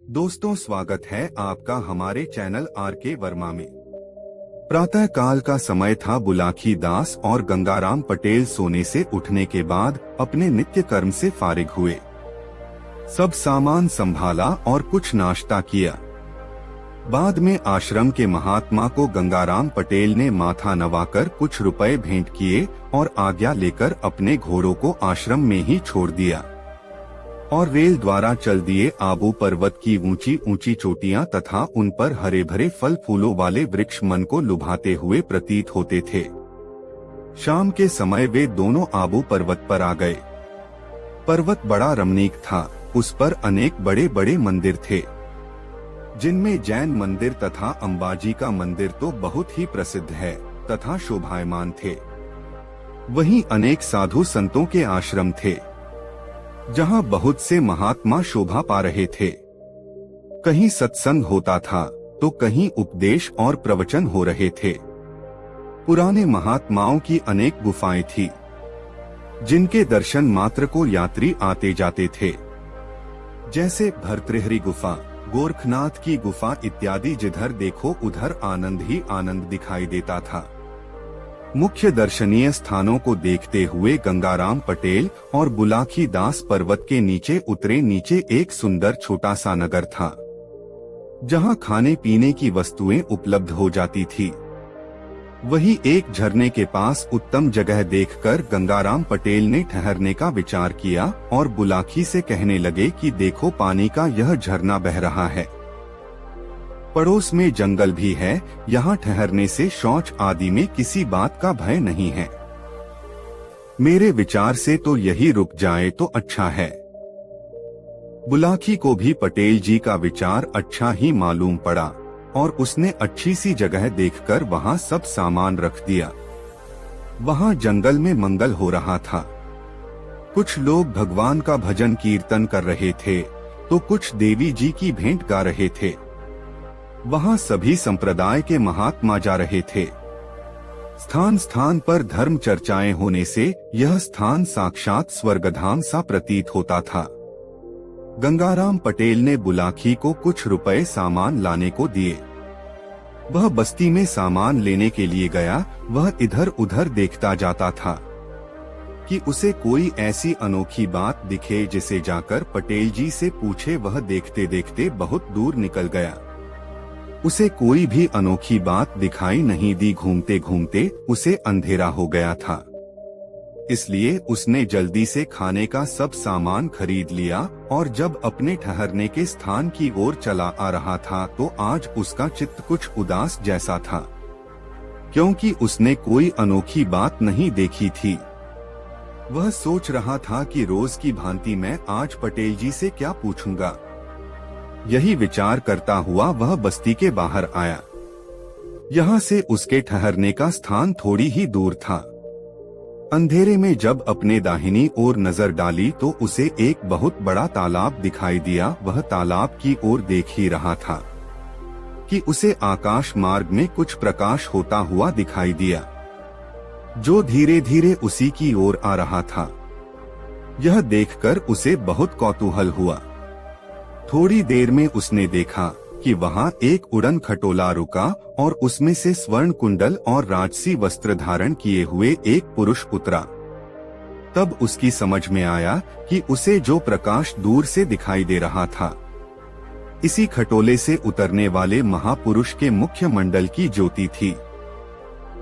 दोस्तों, स्वागत है आपका हमारे चैनल आर के वर्मा में। प्रातः काल का समय था। बुलाकी दास और गंगाराम पटेल सोने से उठने के बाद अपने नित्य कर्म से फारिग हुए। सब सामान संभाला और कुछ नाश्ता किया। बाद में आश्रम के महात्मा को गंगाराम पटेल ने माथा नवाकर कुछ रुपए भेंट किए और आज्ञा लेकर अपने घोड़ों को आश्रम में ही छोड़ दिया और रेल द्वारा चल दिए। आबू पर्वत की ऊंची ऊंची चोटियां तथा उन पर हरे भरे फल फूलों वाले वृक्ष मन को लुभाते हुए प्रतीत होते थे। शाम के समय वे दोनों आबू पर्वत पर आ गए। पर्वत बड़ा रमणीक था। उस पर अनेक बड़े बड़े मंदिर थे, जिनमें जैन मंदिर तथा अंबाजी का मंदिर तो बहुत ही प्रसिद्ध है तथा शोभायमान थे। वहीं अनेक साधु संतों के आश्रम थे, जहां बहुत से महात्मा शोभा पा रहे थे। कहीं सत्संग होता था तो कहीं उपदेश और प्रवचन हो रहे थे। पुराने महात्माओं की अनेक गुफाएं थी, जिनके दर्शन मात्र को यात्री आते जाते थे, जैसे भर्तृहरि गुफा, गोरखनाथ की गुफा इत्यादि। जिधर देखो उधर आनंद ही आनंद दिखाई देता था। मुख्य दर्शनीय स्थानों को देखते हुए गंगाराम पटेल और बुलाकी दास पर्वत के नीचे उतरे। नीचे एक सुंदर छोटा सा नगर था, जहां खाने पीने की वस्तुएं उपलब्ध हो जाती थी। वही एक झरने के पास उत्तम जगह देखकर गंगाराम पटेल ने ठहरने का विचार किया और बुलाकी से कहने लगे कि देखो, पानी का यह झरना बह रहा है। पड़ोस में जंगल भी है। यहाँ ठहरने से शौच आदि में किसी बात का भय नहीं है। मेरे विचार से तो यही रुक जाए तो अच्छा है। बुलाकी को भी पटेल जी का विचार अच्छा ही मालूम पड़ा और उसने अच्छी सी जगह देखकर वहाँ सब सामान रख दिया। वहाँ जंगल में मंगल हो रहा था। कुछ लोग भगवान का भजन कीर्तन कर रहे थे तो कुछ देवी जी की भेंट गा रहे थे। वहाँ सभी संप्रदाय के महात्मा जा रहे थे। स्थान स्थान पर धर्म चर्चाएं होने से यह स्थान साक्षात स्वर्गधाम सा प्रतीत होता था। गंगाराम पटेल ने बुलाकी को कुछ रुपए सामान लाने को दिए। वह बस्ती में सामान लेने के लिए गया। वह इधर उधर देखता जाता था कि उसे कोई ऐसी अनोखी बात दिखे जिसे जाकर पटेल जी से पूछे। वह देखते देखते बहुत दूर निकल गया। उसे कोई भी अनोखी बात दिखाई नहीं दी। घूमते घूमते उसे अंधेरा हो गया था, इसलिए उसने जल्दी से खाने का सब सामान खरीद लिया और जब अपने ठहरने के स्थान की ओर चला आ रहा था तो आज उसका चित्त कुछ उदास जैसा था, क्योंकि उसने कोई अनोखी बात नहीं देखी थी। वह सोच रहा था कि रोज की भांति मैं आज पटेल जी से क्या पूछूंगा। यही विचार करता हुआ वह बस्ती के बाहर आया। यहाँ से उसके ठहरने का स्थान थोड़ी ही दूर था। अंधेरे में जब अपने दाहिनी ओर नजर डाली तो उसे एक बहुत बड़ा तालाब दिखाई दिया। वह तालाब की ओर देख ही रहा था कि उसे आकाश मार्ग में कुछ प्रकाश होता हुआ दिखाई दिया, जो धीरे धीरे उसी की ओर आ रहा था। यह देखकर उसे बहुत कौतूहल हुआ। थोड़ी देर में उसने देखा कि वहाँ एक उड़न खटोला रुका और उसमें से स्वर्ण कुंडल और राजसी वस्त्र धारण किए हुए एक पुरुष उतरा। तब उसकी समझ में आया कि उसे जो प्रकाश दूर से दिखाई दे रहा था, इसी खटोले से उतरने वाले महापुरुष के मुख्य मंडल की ज्योति थी।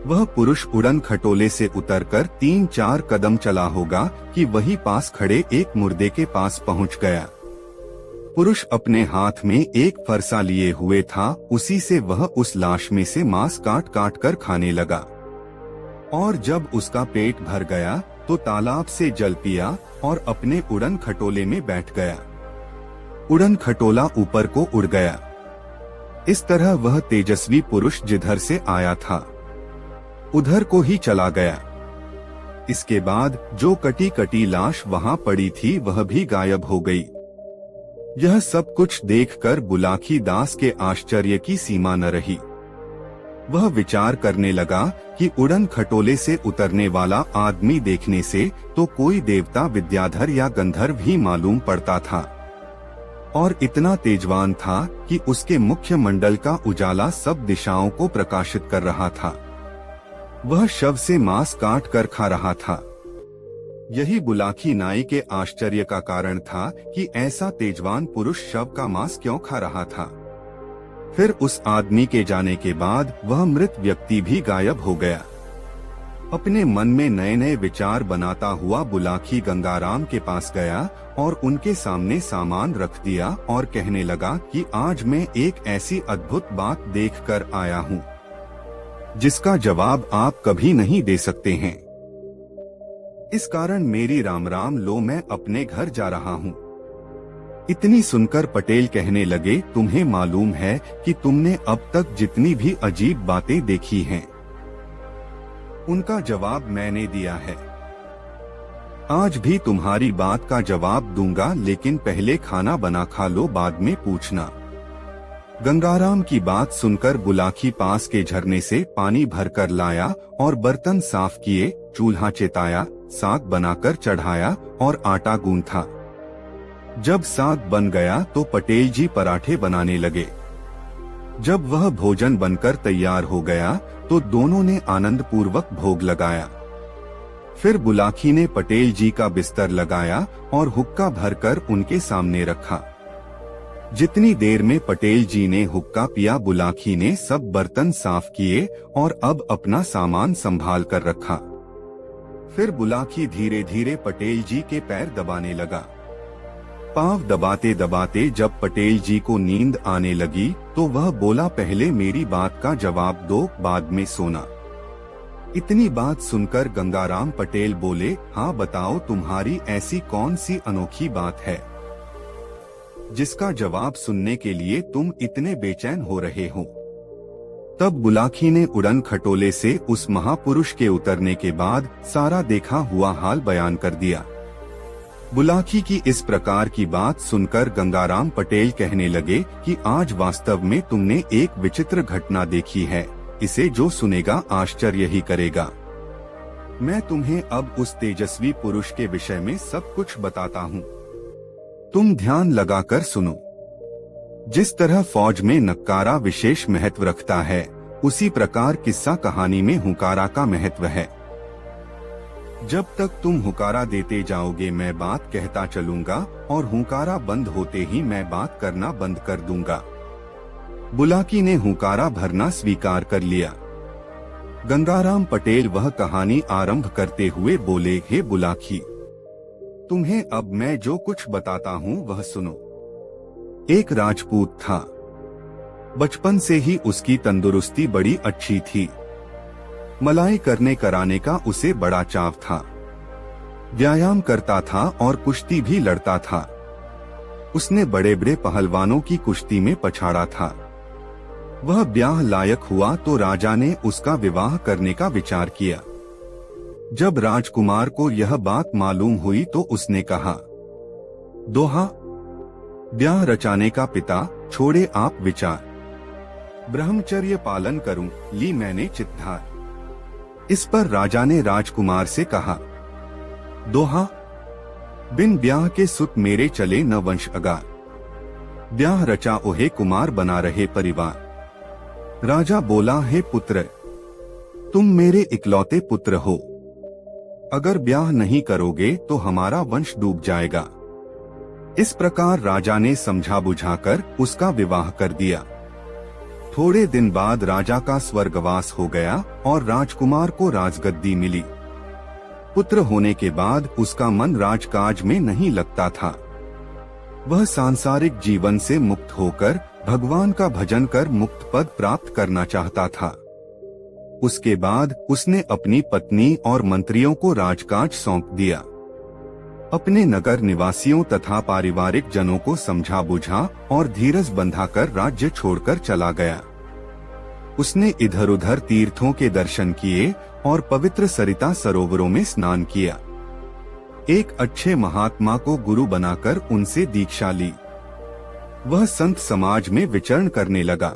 वह पुरुष उड़न खटोले से उतरकर 3-4 कदम चला होगा कि वही पास खड़े एक मुर्दे के पास पहुंच गया। पुरुष अपने हाथ में एक फरसा लिए हुए था। उसी से वह उस लाश में से मांस काट काट कर खाने लगा और जब उसका पेट भर गया तो तालाब से जल पिया और अपने उड़न खटोले में बैठ गया। उड़न खटोला ऊपर को उड़ गया। इस तरह वह तेजस्वी पुरुष जिधर से आया था उधर को ही चला गया। इसके बाद जो कटी कटी लाश वहाँ पड़ी थी वह भी गायब हो गई। यह सब कुछ देखकर बुलाकी दास के आश्चर्य की सीमा न रही। वह विचार करने लगा कि उड़न खटोले से उतरने वाला आदमी देखने से तो कोई देवता, विद्याधर या गंधर्व ही मालूम पड़ता था और इतना तेजवान था कि उसके मुख्य मंडल का उजाला सब दिशाओं को प्रकाशित कर रहा था। वह शव से मांस काट कर खा रहा था। यही बुलाकी नाई के आश्चर्य का कारण था कि ऐसा तेजवान पुरुष शव का मांस क्यों खा रहा था। फिर उस आदमी के जाने के बाद वह मृत व्यक्ति भी गायब हो गया। अपने मन में नए नए विचार बनाता हुआ बुलाकी गंगाराम के पास गया और उनके सामने सामान रख दिया और कहने लगा कि आज मैं एक ऐसी अद्भुत बात देखकर आया हूँ जिसका जवाब आप कभी नहीं दे सकते हैं। इस कारण मेरी राम राम लो, मैं अपने घर जा रहा हूँ। इतनी सुनकर पटेल कहने लगे, तुम्हें मालूम है कि तुमने अब तक जितनी भी अजीब बातें देखी हैं उनका जवाब मैंने दिया है। आज भी तुम्हारी बात का जवाब दूंगा, लेकिन पहले खाना बना खा लो, बाद में पूछना। गंगाराम की बात सुनकर बुलाकी पास के झरने से पानी भरकर लाया और बर्तन साफ किए, चूल्हा चेताया, साग बनाकर चढ़ाया और आटा गूंथा। जब साग बन गया तो पटेल जी पराठे बनाने लगे। जब वह भोजन बनकर तैयार हो गया तो दोनों ने आनंद पूर्वक भोग लगाया। फिर बुलाकी ने पटेल जी का बिस्तर लगाया और हुक्का भरकर उनके सामने रखा। जितनी देर में पटेल जी ने हुक्का पिया, बुलाकी ने सब बर्तन साफ किए और अब अपना सामान संभाल कर रखा। फिर बुलाकी धीरे धीरे पटेल जी के पैर दबाने लगा। पांव दबाते दबाते जब पटेल जी को नींद आने लगी तो वह बोला, पहले मेरी बात का जवाब दो, बाद में सोना। इतनी बात सुनकर गंगाराम पटेल बोले, हाँ बताओ, तुम्हारी ऐसी कौन सी अनोखी बात है जिसका जवाब सुनने के लिए तुम इतने बेचैन हो रहे हो। तब बुलाकी ने उड़न खटोले से उस महापुरुष के उतरने के बाद सारा देखा हुआ हाल बयान कर दिया। बुलाकी की इस प्रकार की बात सुनकर गंगाराम पटेल कहने लगे कि आज वास्तव में तुमने एक विचित्र घटना देखी है, इसे जो सुनेगा आश्चर्य ही करेगा। मैं तुम्हें अब उस तेजस्वी पुरुष के विषय में सब कुछ बताता हूँ, तुम ध्यान लगाकर सुनो। जिस तरह फौज में नक्कारा विशेष महत्व रखता है, उसी प्रकार किस्सा कहानी में हुकारा का महत्व है। जब तक तुम हुकारा देते जाओगे मैं बात कहता चलूंगा और हुकारा बंद होते ही मैं बात करना बंद कर दूंगा। बुलाकी ने हुकारा भरना स्वीकार कर लिया। गंगाराम पटेल वह कहानी आरंभ करते हुए बोले, हे बुलाकी, तुम्हें अब मैं जो कुछ बताता हूँ वह सुनो। एक राजपूत था। बचपन से ही उसकी तंदुरुस्ती बड़ी अच्छी थी। मलाई करने कराने का उसे बड़ा चाव था। व्यायाम करता था और कुश्ती भी लड़ता था। उसने बड़े बड़े पहलवानों की कुश्ती में पछाड़ा था। वह ब्याह लायक हुआ तो राजा ने उसका विवाह करने का विचार किया। जब राजकुमार को यह बात मालूम हुई तो उसने कहा, दोहा ब्याह रचाने का पिता, छोड़े आप विचार। ब्रह्मचर्य पालन करूं, ली मैंने चित्तार। इस पर राजा ने राजकुमार से कहा, दोहा बिन ब्याह के सुत मेरे चले न वंश अगार। ब्याह रचा ओहे कुमार बना रहे परिवार। राजा बोला, हे पुत्र, तुम मेरे इकलौते पुत्र हो। अगर ब्याह नहीं करोगे तो हमारा वंश डूब जाएगा। इस प्रकार राजा ने समझा बुझाकर उसका विवाह कर दिया। थोड़े दिन बाद राजा का स्वर्गवास हो गया और राजकुमार को राजगद्दी मिली। पुत्र होने के बाद उसका मन राजकाज में नहीं लगता था। वह सांसारिक जीवन से मुक्त होकर भगवान का भजन कर मुक्त पद प्राप्त करना चाहता था। उसके बाद उसने अपनी पत्नी और मंत्रियों को राजकाज सौंप दिया। अपने नगर निवासियों तथा पारिवारिक जनों को समझा बुझा और धीरज बंधाकर राज्य छोड़कर चला गया। उसने इधर उधर तीर्थों के दर्शन किए और पवित्र सरिता सरोवरों में स्नान किया। एक अच्छे महात्मा को गुरु बनाकर उनसे दीक्षा ली। वह संत समाज में विचरण करने लगा।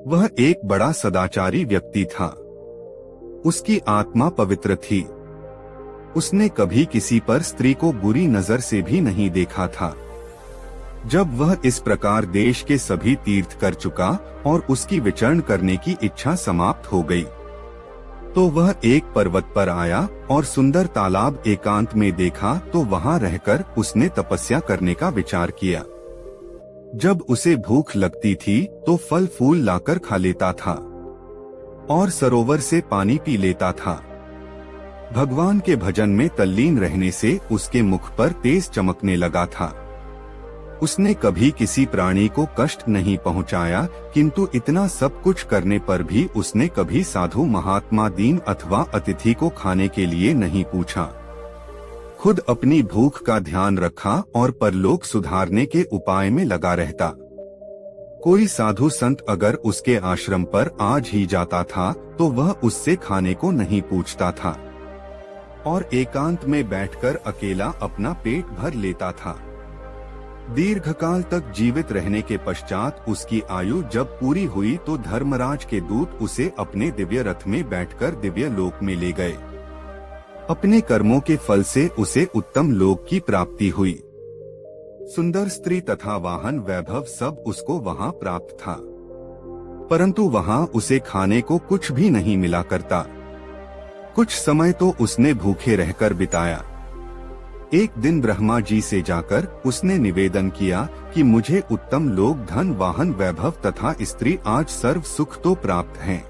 वह एक बड़ा सदाचारी व्यक्ति था। उसकी आत्मा पवित्र थी। उसने कभी किसी पर स्त्री को बुरी नजर से भी नहीं देखा था। जब वह इस प्रकार देश के सभी तीर्थ कर चुका और उसकी विचरण करने की इच्छा समाप्त हो गई, तो वह एक पर्वत पर आया और सुंदर तालाब एकांत में देखा तो वहां रहकर उसने तपस्या करने का विचार किया। जब उसे भूख लगती थी तो फल फूल लाकर खा लेता था और सरोवर से पानी पी लेता था। भगवान के भजन में तल्लीन रहने से उसके मुख पर तेज चमकने लगा था। उसने कभी किसी प्राणी को कष्ट नहीं पहुंचाया, किंतु इतना सब कुछ करने पर भी उसने कभी साधु महात्मा दीन अथवा अतिथि को खाने के लिए नहीं पूछा। खुद अपनी भूख का ध्यान रखा और परलोक सुधारने के उपाय में लगा रहता। कोई साधु संत अगर उसके आश्रम पर आज ही जाता था तो वह उससे खाने को नहीं पूछता था और एकांत में बैठकर अकेला अपना पेट भर लेता था। दीर्घकाल तक जीवित रहने के पश्चात उसकी आयु जब पूरी हुई तो धर्मराज के दूत उसे अपने दिव्य रथ में बैठकर दिव्य लोक में ले गए। अपने कर्मों के फल से उसे उत्तम लोक की प्राप्ति हुई। सुंदर स्त्री तथा वाहन वैभव सब उसको वहां प्राप्त था, परंतु वहां उसे खाने को कुछ भी नहीं मिला करता। कुछ समय तो उसने भूखे रहकर बिताया। एक दिन ब्रह्मा जी से जाकर उसने निवेदन किया कि मुझे उत्तम लोक, धन, वाहन, वैभव तथा स्त्री आज सर्व सुख तो प्राप्त हैं,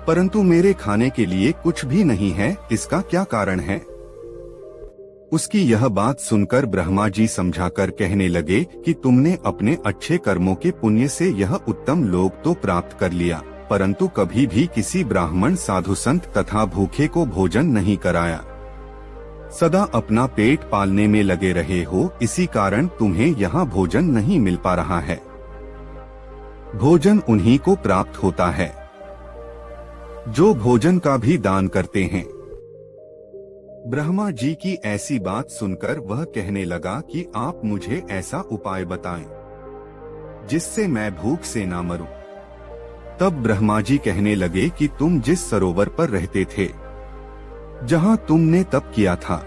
परंतु मेरे खाने के लिए कुछ भी नहीं है, इसका क्या कारण है? उसकी यह बात सुनकर ब्रह्मा जी समझाकर कहने लगे कि तुमने अपने अच्छे कर्मों के पुण्य से यह उत्तम लोक तो प्राप्त कर लिया, परंतु कभी भी किसी ब्राह्मण, साधु संत तथा भूखे को भोजन नहीं कराया। सदा अपना पेट पालने में लगे रहे हो, इसी कारण तुम्हें यहाँ भोजन नहीं मिल पा रहा है। भोजन उन्हीं को प्राप्त होता है जो भोजन का भी दान करते हैं। ब्रह्मा जी की ऐसी बात सुनकर वह कहने लगा कि आप मुझे ऐसा उपाय बताएं जिससे मैं भूख से ना मरूं। तब ब्रह्मा जी कहने लगे कि तुम जिस सरोवर पर रहते थे, जहां तुमने तप किया था,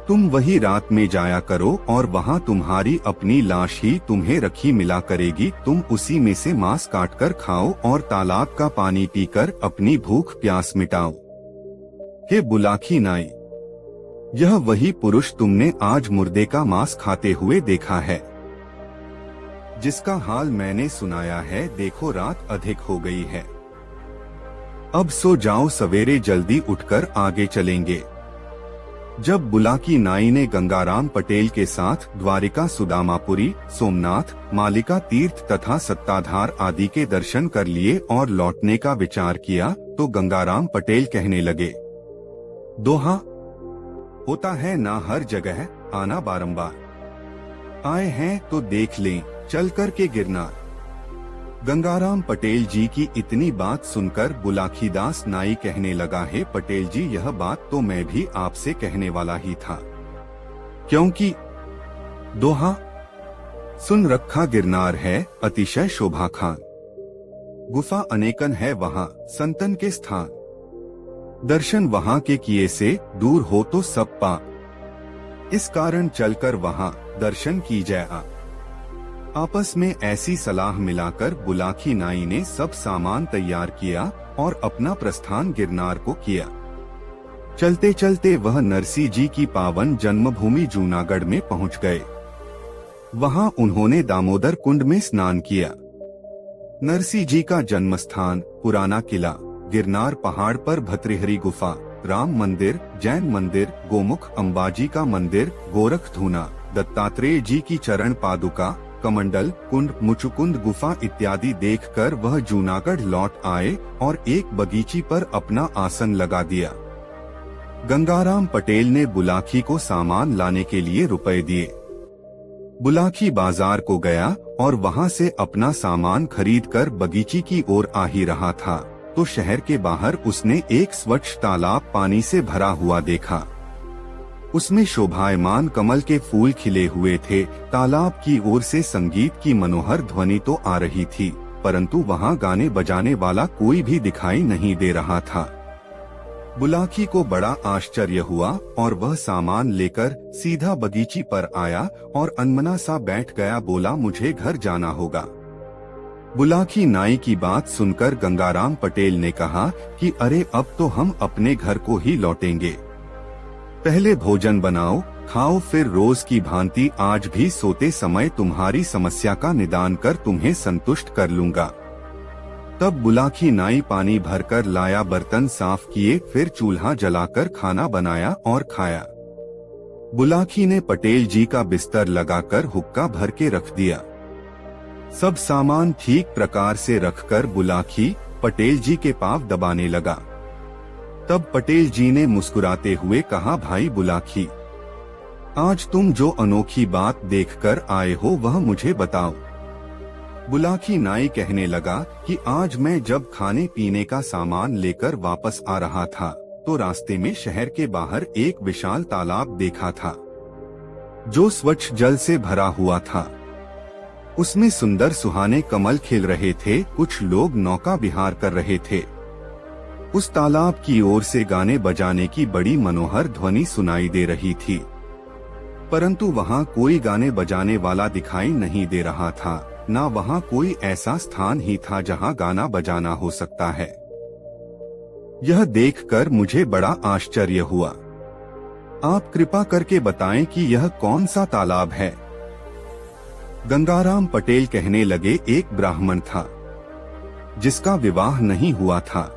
तुम वही रात में जाया करो और वहां तुम्हारी अपनी लाश ही तुम्हें रखी मिला करेगी। तुम उसी में से मांस काटकर खाओ और तालाब का पानी पीकर अपनी भूख प्यास मिटाओ। हे बुलाखी नाई, यह वही पुरुष तुमने आज मुर्दे का मांस खाते हुए देखा है, जिसका हाल मैंने सुनाया है। देखो रात अधिक हो गई है, अब सो जाओ, सवेरे जल्दी उठकर आगे चलेंगे। जब बुलाकी नाई ने गंगाराम पटेल के साथ द्वारिका, सुदामापुरी, सोमनाथ, मालिका तीर्थ तथा सत्ताधार आदि के दर्शन कर लिए और लौटने का विचार किया तो गंगाराम पटेल कहने लगे, दोहा होता है ना हर जगह आना बारंबार, आए हैं तो देख लें चल कर के गिरनार। गंगाराम पटेल जी की इतनी बात सुनकर बुलाखीदास नाई कहने लगा, है पटेल जी, यह बात तो मैं भी आपसे कहने वाला ही था, क्योंकि दोहा सुन रखा गिरनार है अतिशय शोभा खान, गुफा अनेकन है वहाँ संतन के स्थान, दर्शन वहाँ के किए से दूर हो तो सब पाप, इस कारण चलकर वहाँ दर्शन की जाए। आपस में ऐसी सलाह मिलाकर बुलाखी नाई ने सब सामान तैयार किया और अपना प्रस्थान गिरनार को किया। चलते चलते वह नरसी जी की पावन जन्मभूमि जूनागढ़ में पहुंच गए। वहां उन्होंने दामोदर कुंड में स्नान किया। नरसी जी का जन्म स्थान, पुराना किला, गिरनार पहाड़ पर भतृहरि गुफा, राम मंदिर, जैन मंदिर, गोमुख अंबाजी का मंदिर, गोरखधूना, दत्तात्रेय जी की चरण पादुका, कमंडल कुंड, मुचुकुंद गुफा इत्यादि देखकर वह जूनागढ़ लौट आए और एक बगीची पर अपना आसन लगा दिया। गंगाराम पटेल ने बुलाखी को सामान लाने के लिए रुपए दिए। बुलाखी बाजार को गया और वहां से अपना सामान खरीदकर बगीची की ओर आ ही रहा था तो शहर के बाहर उसने एक स्वच्छ तालाब पानी से भरा हुआ देखा। उसमें शोभायमान कमल के फूल खिले हुए थे। तालाब की ओर से संगीत की मनोहर ध्वनि तो आ रही थी, परंतु वहां गाने बजाने वाला कोई भी दिखाई नहीं दे रहा था। बुलाकी को बड़ा आश्चर्य हुआ और वह सामान लेकर सीधा बगीची पर आया और अनमना सा बैठ गया। बोला, मुझे घर जाना होगा। बुलाकी नाई की बात सुनकर गंगाराम पटेल ने कहा कि अरे अब तो हम अपने घर को ही लौटेंगे। पहले भोजन बनाओ, खाओ, फिर रोज की भांति आज भी सोते समय तुम्हारी समस्या का निदान कर तुम्हें संतुष्ट कर लूंगा। तब बुलाकी नाई पानी भरकर लाया, बर्तन साफ किए, फिर चूल्हा जलाकर खाना बनाया और खाया। बुलाकी ने पटेल जी का बिस्तर लगाकर हुक्का भर के रख दिया। सब सामान ठीक प्रकार से रखकर बुलाकी पटेल जी के पांव दबाने लगा। तब पटेल जी ने मुस्कुराते हुए कहा, भाई बुलाकी, आज तुम जो अनोखी बात देखकर आए हो वह मुझे बताओ। बुलाकी नाई कहने लगा कि आज मैं जब खाने पीने का सामान लेकर वापस आ रहा था तो रास्ते में शहर के बाहर एक विशाल तालाब देखा था जो स्वच्छ जल से भरा हुआ था। उसमें सुंदर सुहाने कमल खिल रहे थे। कुछ लोग नौका विहार कर रहे थे। उस तालाब की ओर से गाने बजाने की बड़ी मनोहर ध्वनि सुनाई दे रही थी, परंतु वहाँ कोई गाने बजाने वाला दिखाई नहीं दे रहा था, ना वहाँ कोई ऐसा स्थान ही था जहाँ गाना बजाना हो सकता है। यह देखकर मुझे बड़ा आश्चर्य हुआ। आप कृपा करके बताएं कि यह कौन सा तालाब है। गंगाराम पटेल कहने लगे, एक ब्राह्मण था जिसका विवाह नहीं हुआ था।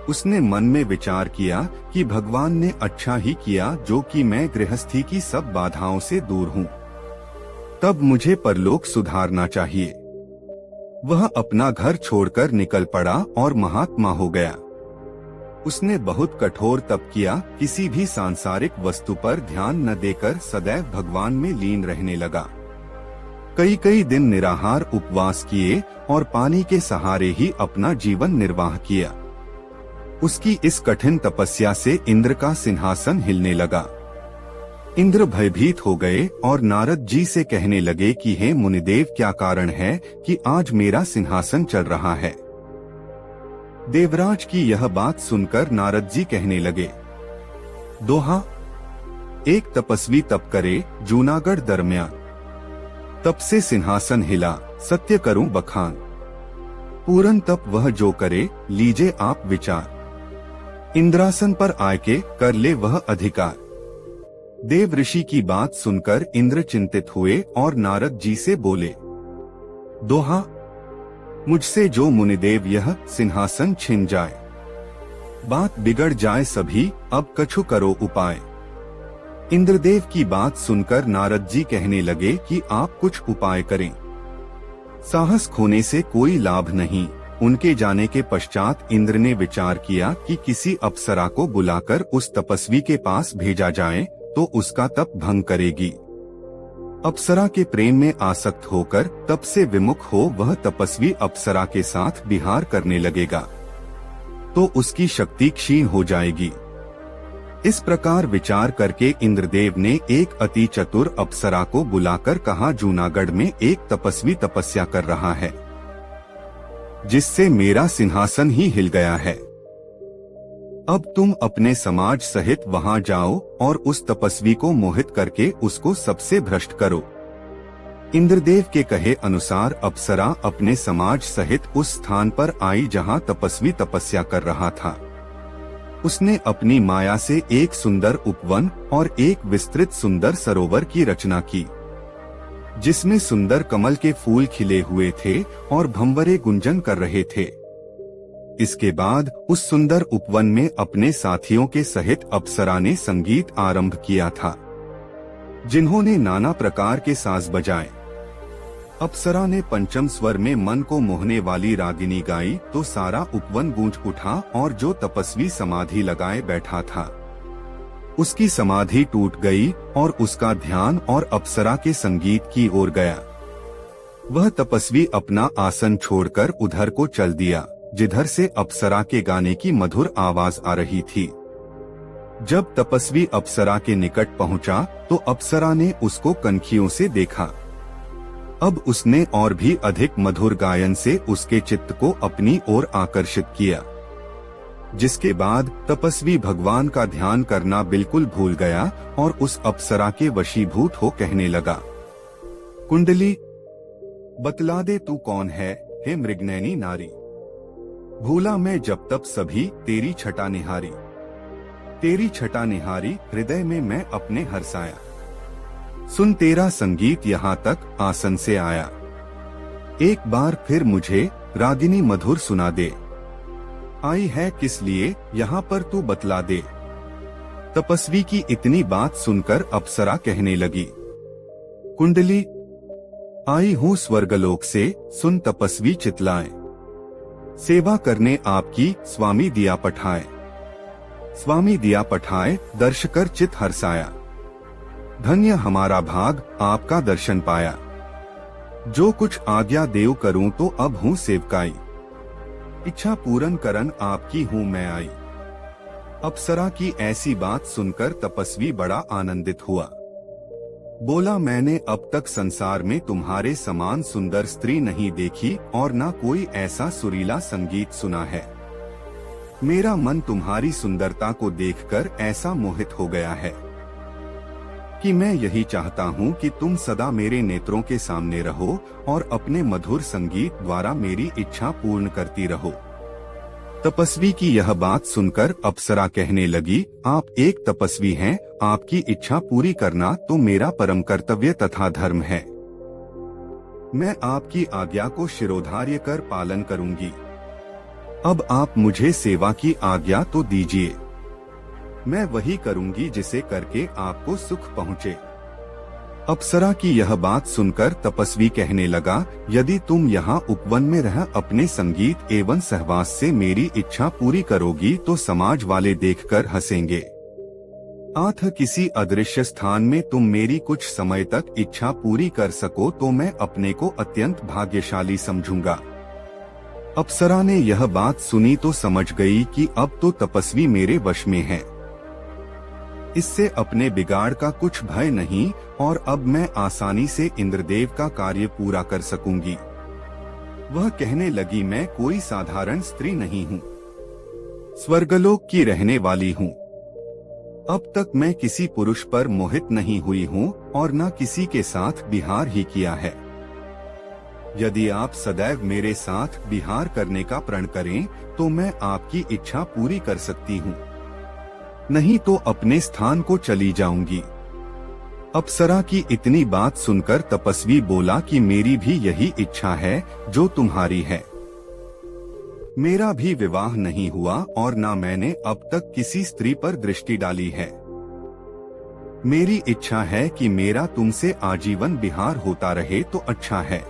उसने मन में विचार किया कि भगवान ने अच्छा ही किया जो कि मैं गृहस्थी की सब बाधाओं से दूर हूँ। तब मुझे परलोक सुधारना चाहिए। वह अपना घर छोड़कर निकल पड़ा और महात्मा हो गया। उसने बहुत कठोर तप किया, किसी भी सांसारिक वस्तु पर ध्यान न देकर सदैव भगवान में लीन रहने लगा। कई दिन निराहार उपवास किए और पानी के सहारे ही अपना जीवन निर्वाह किया। उसकी इस कठिन तपस्या से इंद्र का सिंहासन हिलने लगा। इंद्र भयभीत हो गए और नारद जी से कहने लगे कि हे मुनिदेव, क्या कारण है कि आज मेरा सिंहासन चल रहा है। देवराज की यह बात सुनकर नारद जी कहने लगे, दोहा, एक तपस्वी तप करे जूनागढ़ दरमियान, तप से सिंहासन हिला सत्य करूं बखान। पूरन तप वह जो करे लीजे आप विचार, इंद्रासन पर आके कर ले वह अधिकार। देव ऋषि की बात सुनकर इंद्र चिंतित हुए और नारद जी से बोले, दोहा, मुझसे जो मुनिदेव यह सिंहासन छिन जाए, बात बिगड़ जाए सभी, अब कछु करो उपाय। इंद्रदेव की बात सुनकर नारद जी कहने लगे कि आप कुछ उपाय करें। साहस खोने से कोई लाभ नहीं। उनके जाने के पश्चात इंद्र ने विचार किया कि किसी अप्सरा को बुलाकर उस तपस्वी के पास भेजा जाए तो उसका तप भंग करेगी। अप्सरा के प्रेम में आसक्त होकर तप से विमुख हो वह तपस्वी अप्सरा के साथ विहार करने लगेगा तो उसकी शक्ति क्षीण हो जाएगी। इस प्रकार विचार करके इंद्रदेव ने एक अति चतुर अप्सरा को बुलाकर कहा, जूनागढ़ में एक तपस्वी तपस्या कर रहा है जिससे मेरा सिंहासन ही हिल गया है। अब तुम अपने समाज सहित वहां जाओ और उस तपस्वी को मोहित करके उसको सबसे भ्रष्ट करो। इंद्रदेव के कहे अनुसार अप्सरा अपने समाज सहित उस स्थान पर आई जहां तपस्वी तपस्या कर रहा था। उसने अपनी माया से एक सुंदर उपवन और एक विस्तृत सुंदर सरोवर की रचना की जिसमें सुंदर कमल के फूल खिले हुए थे और भंवरे गुंजन कर रहे थे। इसके बाद उस सुंदर उपवन में अपने साथियों के सहित अप्सरा ने संगीत आरंभ किया था, जिन्होंने नाना प्रकार के साज बजाए। अप्सरा ने पंचम स्वर में मन को मोहने वाली रागिनी गाई तो सारा उपवन गूंज उठा और जो तपस्वी समाधि लगाए बैठा था उसकी समाधि टूट गई और उसका ध्यान और अप्सरा के संगीत की ओर गया। वह तपस्वी अपना आसन छोड़कर उधर को चल दिया जिधर से अप्सरा के गाने की मधुर आवाज आ रही थी। जब तपस्वी अप्सरा के निकट पहुंचा तो अप्सरा ने उसको कनखियों से देखा। अब उसने और भी अधिक मधुर गायन से उसके चित्त को अपनी ओर आकर्षित किया। जिसके बाद तपस्वी भगवान का ध्यान करना बिल्कुल भूल गया और उस अप्सरा के वशीभूत हो कहने लगा, कुंडली, बतला दे तू कौन है, हे मृगनयनी नारी। भूला मैं जब तब सभी तेरी छटा निहारी, तेरी छटा निहारी हृदय में मैं अपने हर्षाया। सुन तेरा संगीत यहाँ तक आसन से आया, एक बार फिर मुझे रागिनी मधुर सुना दे। आई है किस लिए यहाँ पर तू बतला दे। तपस्वी की इतनी बात सुनकर अप्सरा कहने लगी, कुंडली, आई हूँ स्वर्गलोक से, सुन तपस्वी चितलाए। सेवा करने आपकी स्वामी दिया पठाए, स्वामी दिया पठाए, दर्श कर चित हर्षाया। धन्य हमारा भाग आपका दर्शन पाया, जो कुछ आज्ञा देव करूं तो अब हूँ सेवकाई। इच्छा पूर्ण करन आपकी हूँ मैं आई। अप्सरा की ऐसी बात सुनकर तपस्वी बड़ा आनंदित हुआ। बोला, मैंने अब तक संसार में तुम्हारे समान सुंदर स्त्री नहीं देखी और न कोई ऐसा सुरीला संगीत सुना है। मेरा मन तुम्हारी सुंदरता को देखकर ऐसा मोहित हो गया है कि मैं यही चाहता हूँ कि तुम सदा मेरे नेत्रों के सामने रहो और अपने मधुर संगीत द्वारा मेरी इच्छा पूर्ण करती रहो। तपस्वी की यह बात सुनकर अप्सरा कहने लगी, आप एक तपस्वी हैं, आपकी इच्छा पूरी करना तो मेरा परम कर्तव्य तथा धर्म है। मैं आपकी आज्ञा को शिरोधार्य कर पालन करूंगी। अब आप मुझे सेवा की आज्ञा तो दीजिए, मैं वही करूंगी जिसे करके आपको सुख पहुँचे। अप्सरा की यह बात सुनकर तपस्वी कहने लगा, यदि तुम यहाँ उपवन में रह अपने संगीत एवं सहवास से मेरी इच्छा पूरी करोगी तो समाज वाले देखकर हंसेंगे। आथ किसी अदृश्य स्थान में तुम मेरी कुछ समय तक इच्छा पूरी कर सको तो मैं अपने को अत्यंत भाग्यशाली समझूंगा। अप्सरा ने यह बात सुनी तो समझ गई कि अब तो तपस्वी मेरे वश में है, इससे अपने बिगाड़ का कुछ भय नहीं और अब मैं आसानी से इंद्रदेव का कार्य पूरा कर सकूंगी। वह कहने लगी, मैं कोई साधारण स्त्री नहीं हूँ, स्वर्गलोक की रहने वाली हूँ। अब तक मैं किसी पुरुष पर मोहित नहीं हुई हूँ और न किसी के साथ विहार ही किया है। यदि आप सदैव मेरे साथ विहार करने का प्रण करें तो मैं आपकी इच्छा पूरी कर सकती हूँ, नहीं तो अपने स्थान को चली जाऊंगी। अप्सरा की इतनी बात सुनकर तपस्वी बोला कि मेरी भी यही इच्छा है जो तुम्हारी है। मेरा भी विवाह नहीं हुआ और न मैंने अब तक किसी स्त्री पर दृष्टि डाली है। मेरी इच्छा है कि मेरा तुमसे आजीवन विहार होता रहे तो अच्छा है।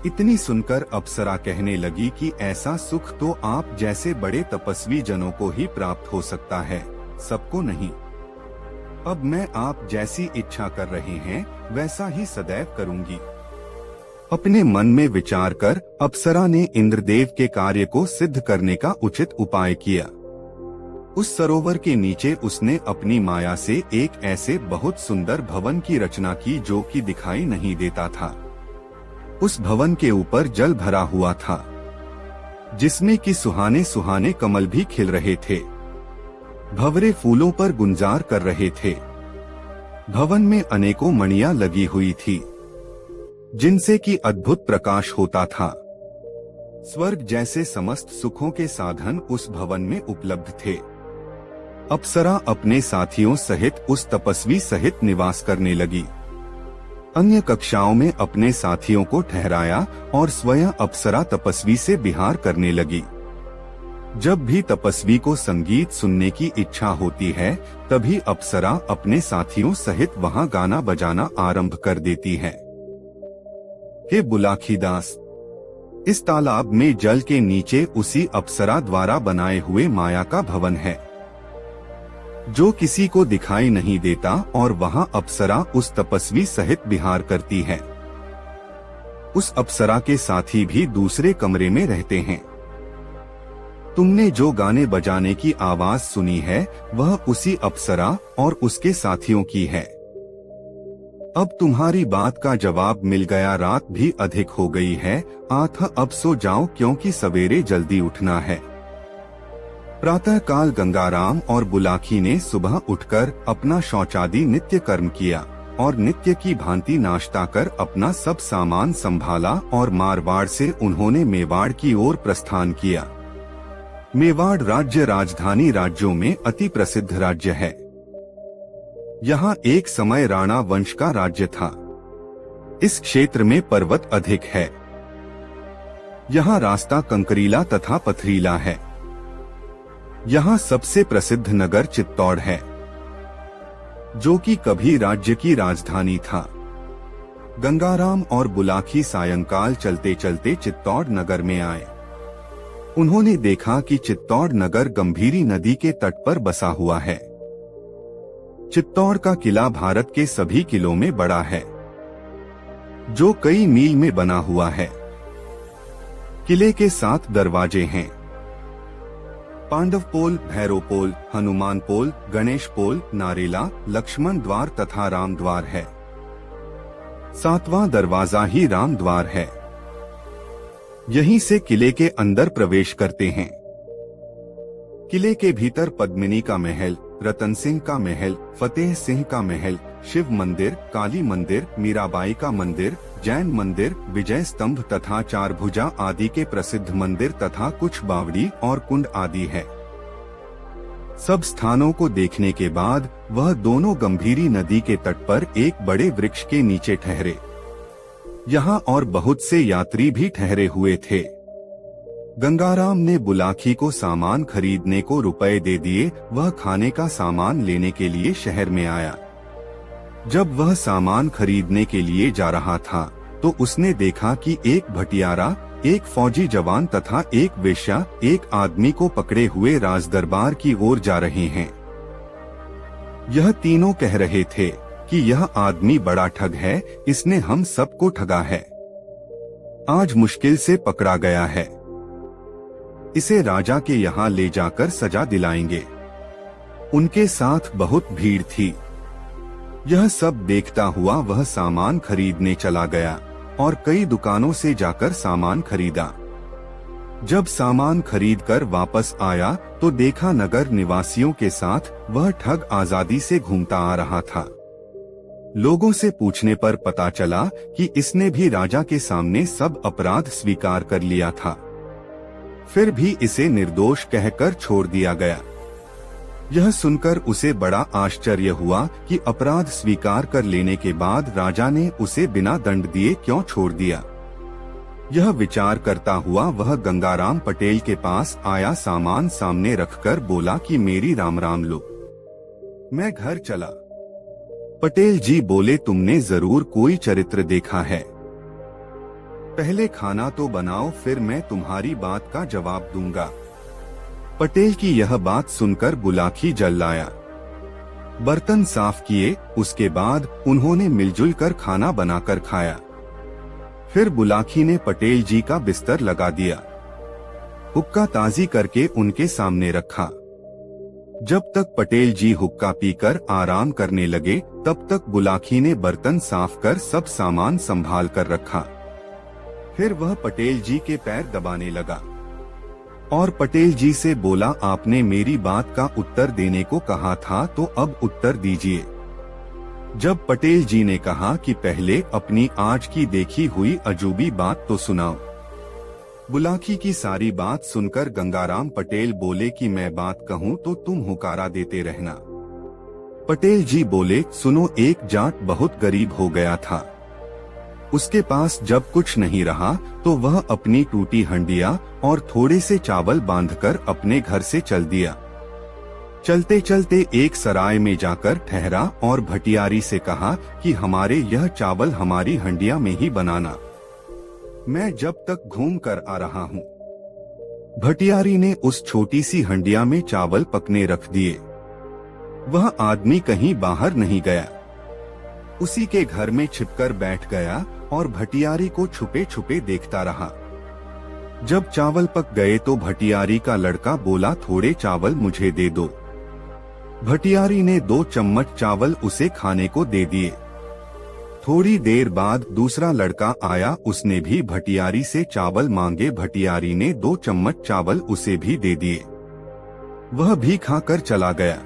इतनी सुनकर अप्सरा कहने लगी कि ऐसा सुख तो आप जैसे बड़े तपस्वी जनों को ही प्राप्त हो सकता है, सबको नहीं। अब मैं आप जैसी इच्छा कर रहे हैं वैसा ही सदैव करूंगी। अपने मन में विचार कर अप्सरा ने इंद्रदेव के कार्य को सिद्ध करने का उचित उपाय किया। उस सरोवर के नीचे उसने अपनी माया से एक ऐसे बहुत सुंदर भवन की रचना की जो कि दिखाई नहीं देता था। उस भवन के ऊपर जल भरा हुआ था, जिसमें कि सुहाने सुहाने कमल भी खिल रहे थे, भंवरे फूलों पर गुंजार कर रहे थे। भवन में अनेकों मणियां लगी हुई थी, जिनसे कि अद्भुत प्रकाश होता था। स्वर्ग जैसे समस्त सुखों के साधन उस भवन में उपलब्ध थे। अप्सरा अपने साथियों सहित उस तपस्वी सहित निवास करने लगी। अन्य कक्षाओं में अपने साथियों को ठहराया और स्वयं अप्सरा तपस्वी से विहार करने लगी। जब भी तपस्वी को संगीत सुनने की इच्छा होती है तभी अप्सरा अपने साथियों सहित वहां गाना बजाना आरंभ कर देती है। हे बुलाखीदास, इस तालाब में जल के नीचे उसी अप्सरा द्वारा बनाए हुए माया का भवन है, जो किसी को दिखाई नहीं देता और वहां अप्सरा उस तपस्वी सहित विहार करती है। उस अप्सरा के साथी भी दूसरे कमरे में रहते हैं। तुमने जो गाने बजाने की आवाज सुनी है वह उसी अप्सरा और उसके साथियों की है। अब तुम्हारी बात का जवाब मिल गया, रात भी अधिक हो गई है, आठ अब सो जाओ क्योंकि सवेरे जल्दी उठना है। प्रातःकाल गंगाराम और बुलाकी ने सुबह उठकर अपना शौचादि नित्य कर्म किया और नित्य की भांति नाश्ता कर अपना सब सामान संभाला और मारवाड़ से उन्होंने मेवाड़ की ओर प्रस्थान किया। मेवाड़ राज्य राजधानी राज्यों में अति प्रसिद्ध राज्य है। यहाँ एक समय राणा वंश का राज्य था। इस क्षेत्र में पर्वत अधिक है। यहाँ रास्ता कंकरीला तथा पथरीला है। यहाँ सबसे प्रसिद्ध नगर चित्तौड़ है, जो कि कभी राज्य की राजधानी था। गंगाराम और बुलाकी सायंकाल चलते चलते चित्तौड़ नगर में आए। उन्होंने देखा कि चित्तौड़ नगर गंभीरी नदी के तट पर बसा हुआ है। चित्तौड़ का किला भारत के सभी किलों में बड़ा है, जो कई मील में बना हुआ है। किले के 7 दरवाजे हैं। पांडव पोल, भैरव पोल, हनुमान पोल, गणेश पोल, नारेला, लक्ष्मण द्वार तथा राम द्वार है। 7वां दरवाजा ही राम द्वार है। यहीं से किले के अंदर प्रवेश करते हैं। किले के भीतर पद्मिनी का महल, रतन सिंह का महल, फतेह सिंह का महल, शिव मंदिर, काली मंदिर, मीराबाई का मंदिर, जैन मंदिर, विजय स्तंभ तथा 4 भुजा आदि के प्रसिद्ध मंदिर तथा कुछ बावड़ी और कुंड आदि है। सब स्थानों को देखने के बाद वह दोनों गंभीरी नदी के तट पर एक बड़े वृक्ष के नीचे ठहरे। यहाँ और बहुत से यात्री भी ठहरे हुए थे। गंगाराम ने बुलाकी को सामान खरीदने को रुपए दे दिए। वह खाने का सामान लेने के लिए शहर में आया। जब वह सामान खरीदने के लिए जा रहा था तो उसने देखा कि एक भटियारा, एक फौजी जवान तथा एक वेश्या एक आदमी को पकड़े हुए राजदरबार की ओर जा रहे हैं। यह तीनों कह रहे थे कि यह आदमी बड़ा ठग है, इसने हम सबको ठगा है। आज मुश्किल से पकड़ा गया है। इसे राजा के यहाँ ले जाकर सजा दिलाएंगे। उनके साथ बहुत भीड़ थी। यह सब देखता हुआ वह सामान खरीदने चला गया और कई दुकानों से जाकर सामान खरीदा। जब सामान खरीदकर वापस आया तो देखा नगर निवासियों के साथ वह ठग आजादी से घूमता आ रहा था। लोगों से पूछने पर पता चला कि इसने भी राजा के सामने सब अपराध स्वीकार कर लिया था। फिर भी इसे निर्दोष कहकर छोड़ दिया गया। यह सुनकर उसे बड़ा आश्चर्य हुआ कि अपराध स्वीकार कर लेने के बाद राजा ने उसे बिना दंड दिए क्यों छोड़ दिया। यह विचार करता हुआ वह गंगाराम पटेल के पास आया, सामान सामने रखकर बोला कि मेरी राम राम लो, मैं घर चला। पटेल जी बोले, तुमने जरूर कोई चरित्र देखा है। पहले खाना तो बनाओ, फिर मैं तुम्हारी बात का जवाब दूंगा। पटेल की यह बात सुनकर बुलाकी जल आया। बर्तन साफ किए, उसके बाद उन्होंने मिलजुल कर खाना बनाकर खाया। फिर बुलाकी ने पटेल जी का बिस्तर लगा दिया। हुक्का ताजी करके उनके सामने रखा। जब तक पटेल जी हुक्का पीकर आराम करने लगे, तब तक बुलाकी ने बर्तन साफ कर सब सामान संभाल कर रखा। फिर वह पटेल जी के पैर दबाने लगा और पटेल जी से बोला, आपने मेरी बात का उत्तर देने को कहा था, तो अब उत्तर दीजिए। जब पटेल जी ने कहा कि पहले अपनी आज की देखी हुई अजूबी बात तो सुनाओ। बुलाकी की सारी बात सुनकर गंगाराम पटेल बोले कि मैं बात कहूँ तो तुम हुकारा देते रहना। पटेल जी बोले, सुनो, एक जाट बहुत गरीब हो गया था। उसके पास जब कुछ नहीं रहा तो वह अपनी टूटी हंडिया और थोड़े से चावल बांधकर अपने घर से चल दिया। चलते चलते एक सराय में जाकर ठहरा और भटियारी से कहा कि हमारे यह चावल हमारी हंडिया में ही बनाना, मैं जब तक घूम कर आ रहा हूँ। भटियारी ने उस छोटी सी हंडिया में चावल पकने रख दिए। वह आदमी कहीं बाहर नहीं गया, उसी के घर में छिपकर बैठ गया और भटियारी को छुपे छुपे देखता रहा। जब चावल पक गए तो भटियारी का लड़का बोला, थोड़े चावल मुझे दे दो। भटियारी ने 2 चम्मच चावल उसे खाने को दे दिए। थोड़ी देर बाद दूसरा लड़का आया, उसने भी भटियारी से चावल मांगे। भटियारी ने 2 चम्मच चावल उसे भी दे दिए। वह भी खाकर चला गया।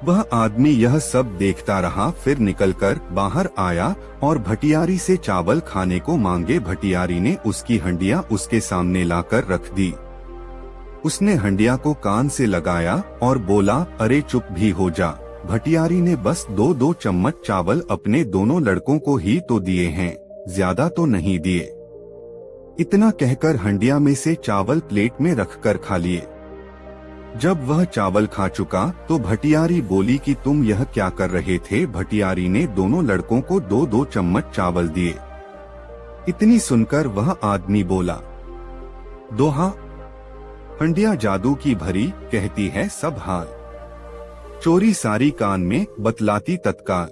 वह आदमी यह सब देखता रहा, फिर निकलकर बाहर आया और भटियारी से चावल खाने को मांगे। भटियारी ने उसकी हंडिया उसके सामने लाकर रख दी। उसने हंडिया को कान से लगाया और बोला, अरे चुप भी हो जा। भटियारी ने बस 2-2 चम्मच चावल अपने दोनों लड़कों को ही तो दिए हैं, ज्यादा तो नहीं दिए। इतना कहकर हंडिया में से चावल प्लेट में रखकर खा लिए। जब वह चावल खा चुका तो भटियारी बोली कि तुम यह क्या कर रहे थे। भटियारी ने दोनों लड़कों को 2-2 चम्मच चावल दिए। इतनी सुनकर वह आदमी बोला, दोहा, हंडिया जादू की भरी, कहती है सब हाल। चोरी सारी कान में, बतलाती तत्काल।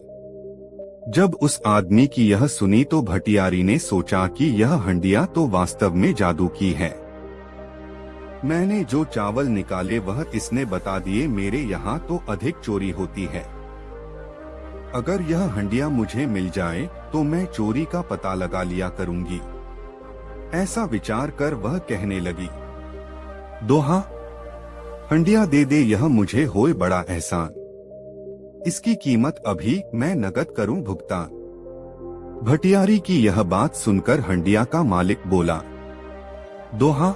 जब उस आदमी की यह सुनी तो भटियारी ने सोचा कि यह हंडिया तो वास्तव में जादू की है। मैंने जो चावल निकाले वह इसने बता दिए, मेरे यहाँ तो अधिक चोरी होती है। अगर यह हंडिया मुझे मिल जाए तो मैं चोरी का पता लगा लिया करूंगी। ऐसा विचार कर वह कहने लगी, दोहा, हंडिया दे दे, यह मुझे होए बड़ा एहसान। इसकी कीमत अभी मैं नकद करूं भुगतान। भटियारी की यह बात सुनकर हंडिया का मालिक बोला, दोहा,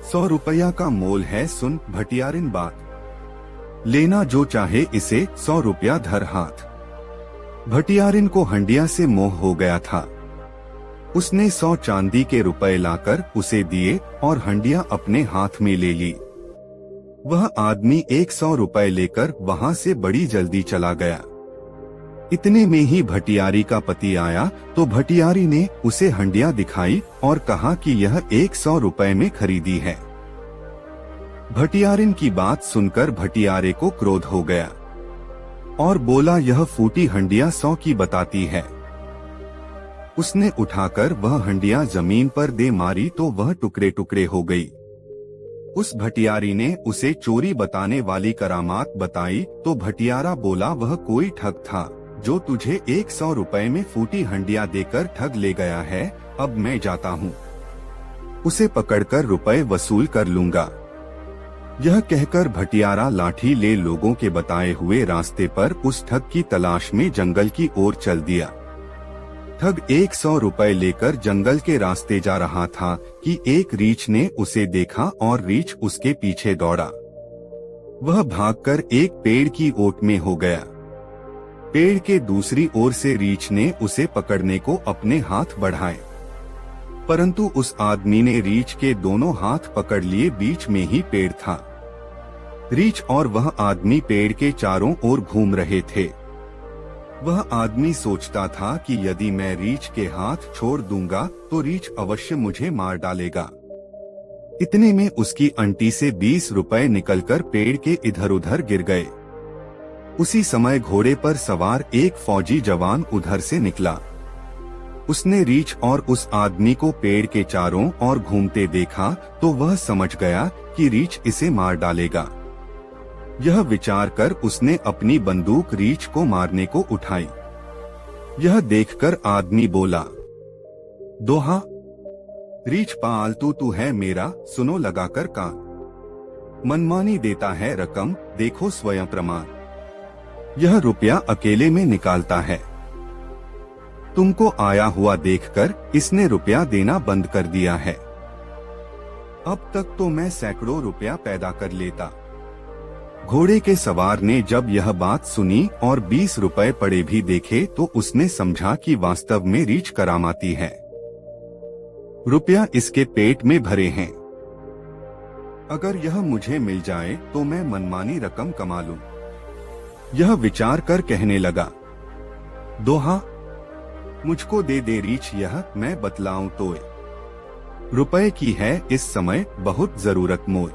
100 रुपया का मोल है, सुन भटियारिन बात। लेना जो चाहे इसे, 100 रुपया धर हाथ। भटियारिन को हंडिया से मोह हो गया था। उसने 100 चांदी के रुपए लाकर उसे दिए और हंडिया अपने हाथ में ले ली। वह आदमी 100 रुपए लेकर वहां से बड़ी जल्दी चला गया। इतने में ही भटियारी का पति आया तो भटियारी ने उसे हंडिया दिखाई और कहा कि यह 100 रुपए में खरीदी है। भटियारिन की बात सुनकर भटियारे को क्रोध हो गया और बोला, यह फूटी हंडिया 100 की बताती है। उसने उठाकर वह हंडिया जमीन पर दे मारी तो वह टुकड़े टुकड़े हो गई। उस भटियारी ने उसे चोरी बताने वाली करामात बताई तो भटियारा बोला, वह कोई ठग था जो तुझे 100 रुपए में फूटी हंडिया देकर ठग ले गया है। अब मैं जाता हूँ, उसे पकड़कर रुपए वसूल कर लूंगा। यह कहकर भटियारा लाठी ले लोगों के बताए हुए रास्ते पर उस ठग की तलाश में जंगल की ओर चल दिया। ठग 100 रुपए लेकर जंगल के रास्ते जा रहा था कि एक रीछ ने उसे देखा और रीछ उसके पीछे दौड़ा। वह भागकर एक पेड़ की ओट में हो गया। पेड़ के दूसरी ओर से रीछ ने उसे पकड़ने को अपने हाथ बढ़ाए, परंतु उस आदमी ने रीछ के दोनों हाथ पकड़ लिए। बीच में ही पेड़ था। रीछ और वह आदमी पेड़ के चारों ओर घूम रहे थे। वह आदमी सोचता था कि यदि मैं रीछ के हाथ छोड़ दूंगा तो रीछ अवश्य मुझे मार डालेगा। इतने में उसकी अंटी से 20 रुपए निकलकर पेड़ के इधर उधर गिर गए। उसी समय घोड़े पर सवार एक फौजी जवान उधर से निकला। उसने रीछ और उस आदमी को पेड़ के चारों ओर घूमते देखा तो वह समझ गया कि रीछ इसे मार डालेगा। यह विचार कर उसने अपनी बंदूक रीछ को मारने को उठाई। यह देखकर आदमी बोला, दोहा, रीछ पालतू तू है मेरा, सुनो लगाकर कान। मनमानी देता है रकम, देखो स्वयं प्रमाण। यह रुपया अकेले में निकालता है। तुमको आया हुआ देखकर इसने रुपया देना बंद कर दिया है। अब तक तो मैं सैकड़ों रुपया पैदा कर लेता। घोड़े के सवार ने जब यह बात सुनी और 20 रुपए पड़े भी देखे तो उसने समझा कि वास्तव में रीछ करामाती है। रुपया इसके पेट में भरे हैं। अगर यह मुझे मिल जाए तो मैं मनमानी रकम कमा लूं। यह विचार कर कहने लगा, दोहा, मुझको दे दे रीछ, यह मैं बतलाऊं तोए। रुपए की है इस समय बहुत जरूरत मोय।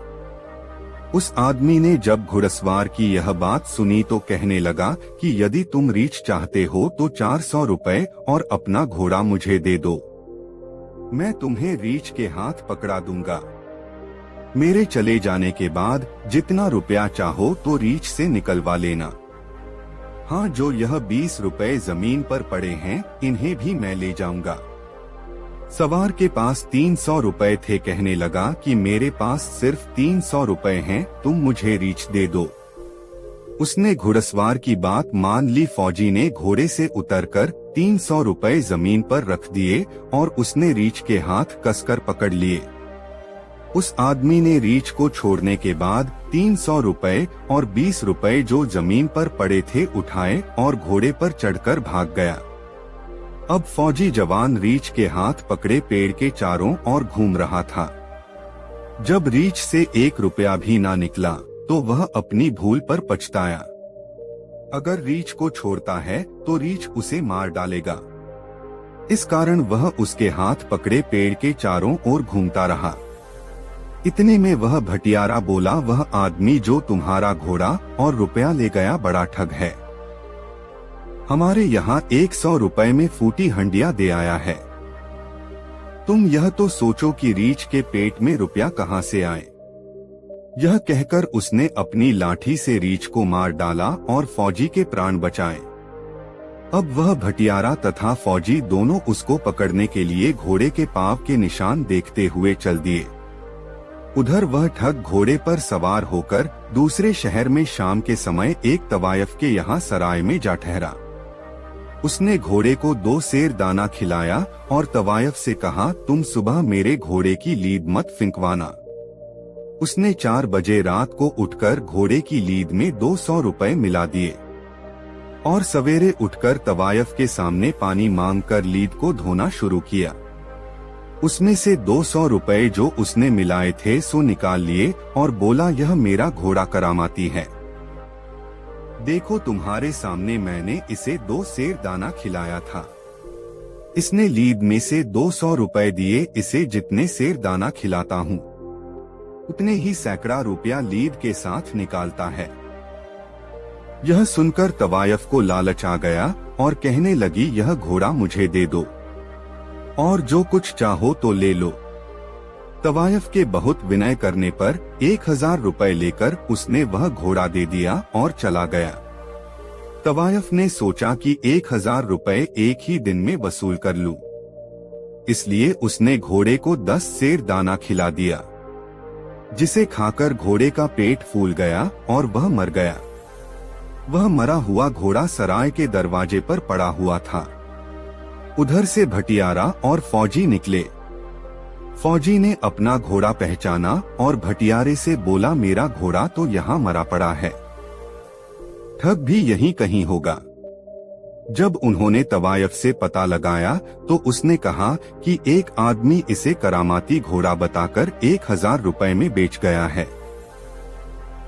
उस आदमी ने जब घुड़सवार की यह बात सुनी तो कहने लगा कि यदि तुम रीछ चाहते हो तो 400 रुपए और अपना घोड़ा मुझे दे दो। मैं तुम्हें रीछ के हाथ पकड़ा दूंगा। मेरे चले जाने के बाद जितना रुपया चाहो तो रीछ से निकलवा लेना। हाँ, जो यह 20 रुपए जमीन पर पड़े हैं इन्हें भी मैं ले जाऊंगा। सवार के पास 300 रुपए थे। कहने लगा कि मेरे पास सिर्फ 300 रुपए हैं, तुम मुझे रीछ दे दो। उसने घुड़सवार की बात मान ली। फौजी ने घोड़े से उतरकर 300 रुपए जमीन पर रख दिए और उसने रीछ के हाथ कसकर पकड़ लिए। उस आदमी ने रीछ को छोड़ने के बाद 300 रुपए और 20 रुपए जो जमीन पर पड़े थे उठाए और घोड़े पर चढ़कर भाग गया। अब फौजी जवान रीछ के हाथ पकड़े पेड़ के चारों ओर घूम रहा था। जब रीछ से 1 रुपया भी ना निकला तो वह अपनी भूल पर पछताया। अगर रीछ को छोड़ता है तो रीछ उसे मार डालेगा। इस कारण वह उसके हाथ पकड़े पेड़ के चारों ओर घूमता रहा। इतने में वह भटियारा बोला, वह आदमी जो तुम्हारा घोड़ा और रुपया ले गया बड़ा ठग है। हमारे यहाँ 100 रुपए में फूटी हंडिया दे आया है। तुम यह तो सोचो कि रीछ के पेट में रुपया कहाँ से आए। यह कहकर उसने अपनी लाठी से रीछ को मार डाला और फौजी के प्राण बचाए। अब वह भटियारा तथा फौजी दोनों उसको पकड़ने के लिए घोड़े के पांव के निशान देखते हुए चल दिए। उधर वह ठग घोड़े पर सवार होकर दूसरे शहर में शाम के समय एक तवायफ के यहाँ सराय में जा ठहरा। उसने घोड़े को 2 सेर दाना खिलाया और तवायफ से कहा, तुम सुबह मेरे घोड़े की लीद मत फिंकवाना। उसने 4 बजे रात को उठकर घोड़े की लीद में 200 रुपए मिला दिए और सवेरे उठकर तवायफ के सामने पानी मांगकर लीद को धोना शुरू किया। उसमें से 200 रुपए जो उसने मिलाए थे सो निकाल लिए और बोला, यह मेरा घोड़ा करामाती है। देखो तुम्हारे सामने मैंने इसे 2 सेर दाना खिलाया था। इसने लीद में से 200 रुपए दिए। इसे जितने सेर दाना खिलाता हूँ उतने ही सैकड़ा रुपया लीद के साथ निकालता है। यह सुनकर तवायफ को लालच आ गया और कहने लगी, यह घोड़ा मुझे दे दो और जो कुछ चाहो तो ले लो। तवायफ के बहुत विनय करने पर 1000 रुपए लेकर उसने वह घोड़ा दे दिया और चला गया। तवायफ ने सोचा कि 1000 रुपए एक ही दिन में वसूल कर लूं। इसलिए उसने घोड़े को 10 सेर दाना खिला दिया, जिसे खाकर घोड़े का पेट फूल गया और वह मर गया। वह मरा हुआ घोड़ा सराय के दरवाजे पर पड़ा हुआ था। उधर से भटियारा और फौजी निकले। फौजी ने अपना घोड़ा पहचाना और भटियारे से बोला, मेरा घोड़ा तो यहाँ मरा पड़ा है, ठग भी यहीं कहीं होगा। जब उन्होंने तवायफ से पता लगाया तो उसने कहा कि एक आदमी इसे करामाती घोड़ा बताकर 1000 रुपए में बेच गया है।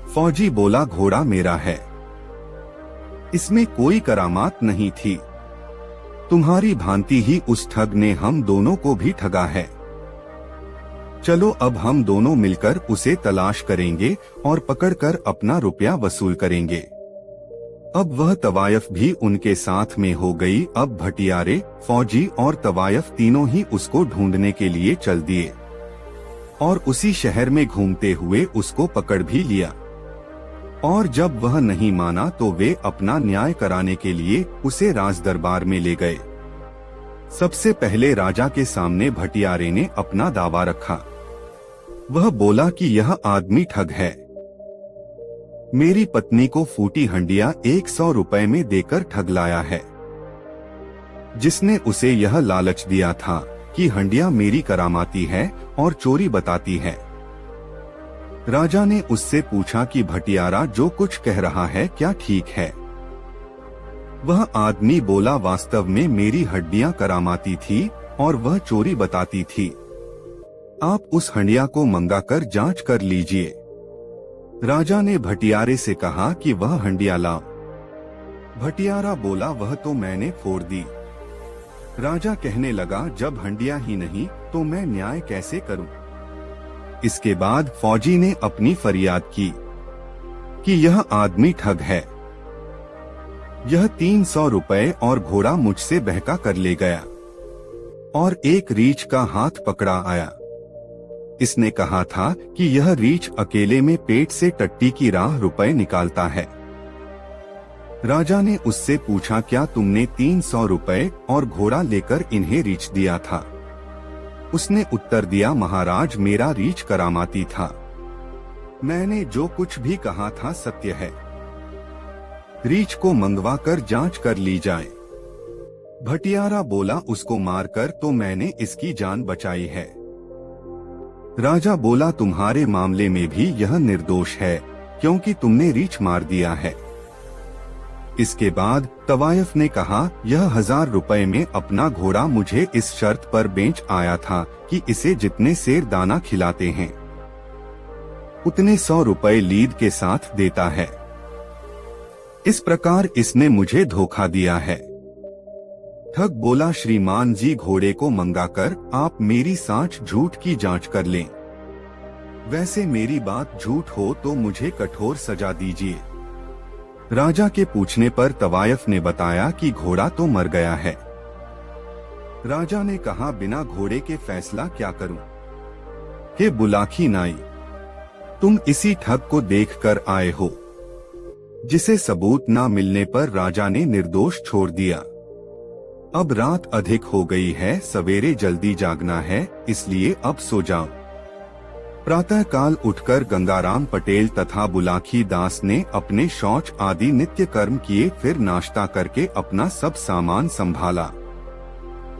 फौजी बोला, घोड़ा मेरा है, इसमें कोई करामात नहीं थी। तुम्हारी भांति ही उस ठग ने हम दोनों को भी ठगा है। चलो अब हम दोनों मिलकर उसे तलाश करेंगे और पकड़कर अपना रुपया वसूल करेंगे। अब वह तवायफ भी उनके साथ में हो गई। अब भटियारे, फौजी और तवायफ तीनों ही उसको ढूंढने के लिए चल दिए और उसी शहर में घूमते हुए उसको पकड़ भी लिया। और जब वह नहीं माना तो वे अपना न्याय कराने के लिए उसे राज दरबार में ले गए। सबसे पहले राजा के सामने भटियारे ने अपना दावा रखा। वह बोला कि यह आदमी ठग है। मेरी पत्नी को फूटी हंडिया 100 रुपए में देकर ठग लाया है, जिसने उसे यह लालच दिया था कि हंडिया मेरी करामाती है और चोरी बताती है। राजा ने उससे पूछा कि भटियारा जो कुछ कह रहा है क्या ठीक है? वह आदमी बोला, वास्तव में मेरी हड्डियां करामाती थी और वह चोरी बताती थी। आप उस हंडिया को मंगाकर जांच कर लीजिए। राजा ने भटियारे से कहा कि वह हंडिया लाओ। भटियारा बोला, वह तो मैंने फोड़ दी। राजा कहने लगा, जब हंडिया ही नहीं तो मैं न्याय कैसे करूं? इसके बाद फौजी ने अपनी फरियाद की कि यह आदमी ठग है। यह 300 रुपए और घोड़ा मुझसे बहका कर ले गया और एक रीछ का हाथ पकड़ा आया। इसने कहा था कि यह रीछ अकेले में पेट से टट्टी की राह रुपए निकालता है। राजा ने उससे पूछा, क्या तुमने 300 रुपए और घोड़ा लेकर इन्हें रीछ दिया था? उसने उत्तर दिया, महाराज मेरा रीछ करामाती था। मैंने जो कुछ भी कहा था सत्य है। रीछ को मंगवा कर जांच कर ली जाए। भटियारा बोला, उसको मारकर तो मैंने इसकी जान बचाई है। राजा बोला, तुम्हारे मामले में भी यह निर्दोष है, क्योंकि तुमने रीछ मार दिया है। इसके बाद तवायफ ने कहा, यह 1000 रुपए में अपना घोड़ा मुझे इस शर्त पर बेच आया था कि इसे जितने सेर दाना खिलाते हैं उतने 100 रुपए लीद के साथ देता है। इस प्रकार इसने मुझे धोखा दिया है। ठग बोला, श्रीमान जी घोड़े को मंगाकर आप मेरी साँच झूठ की जांच कर लें। वैसे मेरी बात झूठ हो तो मुझे कठोर सजा दीजिए। राजा के पूछने पर तवायफ ने बताया कि घोड़ा तो मर गया है। राजा ने कहा, बिना घोड़े के फैसला क्या करूं? हे बुलाखी नाई, तुम इसी ठग को देखकर आए हो, जिसे सबूत न मिलने पर राजा ने निर्दोष छोड़ दिया। अब रात अधिक हो गई है, सवेरे जल्दी जागना है, इसलिए अब सो जाओ। प्रातः काल उठकर गंगाराम पटेल तथा बुलाखी दास ने अपने शौच आदि नित्य कर्म किए, फिर नाश्ता करके अपना सब सामान संभाला।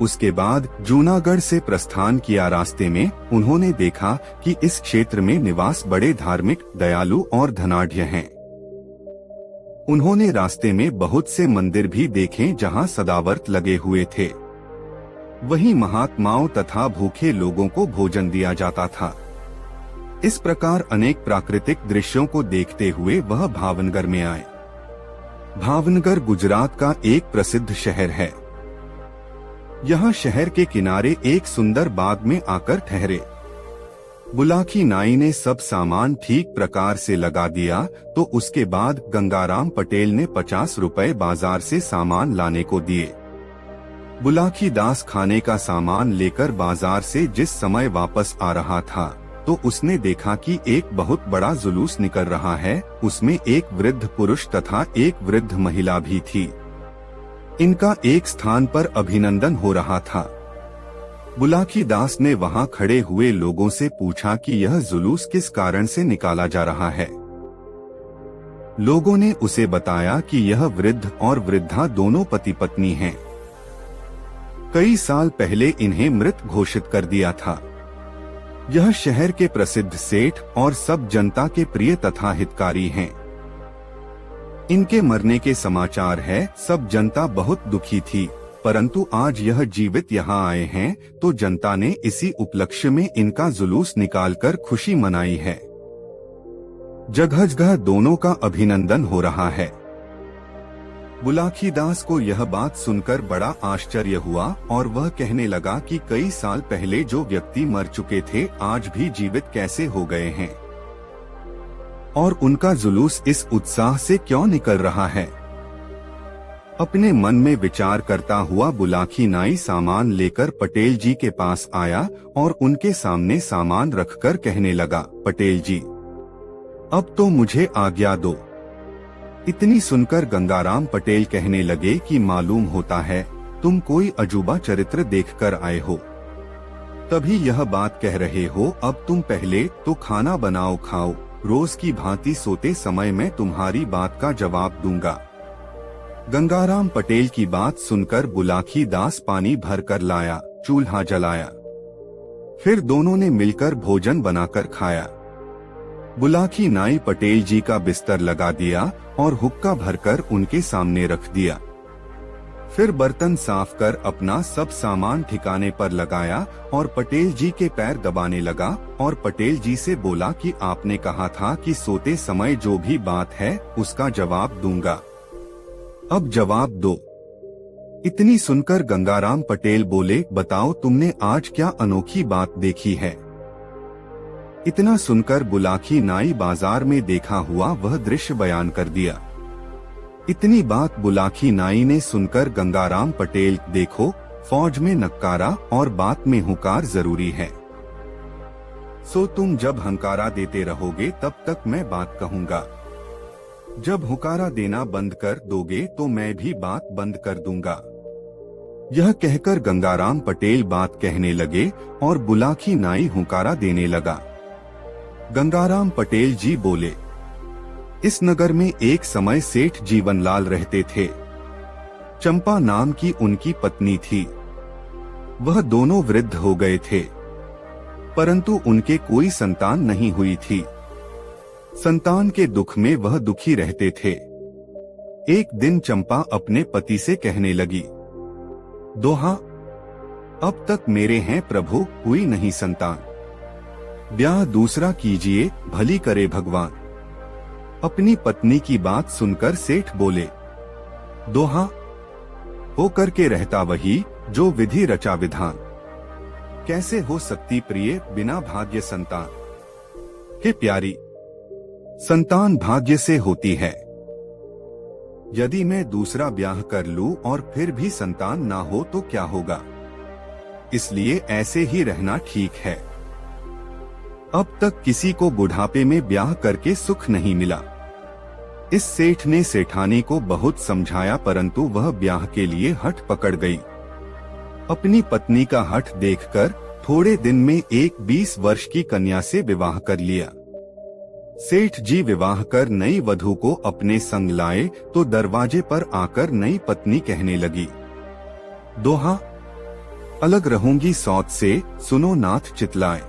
उसके बाद जूनागढ़ से प्रस्थान किया। रास्ते में उन्होंने देखा कि इस क्षेत्र में निवास बड़े धार्मिक, दयालु और धनाढ्य हैं। उन्होंने रास्ते में बहुत से मंदिर भी देखे जहां सदाव्रत लगे हुए थे। वहीं महात्माओं तथा भूखे लोगों को भोजन दिया जाता था। इस प्रकार अनेक प्राकृतिक दृश्यों को देखते हुए वह भावनगर में आए। भावनगर गुजरात का एक प्रसिद्ध शहर है। यहाँ शहर के किनारे एक सुंदर बाग में आकर ठहरे। बुलाखी नाई ने सब सामान ठीक प्रकार से लगा दिया तो उसके बाद गंगाराम पटेल ने 50 रुपए बाजार से सामान लाने को दिए। बुलाखी दास खाने का सामान लेकर बाजार से जिस समय वापस आ रहा था तो उसने देखा कि एक बहुत बड़ा जुलूस निकल रहा है। उसमें एक वृद्ध पुरुष तथा एक वृद्ध महिला भी थी। इनका एक स्थान पर अभिनंदन हो रहा था। बुलाखी दास ने वहां खड़े हुए लोगों से पूछा कि यह जुलूस किस कारण से निकाला जा रहा है। लोगों ने उसे बताया कि यह वृद्ध और वृद्धा दोनों पति पत्नी हैं। कई साल पहले इन्हें मृत घोषित कर दिया था। यह शहर के प्रसिद्ध सेठ और सब जनता के प्रिय तथा हितकारी हैं। इनके मरने के समाचार है। सब जनता बहुत दुखी थी, परंतु आज यह जीवित यहाँ आए हैं तो जनता ने इसी उपलक्ष्य में इनका जुलूस निकालकर खुशी मनाई है। जगह जगह दोनों का अभिनंदन हो रहा है। बुलाखी दास को यह बात सुनकर बड़ा आश्चर्य हुआ और वह कहने लगा कि कई साल पहले जो व्यक्ति मर चुके थे आज भी जीवित कैसे हो गए हैं और उनका जुलूस इस उत्साह से क्यों निकल रहा है। अपने मन में विचार करता हुआ बुलाखी नाई सामान लेकर पटेल जी के पास आया और उनके सामने सामान रखकर कहने लगा, पटेल जी अब तो मुझे आज्ञा दो। इतनी सुनकर गंगाराम पटेल कहने लगे कि मालूम होता है तुम कोई अजूबा चरित्र देखकर आए हो, तभी यह बात कह रहे हो। अब तुम पहले तो खाना बनाओ, खाओ, रोज की भांति सोते समय मैं तुम्हारी बात का जवाब दूंगा। गंगाराम पटेल की बात सुनकर बुलाखी दास पानी भर कर लाया, चूल्हा जलाया, फिर दोनों ने मिलकर भोजन बनाकर खाया। बुलाखी नाई पटेल जी का बिस्तर लगा दिया और हुक्का भरकर उनके सामने रख दिया। फिर बर्तन साफ कर अपना सब सामान ठिकाने पर लगाया और पटेल जी के पैर दबाने लगा और पटेल जी से बोला कि आपने कहा था कि सोते समय जो भी बात है उसका जवाब दूंगा, अब जवाब दो। इतनी सुनकर गंगाराम पटेल बोले, बताओ तुमने आज क्या अनोखी बात देखी है। इतना सुनकर बुलाखी नाई बाजार में देखा हुआ वह दृश्य बयान कर दिया। इतनी बात बुलाखी नाई ने सुनकर गंगाराम पटेल, देखो फौज में नक्कारा और बात में हुंकार जरूरी है, सो तुम जब हंकारा देते रहोगे तब तक मैं बात कहूँगा, जब हुंकारा देना बंद कर दोगे तो मैं भी बात बंद कर दूंगा। यह कहकर गंगाराम पटेल बात कहने लगे और बुलाकी नाई हुंकारा देने लगा। गंगाराम पटेल जी बोले, इस नगर में एक समय सेठ जीवनलाल रहते थे। चंपा नाम की उनकी पत्नी थी। वह दोनों वृद्ध हो गए थे, परंतु उनके कोई संतान नहीं हुई थी। संतान के दुख में वह दुखी रहते थे। एक दिन चंपा अपने पति से कहने लगी, दोहा, अब तक मेरे हैं प्रभु हुई नहीं संतान, ब्याह दूसरा कीजिए भली करे भगवान। अपनी पत्नी की बात सुनकर सेठ बोले, दोहा, हो करके रहता वही जो विधि रचा विधान, कैसे हो सकती प्रिय बिना भाग्य संतान। हे प्यारी, संतान भाग्य से होती है। यदि मैं दूसरा ब्याह कर लूं और फिर भी संतान ना हो तो क्या होगा, इसलिए ऐसे ही रहना ठीक है। अब तक किसी को बुढ़ापे में ब्याह करके सुख नहीं मिला। इस सेठ ने सेठानी को बहुत समझाया, परंतु वह ब्याह के लिए हठ पकड़ गई। अपनी पत्नी का हठ देखकर थोड़े दिन में एक 20 वर्ष की कन्या से विवाह कर लिया। सेठ जी विवाह कर नई वधू को अपने संग लाए तो दरवाजे पर आकर नई पत्नी कहने लगी, दोहा, अलग रहूंगी सौत से सुनो नाथ चितलाए,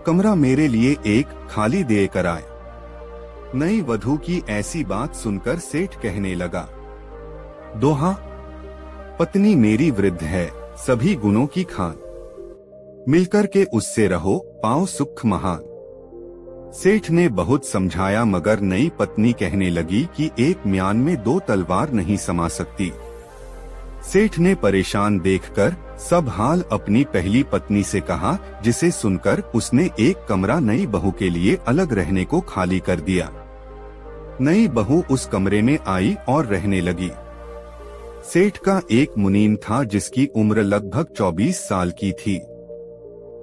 कमरा मेरे लिए एक खाली दे कर आए। नई वधू की ऐसी बात सुनकर सेठ कहने लगा, दोहा, पत्नी मेरी वृद्ध है सभी गुणों की खान, मिलकर के उससे रहो पाओ सुख महान। सेठ ने बहुत समझाया मगर नई पत्नी कहने लगी कि एक म्यान में 2 तलवार नहीं समा सकती। सेठ ने परेशान देखकर सब हाल अपनी पहली पत्नी से कहा, जिसे सुनकर उसने एक कमरा नई बहू के लिए अलग रहने को खाली कर दिया। नई बहू उस कमरे में आई और रहने लगी। सेठ का एक मुनीम था जिसकी उम्र लगभग 24 साल की थी।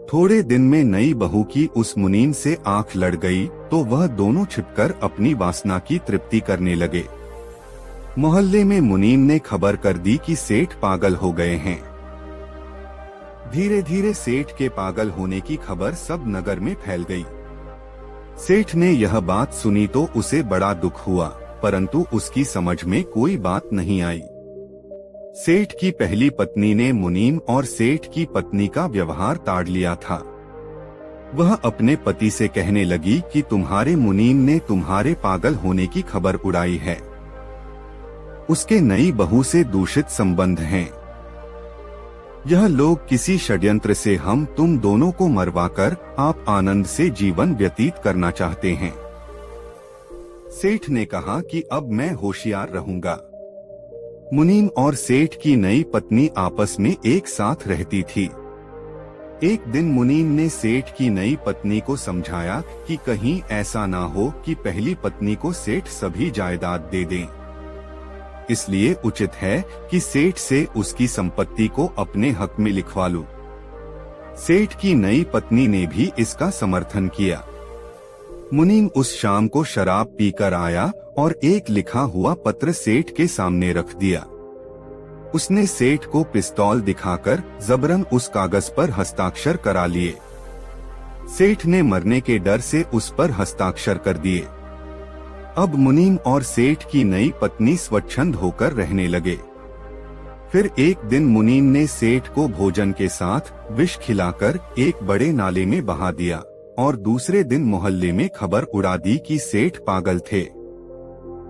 थोड़े दिन में नई बहू की उस मुनीम से आंख लड़ गई तो वह दोनों छिपकर अपनी वासना की तृप्ति करने लगे। मोहल्ले में मुनीम ने खबर कर दी कि सेठ पागल हो गए हैं। धीरे धीरे सेठ के पागल होने की खबर सब नगर में फैल गई। सेठ ने यह बात सुनी तो उसे बड़ा दुख हुआ, परंतु उसकी समझ में कोई बात नहीं आई। सेठ की पहली पत्नी ने मुनीम और सेठ की पत्नी का व्यवहार ताड़ लिया था। वह अपने पति से कहने लगी कि तुम्हारे मुनीम ने तुम्हारे पागल होने की खबर उड़ाई है। उसके नई बहू से दूषित संबंध हैं। यह लोग किसी षड्यंत्र से हम तुम दोनों को मरवाकर आप आनंद से जीवन व्यतीत करना चाहते हैं। सेठ ने कहा कि अब मैं होशियार रहूंगा। मुनीम और सेठ की नई पत्नी आपस में एक साथ रहती थी। एक दिन मुनीम ने सेठ की नई पत्नी को समझाया कि कहीं ऐसा ना हो कि पहली पत्नी को सेठ सभी जायदाद दे दें। इसलिए उचित है कि सेठ से उसकी संपत्ति को अपने हक में लिखवा लूं। सेठ की नई पत्नी ने भी इसका समर्थन किया। मुनीम उस शाम को शराब पीकर आया और एक लिखा हुआ पत्र सेठ के सामने रख दिया। उसने सेठ को पिस्तौल दिखाकर जबरन उस कागज पर हस्ताक्षर करा लिए। सेठ ने मरने के डर से उस पर हस्ताक्षर कर दिए। अब मुनीम और सेठ की नई पत्नी स्वच्छंद होकर रहने लगे। फिर एक दिन मुनीम ने सेठ को भोजन के साथ विष खिलाकर एक बड़े नाले में बहा दिया और दूसरे दिन मोहल्ले में खबर उड़ा दी कि सेठ पागल थे।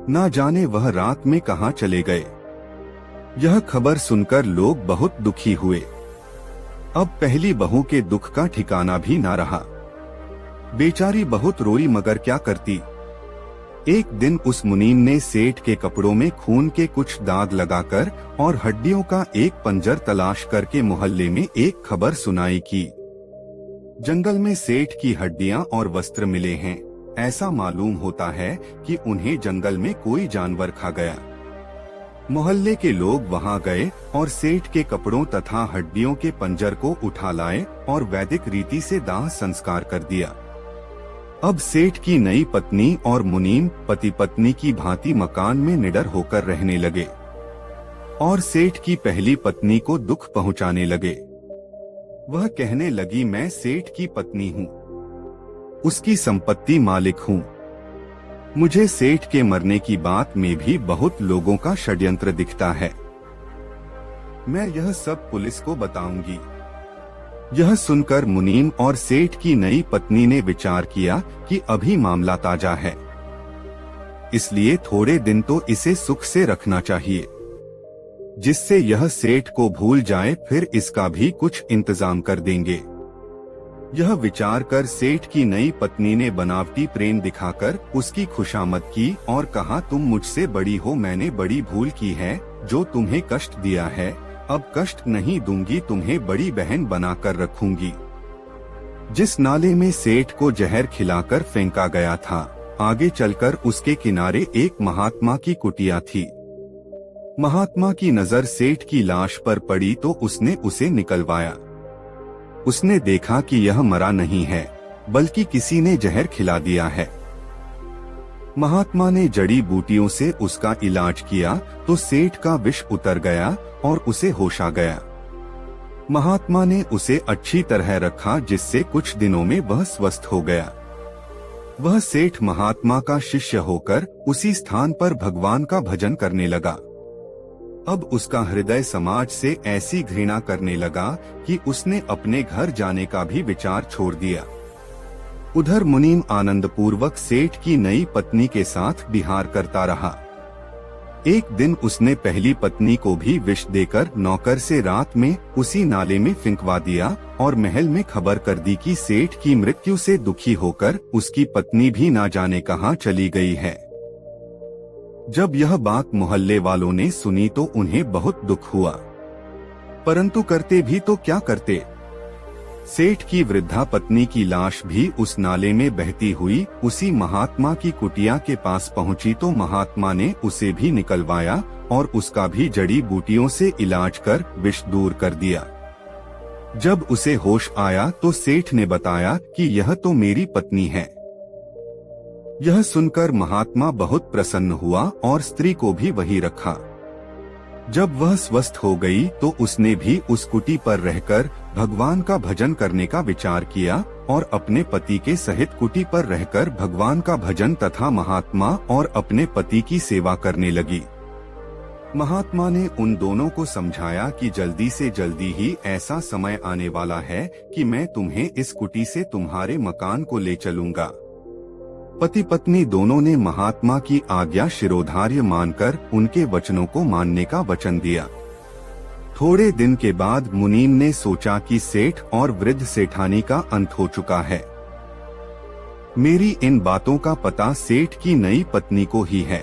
ना जाने वह रात में कहां चले गए। यह खबर सुनकर लोग बहुत दुखी हुए। अब पहली बहू के दुख का ठिकाना भी ना रहा। बेचारी बहुत रोई मगर क्या करती। एक दिन उस मुनीम ने सेठ के कपड़ों में खून के कुछ दाग लगाकर और हड्डियों का एक पंजर तलाश करके मोहल्ले में एक खबर सुनाई कि जंगल में सेठ की हड्डियां और वस्त्र मिले हैं। ऐसा मालूम होता है कि उन्हें जंगल में कोई जानवर खा गया। मोहल्ले के लोग वहां गए और सेठ के कपड़ों तथा हड्डियों के पंजर को उठा लाए और वैदिक रीति से दाह संस्कार कर दिया। अब सेठ की नई पत्नी और मुनीम पति पत्नी की भांति मकान में निडर होकर रहने लगे। और सेठ की पहली पत्नी को दुख पहुंचाने लगे। वह कहने लगी, मैं सेठ की पत्नी हूँ, उसकी संपत्ति मालिक हूँ। मुझे सेठ के मरने की बात में भी बहुत लोगों का षड्यंत्र दिखता है। मैं यह सब पुलिस को बताऊंगी। यह सुनकर मुनीम और सेठ की नई पत्नी ने विचार किया कि अभी मामला ताजा है, इसलिए थोड़े दिन तो इसे सुख से रखना चाहिए, जिससे यह सेठ को भूल जाए, फिर इसका भी कुछ इंतजाम कर देंगे। यह विचार कर सेठ की नई पत्नी ने बनावटी प्रेम दिखाकर उसकी खुशामद की और कहा, तुम मुझसे बड़ी हो, मैंने बड़ी भूल की है जो तुम्हें कष्ट दिया है। अब कष्ट नहीं दूंगी, तुम्हें बड़ी बहन बनाकर रखूंगी। जिस नाले में सेठ को जहर खिलाकर फेंका गया था, आगे चलकर उसके किनारे एक महात्मा की कुटिया थी। महात्मा की नजर सेठ की लाश पर पड़ी तो उसने उसे निकलवाया। उसने देखा कि यह मरा नहीं है, बल्कि किसी ने जहर खिला दिया है। महात्मा ने जड़ी बूटियों से उसका इलाज किया तो सेठ का विष उतर गया और उसे होश आ गया। महात्मा ने उसे अच्छी तरह रखा, जिससे कुछ दिनों में वह स्वस्थ हो गया। वह सेठ महात्मा का शिष्य होकर उसी स्थान पर भगवान का भजन करने लगा। अब उसका हृदय समाज से ऐसी घृणा करने लगा कि उसने अपने घर जाने का भी विचार छोड़ दिया। उधर मुनीम आनंदपूर्वक सेठ की नई पत्नी के साथ विहार करता रहा। एक दिन उसने पहली पत्नी को भी विष देकर नौकर से रात में उसी नाले में फेंकवा दिया और महल में खबर कर दी कि सेठ की मृत्यु से दुखी होकर उसकी पत्नी भी ना जाने कहां चली गई है। जब यह बात मोहल्ले वालों ने सुनी तो उन्हें बहुत दुख हुआ, परंतु करते भी तो क्या करते। सेठ की वृद्धा पत्नी की लाश भी उस नाले में बहती हुई उसी महात्मा की कुटिया के पास पहुंची तो महात्मा ने उसे भी निकलवाया और उसका भी जड़ी बूटियों से इलाज कर विष दूर कर दिया। जब उसे होश आया तो सेठ ने बताया कि यह तो मेरी पत्नी है। यह सुनकर महात्मा बहुत प्रसन्न हुआ और स्त्री को भी वही रखा। जब वह स्वस्थ हो गई तो उसने भी उस कुटी पर रहकर भगवान का भजन करने का विचार किया और अपने पति के सहित कुटी पर रहकर भगवान का भजन तथा महात्मा और अपने पति की सेवा करने लगी। महात्मा ने उन दोनों को समझाया कि जल्दी से जल्दी ही ऐसा समय आने वाला है कि मैं तुम्हें इस कुटी से तुम्हारे मकान को ले चलूंगा। पति पत्नी दोनों ने महात्मा की आज्ञा शिरोधार्य मानकर उनके वचनों को मानने का वचन दिया। थोड़े दिन के बाद मुनीम ने सोचा कि सेठ और वृद्ध सेठानी का अंत हो चुका है। मेरी इन बातों का पता सेठ की नई पत्नी को ही है।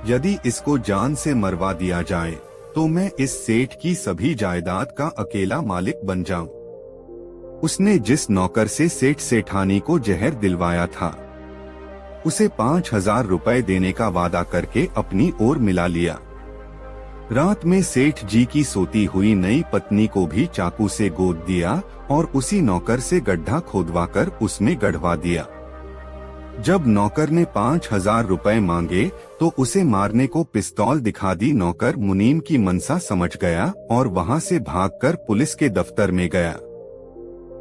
यदि इसको जान से मरवा दिया जाए तो मैं इस सेठ की सभी जायदाद का अकेला मालिक बन जाऊं। उसने जिस नौकर से सेठ सेठानी को जहर दिलवाया था, उसे 5,000 रुपए देने का वादा करके अपनी ओर मिला लिया। रात में सेठ जी की सोती हुई नई पत्नी को भी चाकू से गोद दिया और उसी नौकर से गड्ढा खोदवाकर उसमें गढ़वा दिया। जब नौकर ने 5,000 रुपए मांगे तो उसे मारने को पिस्तौल दिखा दी। नौकर मुनीम की मनसा समझ गया और वहां से भागकर पुलिस के दफ्तर में गया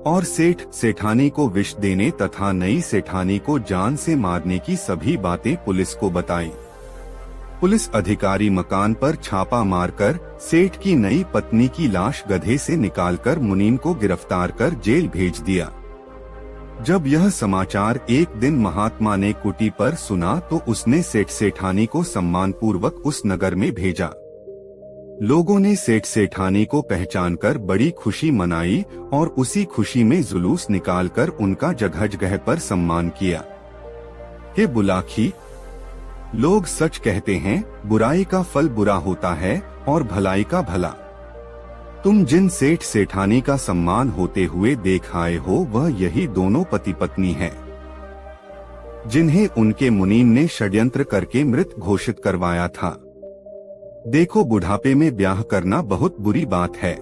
और सेठ सेठानी को विष देने तथा नई सेठानी को जान से मारने की सभी बातें पुलिस को बताई। पुलिस अधिकारी मकान पर छापा मारकर सेठ की नई पत्नी की लाश गधे से निकालकर मुनीम को गिरफ्तार कर जेल भेज दिया। जब यह समाचार एक दिन महात्मा ने कुटी पर सुना तो उसने सेठ सेठानी को सम्मानपूर्वक उस नगर में भेजा। लोगों ने सेठ सेठानी को पहचानकर बड़ी खुशी मनाई और उसी खुशी में जुलूस निकालकर उनका जगह जगह पर सम्मान किया। हे बुलाखी, लोग सच कहते हैं, बुराई का फल बुरा होता है और भलाई का भला। तुम जिन सेठ सेठानी का सम्मान होते हुए देख आए हो वह यही दोनों पति पत्नी हैं, जिन्हें उनके मुनीम ने षड्यंत्र करके मृत घोषित करवाया था। देखो, बुढ़ापे में ब्याह करना बहुत बुरी बात है।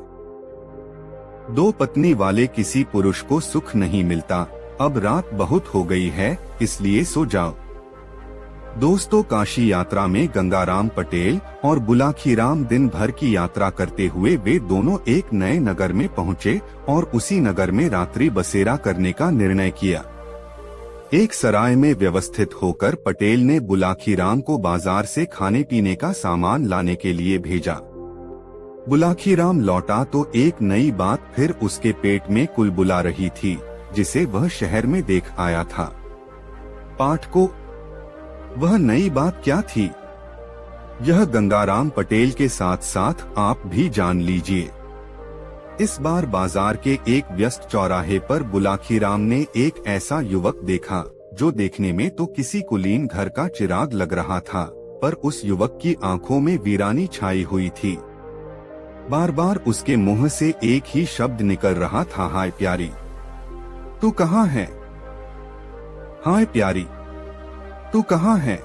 दो पत्नी वाले किसी पुरुष को सुख नहीं मिलता। अब रात बहुत हो गई है, इसलिए सो जाओ। दोस्तों, काशी यात्रा में गंगाराम पटेल और बुलाखीराम दिन भर की यात्रा करते हुए वे दोनों एक नए नगर में पहुंचे और उसी नगर में रात्रि बसेरा करने का निर्णय किया। एक सराय में व्यवस्थित होकर पटेल ने बुलाखीराम को बाजार से खाने पीने का सामान लाने के लिए भेजा। बुलाखीराम लौटा तो एक नई बात फिर उसके पेट में कुलबुला रही थी, जिसे वह शहर में देख आया था। पाठकों, वह नई बात क्या थी? यह गंगाराम पटेल के साथ साथ आप भी जान लीजिए। इस बार बाजार के एक व्यस्त चौराहे पर बुलाखीराम ने एक ऐसा युवक देखा जो देखने में तो किसी कुलीन घर का चिराग लग रहा था, पर उस युवक की आंखों में वीरानी छाई हुई थी। बार बार उसके मुंह से एक ही शब्द निकल रहा था, हाय प्यारी, तू कहाँ है? हाय प्यारी, तू कहाँ है?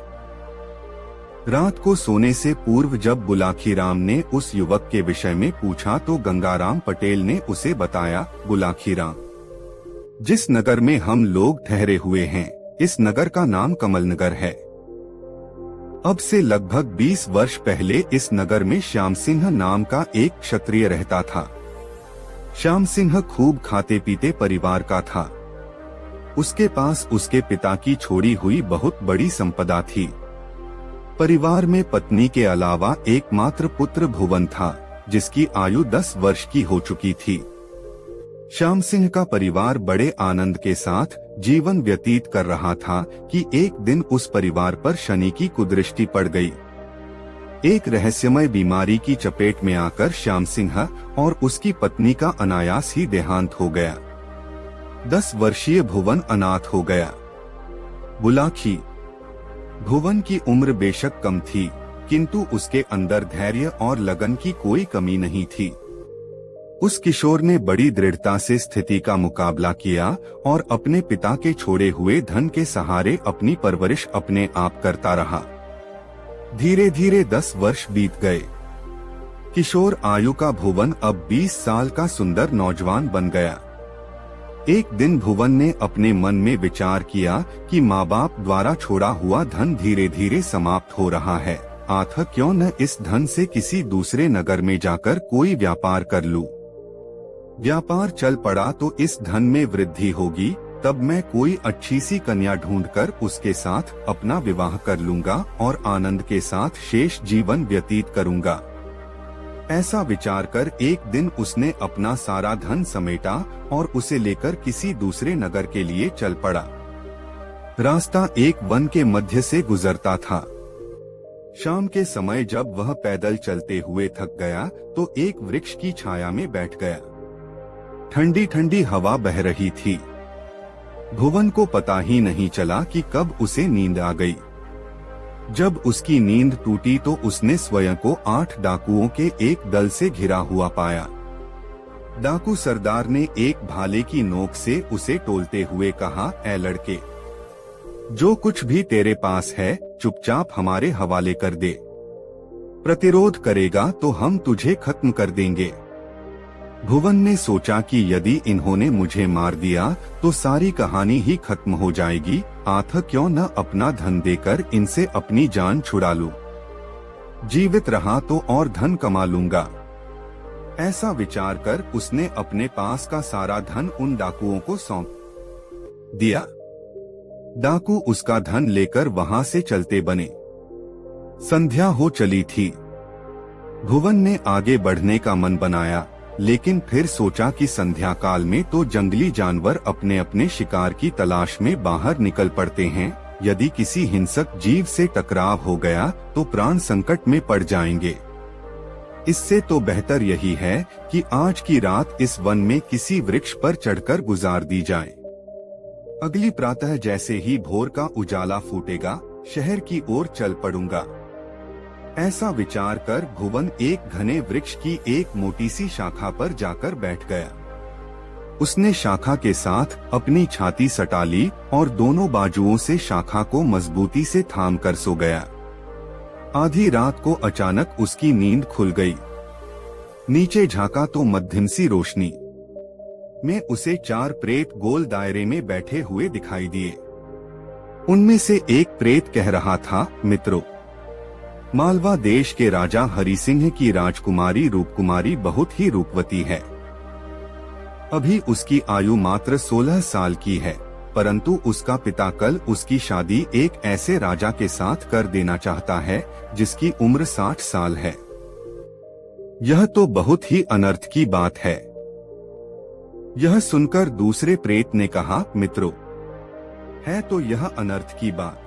रात को सोने से पूर्व जब बुलाखीराम ने उस युवक के विषय में पूछा तो गंगाराम पटेल ने उसे बताया, बुलाखीराम, जिस नगर में हम लोग ठहरे हुए हैं, इस नगर का नाम कमल नगर है। अब से लगभग 20 वर्ष पहले इस नगर में श्याम सिंह नाम का एक क्षत्रिय रहता था। श्याम सिंह खूब खाते पीते परिवार का था। उसके पास उसके पिता की छोड़ी हुई बहुत बड़ी संपदा थी। परिवार में पत्नी के अलावा एकमात्र पुत्र भुवन था, जिसकी आयु 10 वर्ष की हो चुकी थी। श्याम सिंह का परिवार बड़े आनंद के साथ जीवन व्यतीत कर रहा था कि एक दिन उस परिवार पर शनि की कुदृष्टि पड़ गई। एक रहस्यमय बीमारी की चपेट में आकर श्याम सिंह और उसकी पत्नी का अनायास ही देहांत हो गया। 10 वर्षीय भुवन अनाथ हो गया। बुलाखी, भुवन की उम्र बेशक कम थी, किंतु उसके अंदर धैर्य और लगन की कोई कमी नहीं थी। उस किशोर ने बड़ी दृढ़ता से स्थिति का मुकाबला किया और अपने पिता के छोड़े हुए धन के सहारे अपनी परवरिश अपने आप करता रहा। धीरे धीरे 10 वर्ष बीत गए। किशोर आयु का भुवन अब 20 साल का सुंदर नौजवान बन गया। एक दिन भुवन ने अपने मन में विचार किया कि माँ बाप द्वारा छोड़ा हुआ धन धीरे धीरे समाप्त हो रहा है, आखिर क्यों न इस धन से किसी दूसरे नगर में जाकर कोई व्यापार कर लूं। व्यापार चल पड़ा तो इस धन में वृद्धि होगी, तब मैं कोई अच्छी सी कन्या ढूंढकर उसके साथ अपना विवाह कर लूंगा और आनंद के साथ शेष जीवन व्यतीत करूंगा। ऐसा विचार कर एक दिन उसने अपना सारा धन समेटा और उसे लेकर किसी दूसरे नगर के लिए चल पड़ा। रास्ता एक वन के मध्य से गुजरता था। शाम के समय जब वह पैदल चलते हुए थक गया तो एक वृक्ष की छाया में बैठ गया। ठंडी ठंडी हवा बह रही थी। भुवन को पता ही नहीं चला कि कब उसे नींद आ गई। जब उसकी नींद टूटी तो उसने स्वयं को 8 डाकुओं के एक दल से घिरा हुआ पाया। डाकू सरदार ने एक भाले की नोक से उसे टोलते हुए कहा, ऐ लड़के, जो कुछ भी तेरे पास है चुपचाप हमारे हवाले कर दे। प्रतिरोध करेगा तो हम तुझे खत्म कर देंगे। भुवन ने सोचा कि यदि इन्होंने मुझे मार दिया तो सारी कहानी ही खत्म हो जाएगी, आखिर क्यों न अपना धन देकर इनसे अपनी जान छुड़ा लूं। जीवित रहा तो और धन कमा लूंगा। ऐसा विचार कर उसने अपने पास का सारा धन उन डाकुओं को सौंप दिया। डाकू उसका धन लेकर वहां से चलते बने। संध्या हो चली थी। भुवन ने आगे बढ़ने का मन बनाया, लेकिन फिर सोचा कि संध्या काल में तो जंगली जानवर अपने अपने शिकार की तलाश में बाहर निकल पड़ते हैं। यदि किसी हिंसक जीव से टकराव हो गया तो प्राण संकट में पड़ जाएंगे। इससे तो बेहतर यही है कि आज की रात इस वन में किसी वृक्ष पर चढ़कर गुजार दी जाए। अगली प्रातः जैसे ही भोर का उजाला फूटेगा, शहर की ओर चल पड़ूंगा। ऐसा विचार कर भुवन एक घने वृक्ष की एक मोटी सी शाखा पर जाकर बैठ गया। उसने शाखा के साथ अपनी छाती सटा ली और दोनों बाजुओं से शाखा को मजबूती से थाम कर सो गया। आधी रात को अचानक उसकी नींद खुल गई। नीचे झांका तो मध्यम सी रोशनी में उसे 4 प्रेत गोल दायरे में बैठे हुए दिखाई दिए। उनमें से एक प्रेत कह रहा था, मित्रों, मालवा देश के राजा हरि सिंह की राजकुमारी रूपकुमारी बहुत ही रूपवती है। अभी उसकी आयु मात्र 16 साल की है, परंतु उसका पिता कल उसकी शादी एक ऐसे राजा के साथ कर देना चाहता है जिसकी उम्र 60 साल है। यह तो बहुत ही अनर्थ की बात है। यह सुनकर दूसरे प्रेत ने कहा, मित्रों, है तो यह अनर्थ की बात,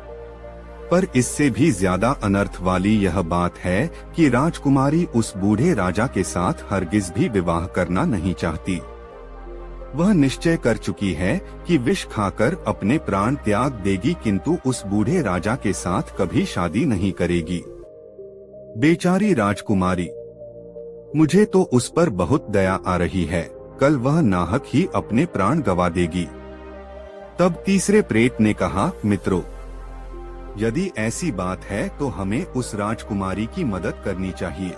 पर इससे भी ज्यादा अनर्थ वाली यह बात है कि राजकुमारी उस बूढ़े राजा के साथ हरगिज भी विवाह करना नहीं चाहती। वह निश्चय कर चुकी है कि विष खाकर अपने प्राण त्याग देगी, किंतु उस बूढ़े राजा के साथ कभी शादी नहीं करेगी। बेचारी राजकुमारी, मुझे तो उस पर बहुत दया आ रही है, कल वह नाहक ही अपने प्राण गंवा देगी। तब तीसरे प्रेत ने कहा, मित्रों, यदि ऐसी बात है तो हमें उस राजकुमारी की मदद करनी चाहिए,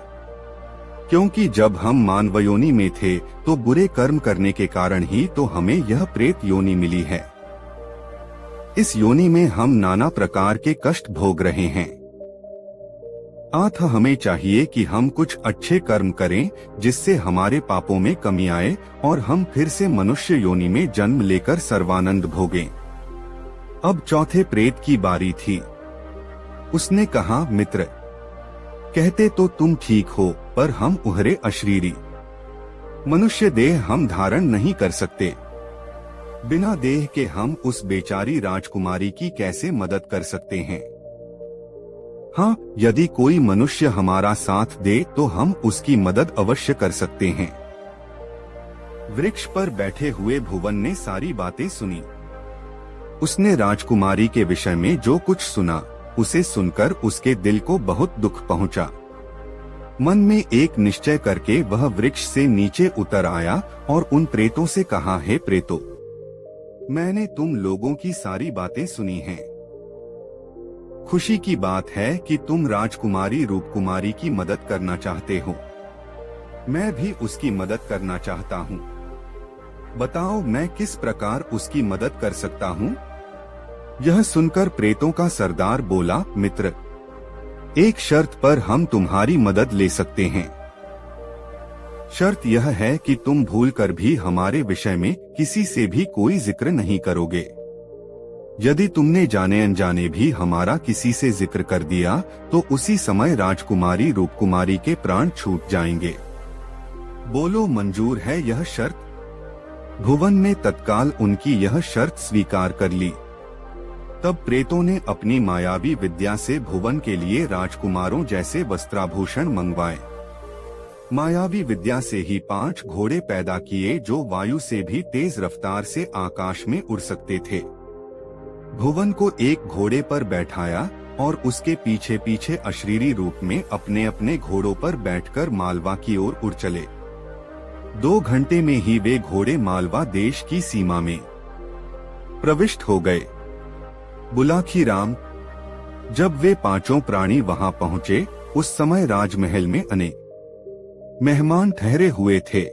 क्योंकि जब हम मानव योनि में थे तो बुरे कर्म करने के कारण ही तो हमें यह प्रेत योनि मिली है। इस योनि में हम नाना प्रकार के कष्ट भोग रहे हैं। अतः हमें चाहिए कि हम कुछ अच्छे कर्म करें जिससे हमारे पापों में कमी आए और हम फिर से मनुष्य योनि में जन्म लेकर सर्वानंद भोगें। अब चौथे प्रेत की बारी थी। उसने कहा, मित्र, कहते तो तुम ठीक हो, पर हम उहरे अशरीरी मनुष्य देह हम धारण नहीं कर सकते। बिना देह के हम उस बेचारी राजकुमारी की कैसे मदद कर सकते हैं? हाँ, यदि कोई मनुष्य हमारा साथ दे तो हम उसकी मदद अवश्य कर सकते हैं। वृक्ष पर बैठे हुए भुवन ने सारी बातें सुनी। उसने राजकुमारी के विषय में जो कुछ सुना, उसे सुनकर उसके दिल को बहुत दुख पहुंचा। मन में एक निश्चय करके वह वृक्ष से नीचे उतर आया और उन प्रेतों से कहा, हे प्रेतों, मैंने तुम लोगों की सारी बातें सुनी हैं। खुशी की बात है कि तुम राजकुमारी रूपकुमारी की मदद करना चाहते हो। मैं भी उसकी मदद करना चाहता हूँ। बताओ मैं किस प्रकार उसकी मदद कर सकता हूँ? यह सुनकर प्रेतों का सरदार बोला, मित्र, एक शर्त पर हम तुम्हारी मदद ले सकते हैं। शर्त यह है कि तुम भूलकर भी हमारे विषय में किसी से भी कोई जिक्र नहीं करोगे। यदि तुमने जाने अनजाने भी हमारा किसी से जिक्र कर दिया तो उसी समय राजकुमारी रूपकुमारी के प्राण छूट जाएंगे। बोलो, मंजूर है यह शर्त? भुवन ने तत्काल उनकी यह शर्त स्वीकार कर ली। तब प्रेतों ने अपनी मायावी विद्या से भुवन के लिए राजकुमारों जैसे वस्त्राभूषण मंगवाए। मायावी विद्या से ही 5 घोड़े पैदा किए जो वायु से भी तेज रफ्तार से आकाश में उड़ सकते थे। भुवन को एक घोड़े पर बैठाया और उसके पीछे पीछे अशरीरी रूप में अपने अपने घोड़ों पर बैठकर मालवा की ओर उड़ चले। 2 घंटे में ही वे घोड़े मालवा देश की सीमा में प्रविष्ट हो गए। बुलाखी राम, जब वे 5 प्राणी वहां पहुंचे, उस समय राजमहल में अनेक मेहमान ठहरे हुए थे।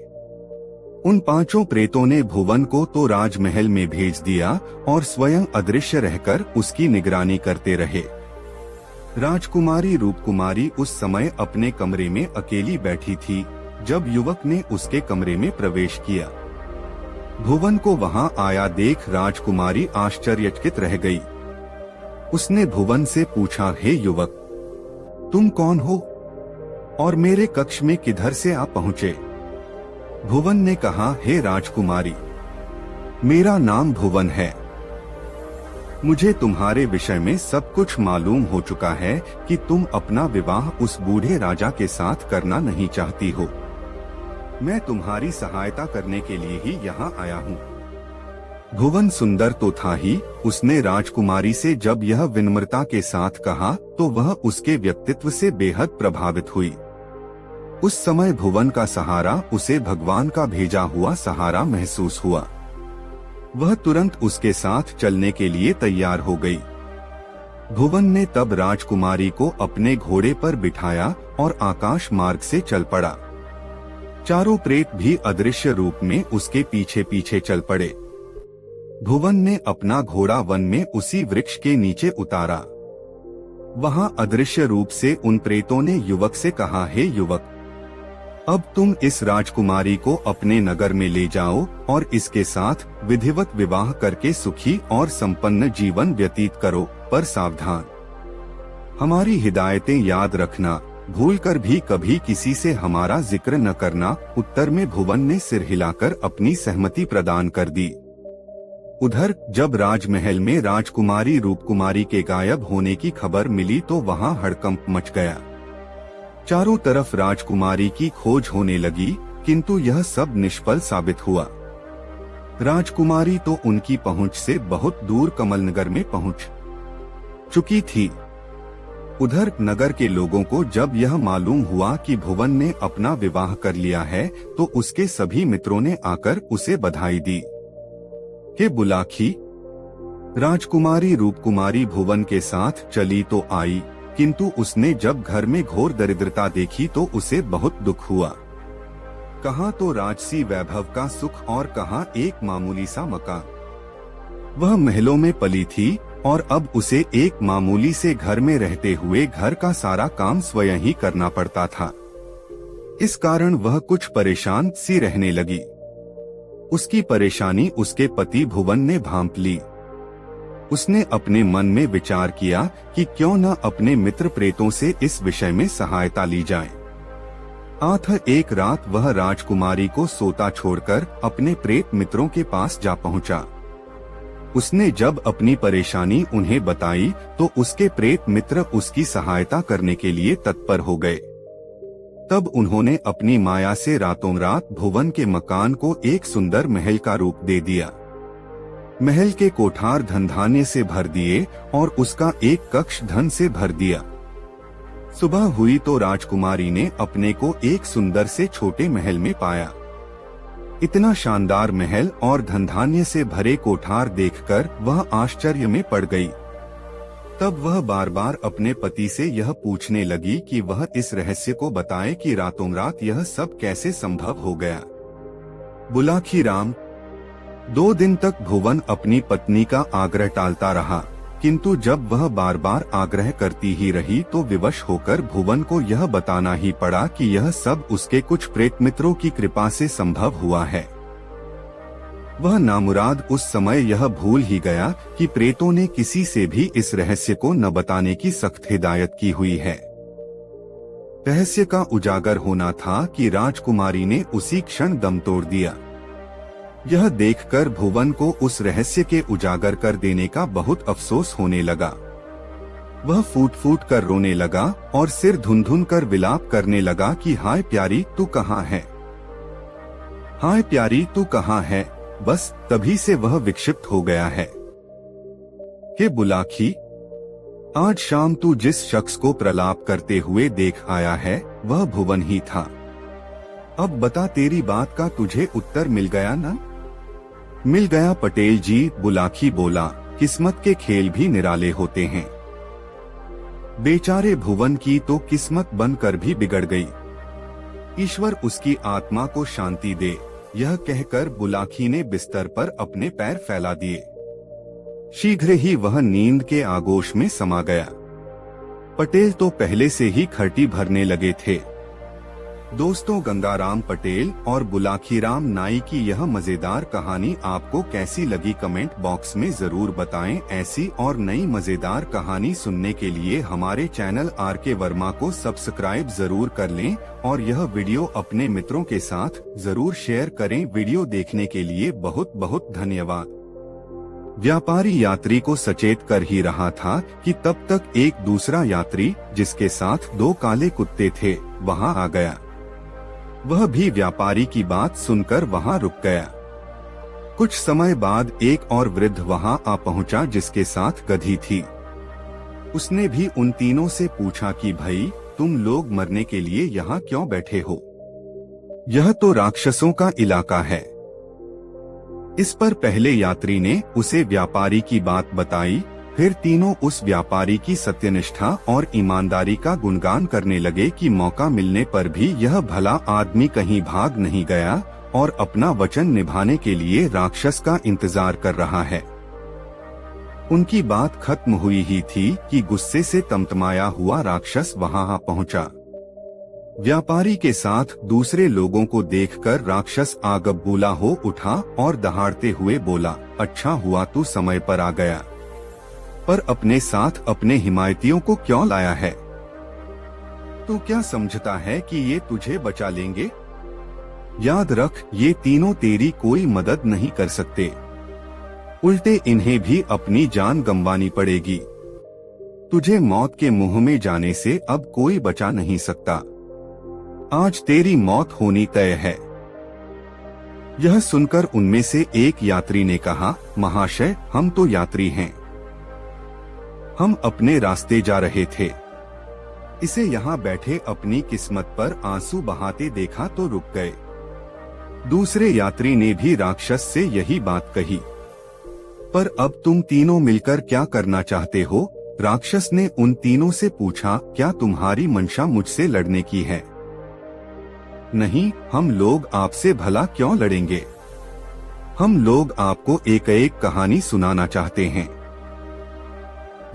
उन 5 प्रेतों ने भुवन को तो राजमहल में भेज दिया और स्वयं अदृश्य रहकर उसकी निगरानी करते रहे। राजकुमारी रूपकुमारी उस समय अपने कमरे में अकेली बैठी थी जब युवक ने उसके कमरे में प्रवेश किया। भुवन को वहां आया देख राजकुमारी आश्चर्यचकित रह गई। उसने भुवन से पूछा, हे युवक, तुम कौन हो और मेरे कक्ष में किधर से आ पहुँचे? भुवन ने कहा, हे राजकुमारी, मेरा नाम भुवन है। मुझे तुम्हारे विषय में सब कुछ मालूम हो चुका है कि तुम अपना विवाह उस बूढ़े राजा के साथ करना नहीं चाहती हो। मैं तुम्हारी सहायता करने के लिए ही यहाँ आया हूँ। भुवन सुंदर तो था ही, उसने राजकुमारी से जब यह विनम्रता के साथ कहा तो वह उसके व्यक्तित्व से बेहद प्रभावित हुई। उस समय भुवन का सहारा उसे भगवान का भेजा हुआ सहारा महसूस हुआ। वह तुरंत उसके साथ चलने के लिए तैयार हो गई। भुवन ने तब राजकुमारी को अपने घोड़े पर बिठाया और आकाश मार्ग से चल पड़ा। चारों प्रेत भी अदृश्य रूप में उसके पीछे पीछे चल पड़े। भुवन ने अपना घोड़ा वन में उसी वृक्ष के नीचे उतारा। वहां अदृश्य रूप से उन प्रेतों ने युवक से कहा, हे युवक, अब तुम इस राजकुमारी को अपने नगर में ले जाओ और इसके साथ विधिवत विवाह करके सुखी और संपन्न जीवन व्यतीत करो, पर सावधान, हमारी हिदायतें याद रखना, भूलकर भी कभी किसी से हमारा जिक्र न करना। उत्तर में भुवन ने सिर हिलाकर अपनी सहमति प्रदान कर दी। उधर जब राजमहल में राजकुमारी रूपकुमारी के गायब होने की खबर मिली तो वहां हड़कंप मच गया। चारों तरफ राजकुमारी की खोज होने लगी, किंतु यह सब निष्फल साबित हुआ। राजकुमारी तो उनकी पहुंच से बहुत दूर कमलनगर में पहुंच चुकी थी। उधर नगर के लोगों को जब यह मालूम हुआ कि भुवन ने अपना विवाह कर लिया है तो उसके सभी मित्रों ने आकर उसे बधाई दी। हे बुलाखी, राजकुमारी रूपकुमारी भुवन के साथ चली तो आई, किंतु उसने जब घर में घोर दरिद्रता देखी तो उसे बहुत दुख हुआ। कहाँ तो राजसी वैभव का सुख और कहाँ एक मामूली सा मकान। वह महलों में पली थी और अब उसे एक मामूली से घर में रहते हुए घर का सारा काम स्वयं ही करना पड़ता था। इस कारण वह कुछ परेशान सी रहने लगी। उसकी परेशानी उसके पति भुवन ने भांप ली। उसने अपने मन में विचार किया कि क्यों न अपने मित्र प्रेतों से इस विषय में सहायता ली जाए। अतः एक रात वह राजकुमारी को सोता छोड़कर अपने प्रेत मित्रों के पास जा पहुंचा। उसने जब अपनी परेशानी उन्हें बताई तो उसके प्रेत मित्र उसकी सहायता करने के लिए तत्पर हो गए। तब उन्होंने अपनी माया से रातों रात भुवन के मकान को एक सुंदर महल का रूप दे दिया। महल के कोठार धन धान्य से भर दिए और उसका एक कक्ष धन से भर दिया। सुबह हुई तो राजकुमारी ने अपने को एक सुंदर से छोटे महल में पाया। इतना शानदार महल और धनधान्य से भरे कोठार देखकर वह आश्चर्य में पड़ गई। तब वह बार बार अपने पति से यह पूछने लगी कि वह इस रहस्य को बताए कि रातों रात यह सब कैसे संभव हो गया। बुलाखी राम, 2 दिन तक भुवन अपनी पत्नी का आग्रह टालता रहा, किंतु जब वह बार बार आग्रह करती ही रही तो विवश होकर भुवन को यह बताना ही पड़ा कि यह सब उसके कुछ प्रेत मित्रों की कृपा से संभव हुआ है। वह नामुराद उस समय यह भूल ही गया कि प्रेतों ने किसी से भी इस रहस्य को न बताने की सख्त हिदायत की हुई है। रहस्य का उजागर होना था कि राजकुमारी ने उसी क्षण दम तोड़ दिया। यह देखकर भुवन को उस रहस्य के उजागर कर देने का बहुत अफसोस होने लगा। वह फूट फूट कर रोने लगा और सिर धुन धुन कर विलाप करने लगा कि हाय प्यारी तू कहाँ है, हाय प्यारी तू कहाँ है। बस तभी से वह विक्षिप्त हो गया है। हे बुलाखी, आज शाम तू जिस शख्स को प्रलाप करते हुए देख आया है वह भुवन ही था। अब बता, तेरी बात का तुझे उत्तर मिल गया ना? मिल गया पटेल जी, बुलाखी बोला। किस्मत के खेल भी निराले होते हैं। बेचारे भुवन की तो किस्मत बनकर भी बिगड़ गई। ईश्वर उसकी आत्मा को शांति दे। यह कहकर बुलाखी ने बिस्तर पर अपने पैर फैला दिए। शीघ्र ही वह नींद के आगोश में समा गया। पटेल तो पहले से ही खर्टी भरने लगे थे। दोस्तों, गंगाराम पटेल और बुलाखीराम नाई की यह मजेदार कहानी आपको कैसी लगी कमेंट बॉक्स में जरूर बताएं। ऐसी और नई मजेदार कहानी सुनने के लिए हमारे चैनल आरके वर्मा को सब्सक्राइब जरूर कर लें और यह वीडियो अपने मित्रों के साथ जरूर शेयर करें। वीडियो देखने के लिए बहुत बहुत धन्यवाद। व्यापारी यात्री को सचेत कर ही रहा था कि तब तक एक दूसरा यात्री जिसके साथ 2 काले कुत्ते थे वहां आ गया। वह भी व्यापारी की बात सुनकर वहां रुक गया। कुछ समय बाद एक और वृद्ध वहां आ पहुंचा जिसके साथ गधी थी। उसने भी उन तीनों से पूछा कि भाई, तुम लोग मरने के लिए यहाँ क्यों बैठे हो? यह तो राक्षसों का इलाका है। इस पर पहले यात्री ने उसे व्यापारी की बात बताई। फिर तीनों उस व्यापारी की सत्यनिष्ठा और ईमानदारी का गुणगान करने लगे कि मौका मिलने पर भी यह भला आदमी कहीं भाग नहीं गया और अपना वचन निभाने के लिए राक्षस का इंतजार कर रहा है। उनकी बात खत्म हुई ही थी कि गुस्से से तमतमाया हुआ राक्षस वहां पहुंचा। व्यापारी के साथ दूसरे लोगों को देखकर राक्षस आगबूला हो उठा और दहाड़ते हुए बोला, अच्छा हुआ तू समय पर आ गया, पर अपने साथ अपने हिमायतियों को क्यों लाया है? तू क्या समझता है कि ये तुझे बचा लेंगे? याद रख, ये तीनों तेरी कोई मदद नहीं कर सकते, उल्टे इन्हें भी अपनी जान गंवानी पड़ेगी। तुझे मौत के मुंह में जाने से अब कोई बचा नहीं सकता। आज तेरी मौत होनी तय है। यह सुनकर उनमें से एक यात्री ने कहा, महाशय, हम तो यात्री हैं, हम अपने रास्ते जा रहे थे। इसे यहाँ बैठे अपनी किस्मत पर आंसू बहाते देखा तो रुक गए। दूसरे यात्री ने भी राक्षस से यही बात कही। पर अब तुम तीनों मिलकर क्या करना चाहते हो? राक्षस ने उन तीनों से पूछा, क्या तुम्हारी मंशा मुझसे लड़ने की है? नहीं, हम लोग आपसे भला क्यों लड़ेंगे? हम लोग आपको एक एक कहानी सुनाना चाहते हैं।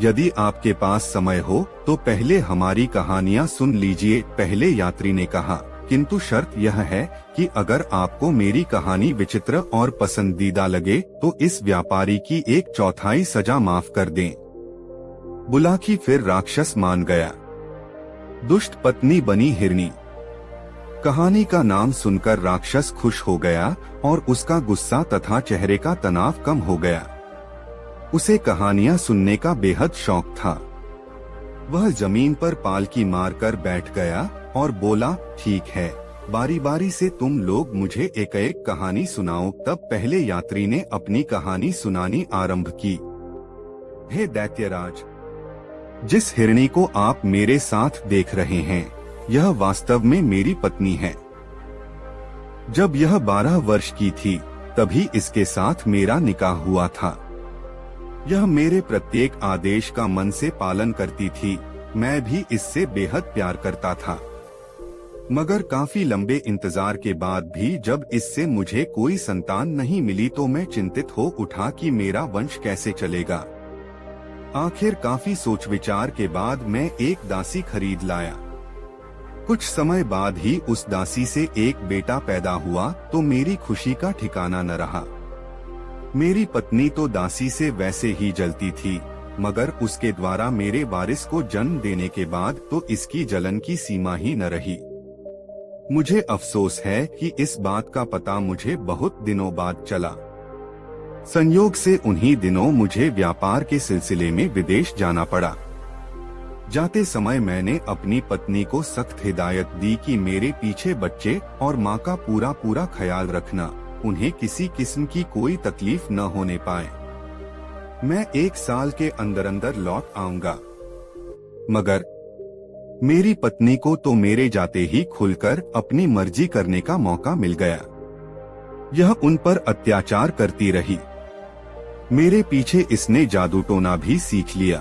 यदि आपके पास समय हो तो पहले हमारी कहानियां सुन लीजिए, पहले यात्री ने कहा, किंतु शर्त यह है कि अगर आपको मेरी कहानी विचित्र और पसंदीदा लगे तो इस व्यापारी की 1/4 सजा माफ कर दें। बुलाकी फिर राक्षस मान गया। दुष्ट पत्नी बनी हिरनी। कहानी का नाम सुनकर राक्षस खुश हो गया और उसका गुस्सा तथा चेहरे का तनाव कम हो गया। उसे कहानियां सुनने का बेहद शौक था। वह जमीन पर पालकी मारकर बैठ गया और बोला, ठीक है, बारी बारी से तुम लोग मुझे एक एक कहानी सुनाओ। तब पहले यात्री ने अपनी कहानी सुनानी आरंभ की। हे दैत्यराज, जिस हिरणी को आप मेरे साथ देख रहे हैं, यह वास्तव में मेरी पत्नी है। जब यह 12 वर्ष की थी तभी इसके साथ मेरा निकाह हुआ था। यह मेरे प्रत्येक आदेश का मन से पालन करती थी। मैं भी इससे बेहद प्यार करता था। मगर काफी लंबे इंतजार के बाद भी जब इससे मुझे कोई संतान नहीं मिली तो मैं चिंतित हो उठा कि मेरा वंश कैसे चलेगा। आखिर काफी सोच विचार के बाद मैं एक दासी खरीद लाया। कुछ समय बाद ही उस दासी से एक बेटा पैदा हुआ तो मेरी खुशी का ठिकाना न रहा। मेरी पत्नी तो दासी से वैसे ही जलती थी, मगर उसके द्वारा मेरे वारिस को जन्म देने के बाद तो इसकी जलन की सीमा ही न रही। मुझे अफसोस है कि इस बात का पता मुझे बहुत दिनों बाद चला। संयोग से उन्हीं दिनों मुझे व्यापार के सिलसिले में विदेश जाना पड़ा। जाते समय मैंने अपनी पत्नी को सख्त हिदायत दी कि मेरे पीछे बच्चे और माँ का पूरा पूरा ख्याल रखना, उन्हें किसी किस्म की कोई तकलीफ न होने पाए। मैं 1 साल के अंदर अंदर लौट आऊंगा। मगर मेरी पत्नी को तो मेरे जाते ही खुलकर अपनी मर्जी करने का मौका मिल गया। यह उन पर अत्याचार करती रही। मेरे पीछे इसने जादू टोना भी सीख लिया।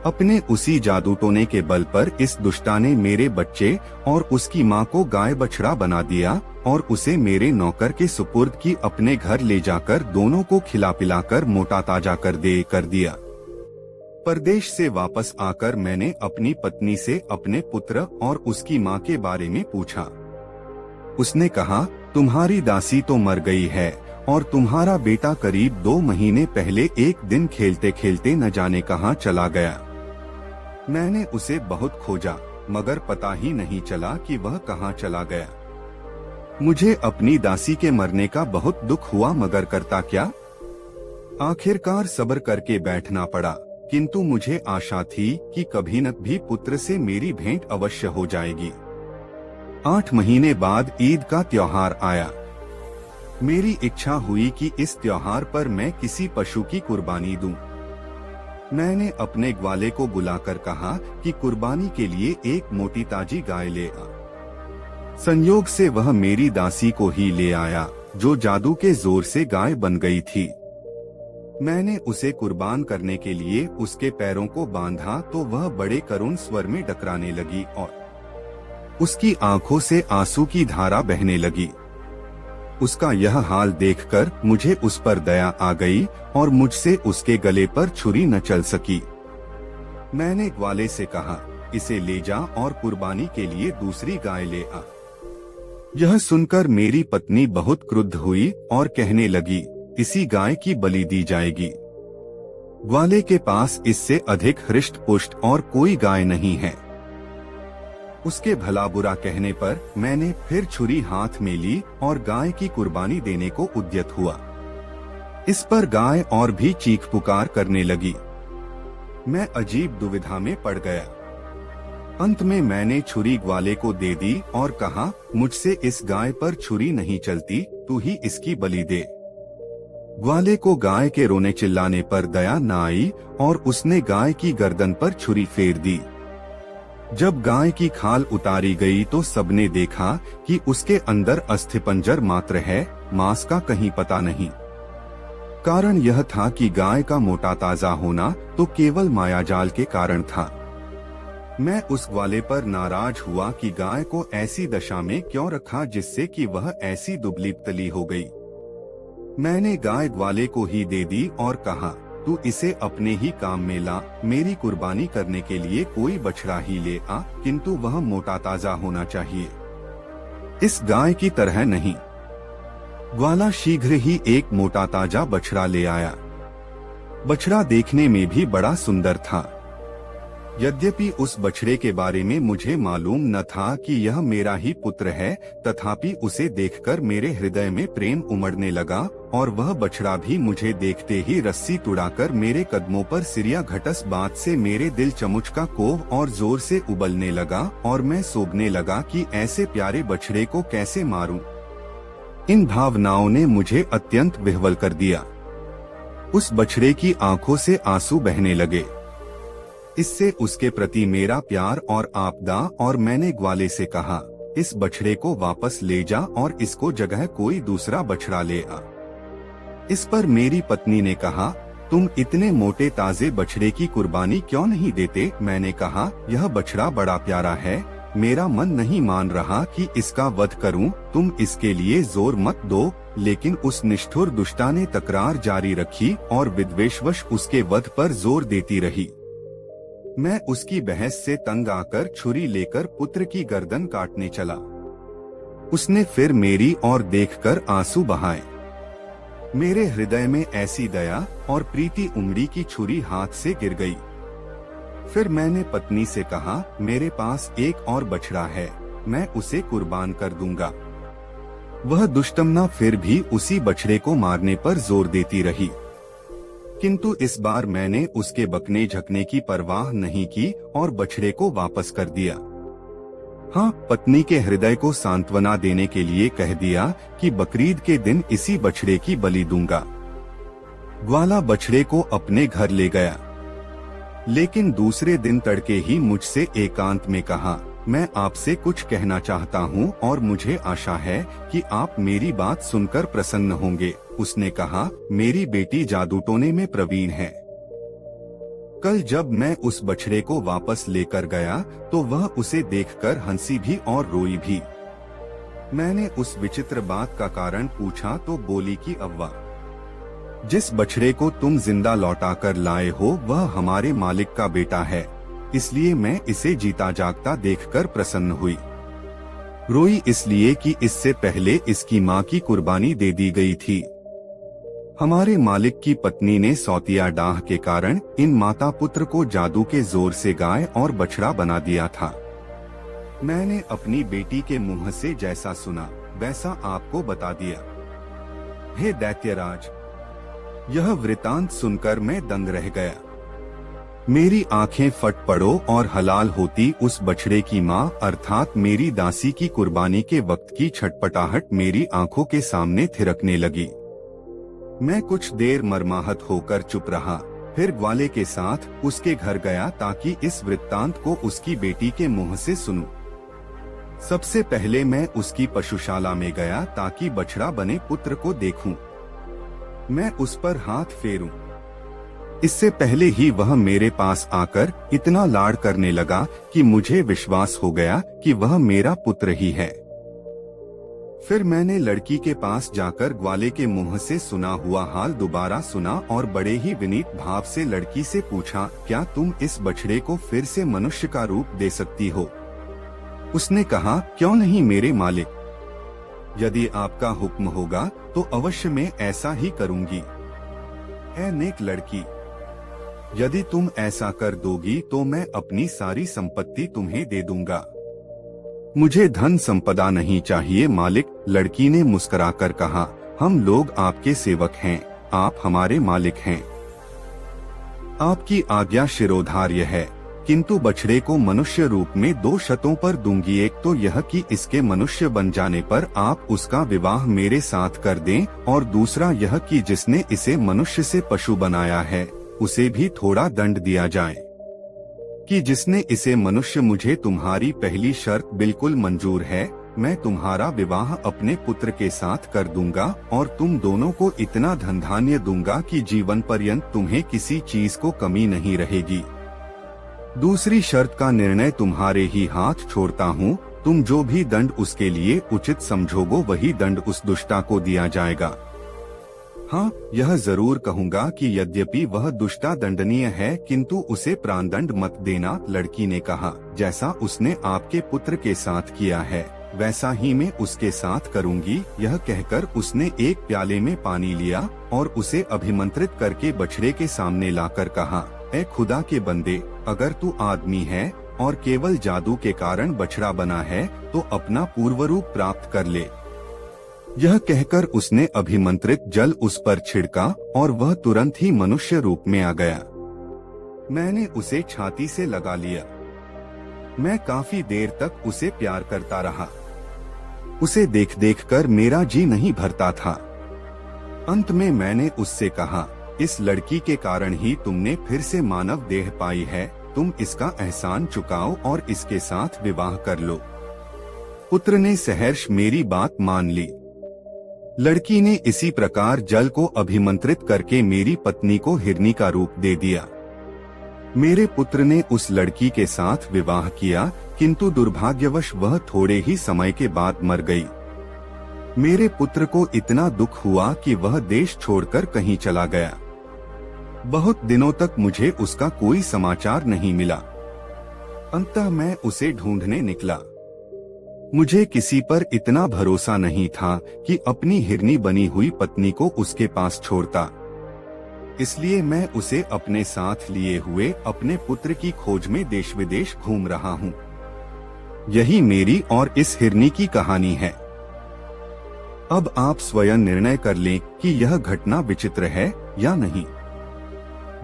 अपने उसी जादू टोने के बल पर इस दुष्टा ने मेरे बच्चे और उसकी माँ को गाय बछड़ा बना दिया और उसे मेरे नौकर के सुपुर्द की अपने घर ले जाकर दोनों को खिला पिलाकर मोटा ताजा कर दिया। परदेश से वापस आकर मैंने अपनी पत्नी से अपने पुत्र और उसकी माँ के बारे में पूछा। उसने कहा, तुम्हारी दासी तो मर गई है और तुम्हारा बेटा करीब 2 महीने पहले एक दिन खेलते खेलते न जाने कहाँ चला गया। मैंने उसे बहुत खोजा, मगर पता ही नहीं चला कि वह कहाँ चला गया। मुझे अपनी दासी के मरने का बहुत दुख हुआ, मगर करता क्या। आखिरकार सब्र करके बैठना पड़ा, किंतु मुझे आशा थी कि कभी न भी पुत्र से मेरी भेंट अवश्य हो जाएगी। 8 महीने बाद ईद का त्योहार आया। मेरी इच्छा हुई कि इस त्योहार पर मैं किसी पशु की कुर्बानी दूं। मैंने अपने ग्वाले को बुलाकर कहा कि कुर्बानी के लिए एक मोटी ताजी गाय ले आ। संयोग से वह मेरी दासी को ही ले आया, जो जादू के जोर से गाय बन गई थी। मैंने उसे कुर्बान करने के लिए उसके पैरों को बांधा तो वह बड़े करुण स्वर में डकराने लगी और उसकी आंखों से आंसू की धारा बहने लगी। उसका यह हाल देखकर मुझे उस पर दया आ गई और मुझसे उसके गले पर छुरी न चल सकी। मैंने ग्वाले से कहा, इसे ले जा और कुर्बानी के लिए दूसरी गाय ले आ। यह सुनकर मेरी पत्नी बहुत क्रुद्ध हुई और कहने लगी, इसी गाय की बलि दी जाएगी। ग्वाले के पास इससे अधिक हृष्ट पुष्ट और कोई गाय नहीं है। उसके भला बुरा कहने पर मैंने फिर छुरी हाथ में ली और गाय की कुर्बानी देने को उद्यत हुआ। इस पर गाय और भी चीख पुकार करने लगी। मैं अजीब दुविधा में पड़ गया। अंत में मैंने छुरी ग्वाले को दे दी और कहा, मुझसे इस गाय पर छुरी नहीं चलती, तू ही इसकी बलि दे। ग्वाले को गाय के रोने चिल्लाने पर दया न आई और उसने गाय की गर्दन पर छुरी फेर दी। जब गाय की खाल उतारी गई तो सबने देखा कि उसके अंदर अस्थिपंजर मात्र है, मांस का कहीं पता नहीं। कारण यह था कि गाय का मोटा ताजा होना तो केवल मायाजाल के कारण था। मैं उस ग्वाले पर नाराज हुआ कि गाय को ऐसी दशा में क्यों रखा जिससे कि वह ऐसी दुबली पतली हो गई। मैंने गाय ग्वाले को ही दे दी और कहा, तू इसे अपने ही काम में ला, मेरी कुर्बानी करने के लिए कोई बछड़ा ही ले आ, किंतु वह मोटा ताजा होना चाहिए, इस गाय की तरह नहीं। ग्वाला शीघ्र ही एक मोटा ताजा बछड़ा ले आया। बछड़ा देखने में भी बड़ा सुंदर था। यद्यपि उस बछड़े के बारे में मुझे मालूम न था कि यह मेरा ही पुत्र है, तथापि उसे देखकर मेरे हृदय में प्रेम उमड़ने लगा और वह बछड़ा भी मुझे देखते ही रस्सी तुड़ाकर मेरे कदमों पर सिरिया घटस बात से मेरे दिल चमुच का कोह और जोर से उबलने लगा और मैं सोचने लगा कि ऐसे प्यारे बछड़े को कैसे मारूं। इन भावनाओं ने मुझे अत्यंत विह्वल कर दिया। उस बछड़े की आंखों से आंसू बहने लगे। इससे उसके प्रति मेरा प्यार और आपदा, और मैंने ग्वाले से कहा, इस बछड़े को वापस ले जा और इसको जगह कोई दूसरा बछड़ा ले आ। इस पर मेरी पत्नी ने कहा, तुम इतने मोटे ताजे बछड़े की कुर्बानी क्यों नहीं देते? मैंने कहा, यह बछड़ा बड़ा प्यारा है, मेरा मन नहीं मान रहा कि इसका वध करूं, तुम इसके लिए जोर मत दो। लेकिन उस निष्ठुर दुष्टा ने तकरार जारी रखी और विद्वेषवश उसके वध पर जोर देती रही। मैं उसकी बहस से तंग आकर छुरी लेकर पुत्र की गर्दन काटने चला। उसने फिर मेरी ओर देखकर आंसू बहाए। मेरे हृदय में ऐसी दया और प्रीति उमड़ी की छुरी हाथ से गिर गई। फिर मैंने पत्नी से कहा, मेरे पास एक और बछड़ा है, मैं उसे कुर्बान कर दूंगा। वह दुष्टमना फिर भी उसी बछड़े को मारने पर जोर देती रही, किंतु इस बार मैंने उसके बकने झकने की परवाह नहीं की और बछड़े को वापस कर दिया। हाँ, पत्नी के हृदय को सांत्वना देने के लिए कह दिया कि बकरीद के दिन इसी बछड़े की बलि दूंगा। ग्वाला बछड़े को अपने घर ले गया, लेकिन दूसरे दिन तड़के ही मुझसे एकांत में कहा, मैं आपसे कुछ कहना चाहता हूँ और मुझे आशा है कि आप मेरी बात सुनकर प्रसन्न होंगे। उसने कहा, मेरी बेटी जादू टोने में प्रवीण है। कल जब मैं उस बछड़े को वापस लेकर गया तो वह उसे देखकर हंसी भी और रोई भी। मैंने उस विचित्र बात का कारण पूछा तो बोली कि अव्वा, जिस बछड़े को तुम जिंदा लौटा कर लाए हो वह हमारे मालिक का बेटा है, इसलिए मैं इसे जीता जागता देखकर प्रसन्न हुई। रोई इसलिए कि इससे पहले इसकी माँ की कुर्बानी दे दी गई थी। हमारे मालिक की पत्नी ने सौतिया डाह के कारण इन माता पुत्र को जादू के जोर से गाय और बछड़ा बना दिया था। मैंने अपनी बेटी के मुंह से जैसा सुना वैसा आपको बता दिया। हे दैत्यराज, यह वृतांत सुनकर मैं दंग रह गया। मेरी आंखें फट पड़ो और हलाल होती उस बछड़े की माँ अर्थात मेरी दासी की कुर्बानी के वक्त की छटपटाहट मेरी आंखों के सामने थिरकने लगी। मैं कुछ देर मर्माहत होकर चुप रहा, फिर ग्वाले के साथ उसके घर गया ताकि इस वृत्तांत को उसकी बेटी के मुंह से सुनूं। सबसे पहले मैं उसकी पशुशाला में गया ताकि बछड़ा बने पुत्र को देखूं। मैं उस पर हाथ फेरूं। इससे पहले ही वह मेरे पास आकर इतना लाड़ करने लगा कि मुझे विश्वास हो गया कि वह मेरा पुत्र ही है। फिर मैंने लड़की के पास जाकर ग्वाले के मुंह से सुना हुआ हाल दोबारा सुना और बड़े ही विनीत भाव से लड़की से पूछा, क्या तुम इस बछड़े को फिर से मनुष्य का रूप दे सकती हो? उसने कहा, क्यों नहीं मेरे मालिक, यदि आपका हुक्म होगा तो अवश्य मैं ऐसा ही करूंगी। ऐ नेक लड़की, यदि तुम ऐसा कर दोगी तो मैं अपनी सारी संपत्ति तुम्हें दे दूंगा। मुझे धन संपदा नहीं चाहिए मालिक, लड़की ने मुस्कुराकर कहा, हम लोग आपके सेवक हैं, आप हमारे मालिक हैं। आपकी आज्ञा शिरोधार्य है, किंतु बछड़े को मनुष्य रूप में 2 शर्तों पर दूंगी। एक तो यह कि इसके मनुष्य बन जाने पर आप उसका विवाह मेरे साथ कर दें, और दूसरा यह कि जिसने इसे मनुष्य से पशु बनाया है उसे भी थोड़ा दंड दिया जाए। कि जिसने इसे मनुष्य, मुझे तुम्हारी पहली शर्त बिल्कुल मंजूर है, मैं तुम्हारा विवाह अपने पुत्र के साथ कर दूंगा और तुम दोनों को इतना धन धान्य दूंगा कि जीवन पर्यंत तुम्हें किसी चीज को कमी नहीं रहेगी। दूसरी शर्त का निर्णय तुम्हारे ही हाथ छोड़ता हूँ, तुम जो भी दंड उसके लिए उचित समझोगे वही दंड उस दुष्टा को दिया जाएगा। हाँ, यह जरूर कहूँगा कि यद्यपि वह दुष्टा दंडनीय है किंतु उसे प्राणदंड मत देना। लड़की ने कहा, जैसा उसने आपके पुत्र के साथ किया है वैसा ही मैं उसके साथ करूँगी। यह कहकर उसने एक प्याले में पानी लिया और उसे अभिमंत्रित करके बछड़े के सामने लाकर कहा, ऐ खुदा के बंदे, अगर तू आदमी है और केवल जादू के कारण बछड़ा बना है तो अपना पूर्व रूप प्राप्त कर ले। यह कहकर उसने अभिमंत्रित जल उस पर छिड़का और वह तुरंत ही मनुष्य रूप में आ गया। मैंने उसे छाती से लगा लिया। मैं काफी देर तक उसे प्यार करता रहा। उसे देख देख कर मेरा जी नहीं भरता था। अंत में मैंने उससे कहा, इस लड़की के कारण ही तुमने फिर से मानव देह पाई है, तुम इसका एहसान चुकाओ और इसके साथ विवाह कर लो। पुत्र ने सहर्ष मेरी बात मान ली। लड़की ने इसी प्रकार जल को अभिमंत्रित करके मेरी पत्नी को हिरनी का रूप दे दिया। मेरे पुत्र ने उस लड़की के साथ विवाह किया, किंतु दुर्भाग्यवश वह थोड़े ही समय के बाद मर गई। मेरे पुत्र को इतना दुख हुआ कि वह देश छोड़कर कहीं चला गया। बहुत दिनों तक मुझे उसका कोई समाचार नहीं मिला। अंततः मैं उसे ढूंढने निकला। मुझे किसी पर इतना भरोसा नहीं था कि अपनी हिरनी बनी हुई पत्नी को उसके पास छोड़ता। इसलिए मैं उसे अपने साथ लिए हुए अपने पुत्र की खोज में देश विदेश घूम रहा हूँ। यही मेरी और इस हिरनी की कहानी है। अब आप स्वयं निर्णय कर लें कि यह घटना विचित्र है या नहीं।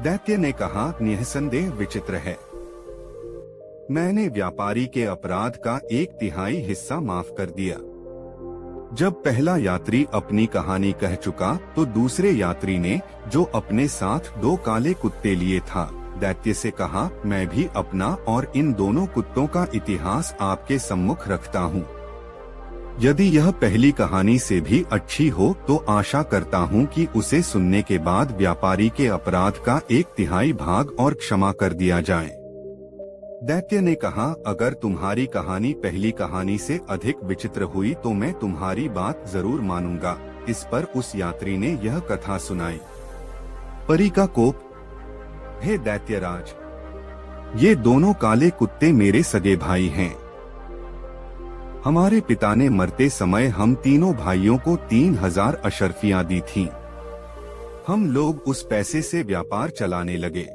दैत्य ने कहा, निःसंदेह विचित्र है। मैंने व्यापारी के अपराध का 1/3 हिस्सा माफ कर दिया। जब पहला यात्री अपनी कहानी कह चुका तो दूसरे यात्री ने, जो अपने साथ 2 काले कुत्ते लिए था, दैत्य से कहा, मैं भी अपना और इन दोनों कुत्तों का इतिहास आपके सम्मुख रखता हूँ। यदि यह पहली कहानी से भी अच्छी हो तो आशा करता हूँ कि उसे सुनने के बाद व्यापारी के अपराध का 1/3 भाग और क्षमा कर दिया जाए। दैत्य ने कहा, अगर तुम्हारी कहानी पहली कहानी से अधिक विचित्र हुई तो मैं तुम्हारी बात जरूर मानूंगा। इस पर उस यात्री ने यह कथा सुनाई। परी का कोप। हे दैत्यराज, ये दोनों काले कुत्ते मेरे सगे भाई हैं। हमारे पिता ने मरते समय हम तीनों भाइयों को 3000 अशर्फियां दी थीं। हम लोग उस पैसे से व्यापार चलाने लगे।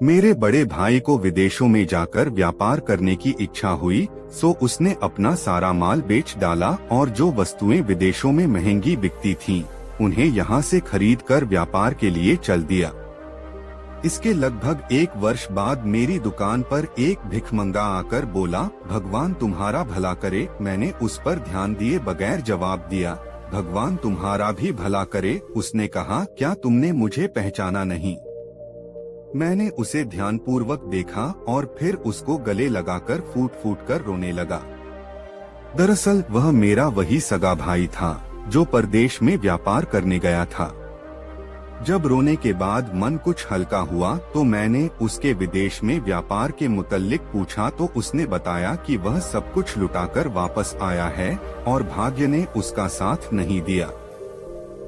मेरे बड़े भाई को विदेशों में जाकर व्यापार करने की इच्छा हुई, सो उसने अपना सारा माल बेच डाला और जो वस्तुएं विदेशों में महंगी बिकती थीं, उन्हें यहाँ से खरीद कर व्यापार के लिए चल दिया। इसके लगभग 1 वर्ष बाद मेरी दुकान पर एक भिखमंगा आकर बोला, भगवान तुम्हारा भला करे। मैंने उस पर ध्यान दिए बगैर जवाब दिया, भगवान तुम्हारा भी भला करे। उसने कहा, क्या तुमने मुझे पहचाना नहीं? मैंने उसे ध्यानपूर्वक देखा और फिर उसको गले लगाकर फूट फूट कर रोने लगा। दरअसल वह मेरा वही सगा भाई था जो परदेश में व्यापार करने गया था। जब रोने के बाद मन कुछ हल्का हुआ तो मैंने उसके विदेश में व्यापार के मुतल्लिक पूछा तो उसने बताया कि वह सब कुछ लुटाकर वापस आया है और भाग्य ने उसका साथ नहीं दिया।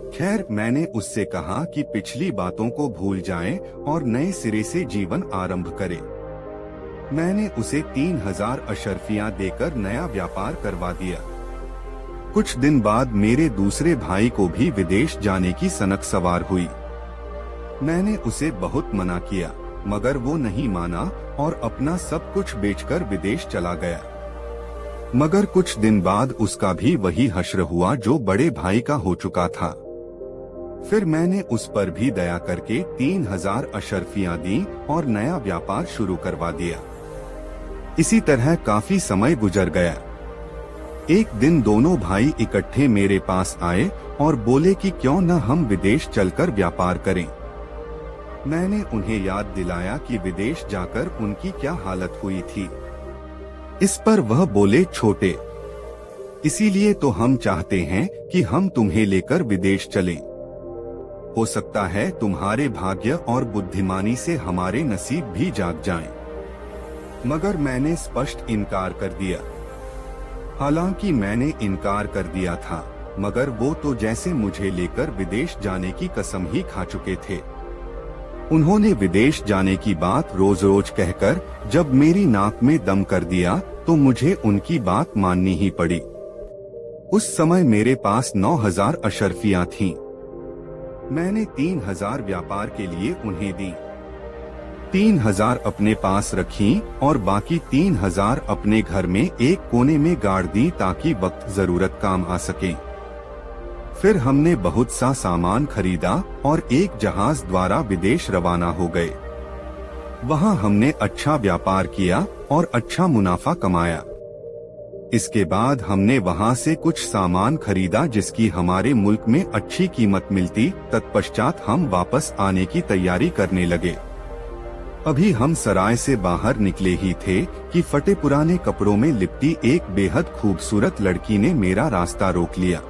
खैर, मैंने उससे कहा कि पिछली बातों को भूल जाएं और नए सिरे से जीवन आरंभ करें। मैंने उसे 3000 अशर्फियां देकर नया व्यापार करवा दिया। कुछ दिन बाद मेरे दूसरे भाई को भी विदेश जाने की सनक सवार हुई। मैंने उसे बहुत मना किया, मगर वो नहीं माना और अपना सब कुछ बेचकर विदेश चला गया। मगर कुछ दिन बाद उसका भी वही हश्र हुआ जो बड़े भाई का हो चुका था। फिर मैंने उस पर भी दया करके 3000 अशर्फियां दी और नया व्यापार शुरू करवा दिया। इसी तरह काफी समय गुजर गया। एक दिन दोनों भाई इकट्ठे मेरे पास आए और बोले कि क्यों न हम विदेश चलकर व्यापार करें। मैंने उन्हें याद दिलाया कि विदेश जाकर उनकी क्या हालत हुई थी। इस पर वह बोले, छोटे, इसीलिए तो हम चाहते हैं कि हम तुम्हें लेकर विदेश चलें। हो सकता है तुम्हारे भाग्य और बुद्धिमानी से हमारे नसीब भी जाग जाएं। मगर मैंने स्पष्ट इनकार कर दिया। हालांकि मैंने इनकार कर दिया था, मगर वो तो जैसे मुझे लेकर विदेश जाने की कसम ही खा चुके थे। उन्होंने विदेश जाने की बात रोज रोज कहकर जब मेरी नाक में दम कर दिया तो मुझे उनकी बात माननी ही पड़ी। उस समय मेरे पास 9000 अशर्फियां थीं। मैंने 3000 व्यापार के लिए उन्हें दी, 3000 अपने पास रखीं और बाकी 3000 अपने घर में एक कोने में गाड़ दी ताकि वक्त जरूरत काम आ सके। फिर हमने बहुत सा सामान खरीदा और एक जहाज द्वारा विदेश रवाना हो गए। वहां हमने अच्छा व्यापार किया और अच्छा मुनाफा कमाया। इसके बाद हमने वहां से कुछ सामान खरीदा जिसकी हमारे मुल्क में अच्छी कीमत मिलती। तत्पश्चात हम वापस आने की तैयारी करने लगे। अभी हम सराय से बाहर निकले ही थे कि फटे पुराने कपड़ों में लिपटी एक बेहद खूबसूरत लड़की ने मेरा रास्ता रोक लिया।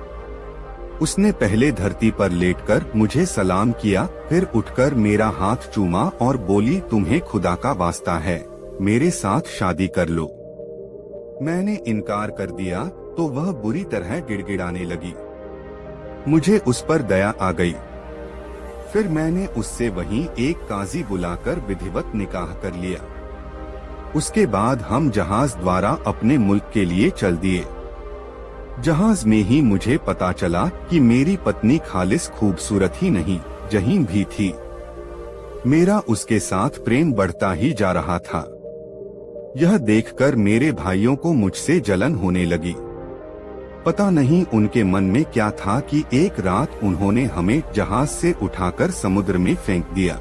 उसने पहले धरती पर लेटकर मुझे सलाम किया, फिर उठकर मेरा हाथ चूमा और बोली, तुम्हें खुदा का वास्ता है, मेरे साथ शादी कर लो। मैंने इनकार कर दिया तो वह बुरी तरह गिड़गिड़ाने लगी। मुझे उस पर दया आ गई। फिर मैंने उससे वहीं एक काजी बुलाकर विधिवत निकाह कर लिया। उसके बाद हम जहाज द्वारा अपने मुल्क के लिए चल दिए। जहाज में ही मुझे पता चला कि मेरी पत्नी खालिस खूबसूरत ही नहीं, जहीन भी थी। मेरा उसके साथ प्रेम बढ़ता ही जा रहा था। यह देखकर मेरे भाइयों को मुझसे जलन होने लगी। पता नहीं उनके मन में क्या था कि एक रात उन्होंने हमें जहाज से उठाकर समुद्र में फेंक दिया।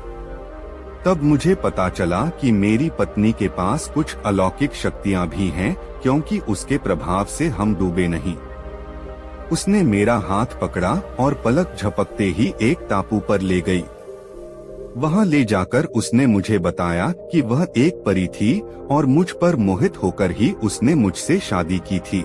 तब मुझे पता चला कि मेरी पत्नी के पास कुछ अलौकिक शक्तियां भी हैं, क्योंकि उसके प्रभाव से हम डूबे नहीं। उसने मेरा हाथ पकड़ा और पलक झपकते ही एक टापू पर ले गई। वहां ले जाकर उसने मुझे बताया कि वह एक परी थी और मुझ पर मोहित होकर ही उसने मुझसे शादी की थी।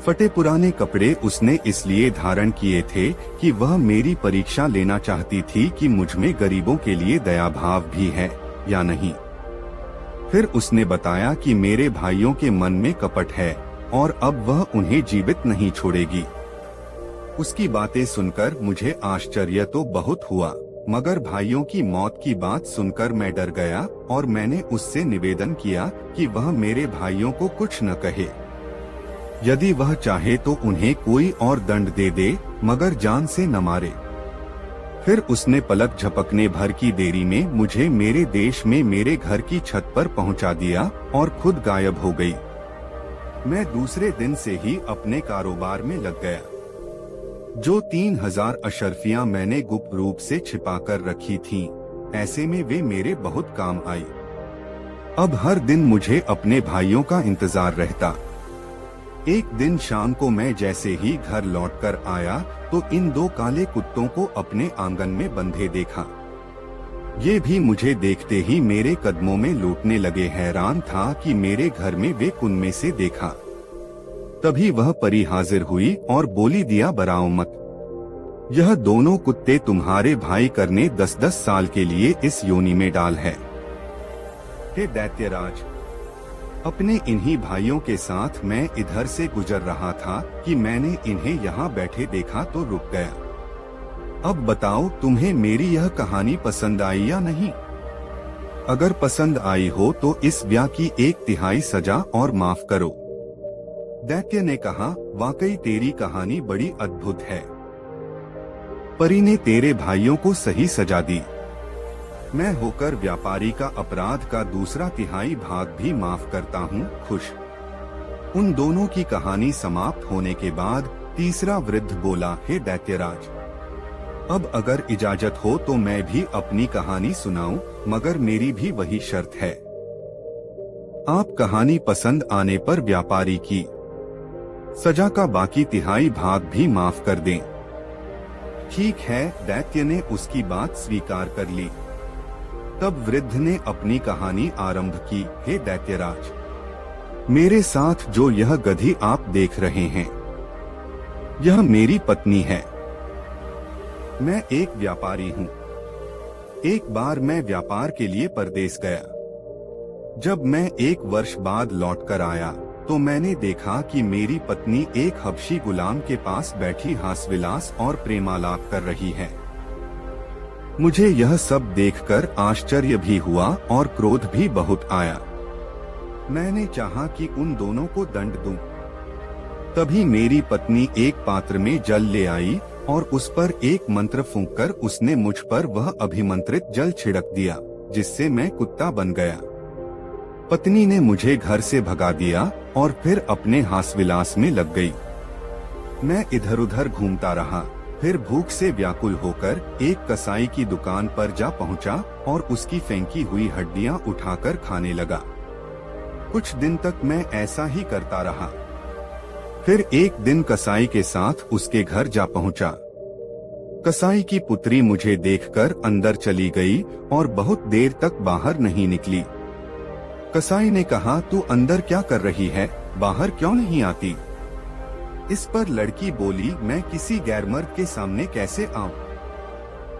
फटे पुराने कपड़े उसने इसलिए धारण किए थे कि वह मेरी परीक्षा लेना चाहती थी कि मुझ में गरीबों के लिए दया भाव भी है या नहीं। फिर उसने बताया कि मेरे भाइयों के मन में कपट है और अब वह उन्हें जीवित नहीं छोड़ेगी। उसकी बातें सुनकर मुझे आश्चर्य तो बहुत हुआ, मगर भाइयों की मौत की बात सुनकर मैं डर गया और मैंने उससे निवेदन किया कि वह मेरे भाइयों को कुछ न कहे। यदि वह चाहे तो उन्हें कोई और दंड दे दे, मगर जान से न मारे। फिर उसने पलक झपकने भर की देरी में मुझे मेरे देश में मेरे घर की छत पर पहुंचा दिया और खुद गायब हो गई। मैं दूसरे दिन से ही अपने कारोबार में लग गया। जो 3000 अशर्फियां मैंने गुप्त रूप से छिपा कर रखी थीं, ऐसे में वे मेरे बहुत काम आई। अब हर दिन मुझे अपने भाइयों का इंतजार रहता। एक दिन शाम को मैं जैसे ही घर लौटकर आया तो इन दो काले कुत्तों को अपने आंगन में बंधे देखा। ये भी मुझे देखते ही मेरे कदमों में लौटने लगे। हैरान था कि मेरे घर में वे कुन में से देखा। तभी वह परी हाजिर हुई और बोली, दिया बराओ मत। यह दोनों कुत्ते तुम्हारे भाई करने 10-10 साल के लिए इस योनि में डाल है। हे दैत्यराज, अपने इन्हीं भाइयों के साथ मैं इधर से गुजर रहा था कि मैंने इन्हें यहाँ बैठे देखा तो रुक गया। अब बताओ तुम्हें मेरी यह कहानी पसंद आई या नहीं? अगर पसंद आई हो तो इस ब्याह की 1/3 सजा और माफ करो। दैत्य ने कहा, वाकई तेरी कहानी बड़ी अद्भुत है। परी ने तेरे भाइयों को सही सजा दी। मैं होकर व्यापारी का अपराध का 2/3 भाग भी माफ करता हूँ, खुश। उन दोनों की कहानी समाप्त होने के बाद तीसरा वृद्ध बोला, हे दैत्यराज, अब अगर इजाजत हो तो मैं भी अपनी कहानी सुनाऊं, मगर मेरी भी वही शर्त है। आप कहानी पसंद आने पर व्यापारी की सजा का बाकी 1/3 भाग भी माफ कर दें। ठीक है, दैत्य ने उसकी बात स्वीकार कर ली। तब वृद्ध ने अपनी कहानी आरंभ की। हे दैत्यराज, मेरे साथ जो यह गधी आप देख रहे हैं, यह मेरी पत्नी है। मैं एक व्यापारी हूँ। एक बार मैं व्यापार के लिए परदेश गया। जब मैं 1 वर्ष बाद लौटकर आया तो मैंने देखा कि मेरी पत्नी एक हबशी गुलाम के पास बैठी हास्यविलास और प्रेमालाप कर रही है। मुझे यह सब देखकर आश्चर्य भी हुआ और क्रोध भी बहुत आया। मैंने चाहा कि उन दोनों को दंड दूं। तभी मेरी पत्नी एक पात्र में जल ले आई और उस पर एक मंत्र फूंककर उसने मुझ पर वह अभिमंत्रित जल छिड़क दिया, जिससे मैं कुत्ता बन गया। पत्नी ने मुझे घर से भगा दिया और फिर अपने हास्यविलास में लग गई। मैं इधर उधर घूमता रहा, फिर भूख से व्याकुल होकर एक कसाई की दुकान पर जा पहुंचा और उसकी फेंकी हुई हड्डियां उठाकर खाने लगा। कुछ दिन तक मैं ऐसा ही करता रहा। फिर एक दिन कसाई के साथ उसके घर जा पहुंचा। कसाई की पुत्री मुझे देखकर अंदर चली गई और बहुत देर तक बाहर नहीं निकली। कसाई ने कहा, तू अंदर क्या कर रही है, बाहर क्यों नहीं आती? इस पर लड़की बोली, मैं किसी गैरमर्द के सामने कैसे आऊं?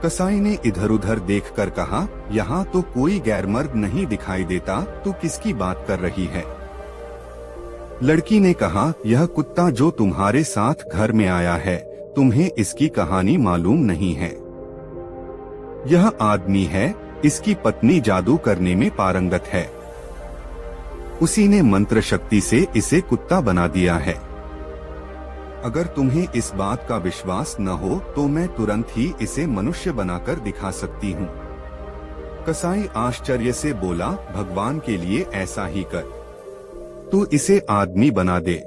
कसाई ने इधर उधर देखकर कहा, यहाँ तो कोई गैरमर्द नहीं दिखाई देता, तू किसकी बात कर रही है? लड़की ने कहा, यह कुत्ता जो तुम्हारे साथ घर में आया है, तुम्हें इसकी कहानी मालूम नहीं है। यह आदमी है, इसकी पत्नी जादू करने में पारंगत है। उसी ने मंत्र शक्ति से इसे कुत्ता बना दिया है। अगर तुम्हें इस बात का विश्वास न हो तो मैं तुरंत ही इसे मनुष्य बनाकर दिखा सकती हूँ। कसाई आश्चर्य से बोला, भगवान के लिए ऐसा ही कर, तू इसे आदमी बना दे।